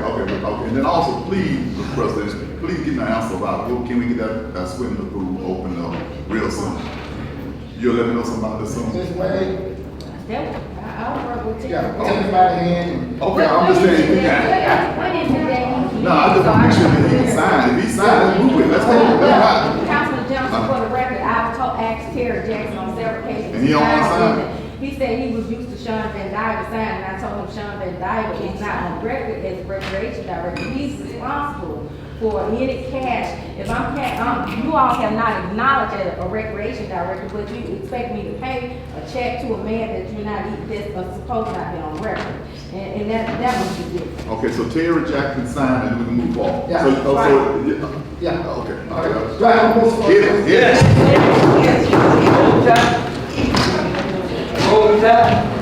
And then also, please, Mr. President, please give me an answer about, can we get that swimming pool opened up real soon? You'll let me know something about this soon? This way. I'll work with you. Yeah, everybody in. Okay, I'm just saying, if you can. What is it that he? No, I just want to make sure that he can sign. If he signs, let's move it. Let's go. Councilman Johnson, for the record, I've asked Terry Jackson on several occasions. And he don't want to sign? He said he was used to Sean Van Dyke signing, and I told him Sean Van Dyke is not on record as recreation director. He's responsible for any cash. If you all have not acknowledged as a recreation director, but you expect me to pay a check to a man that you're not, that's supposed not be on record. And that was the difference. Okay, so Terry Jackson signed and we can move forward. Yeah. Yeah, okay. Do I have a motion? Yes. Roll time.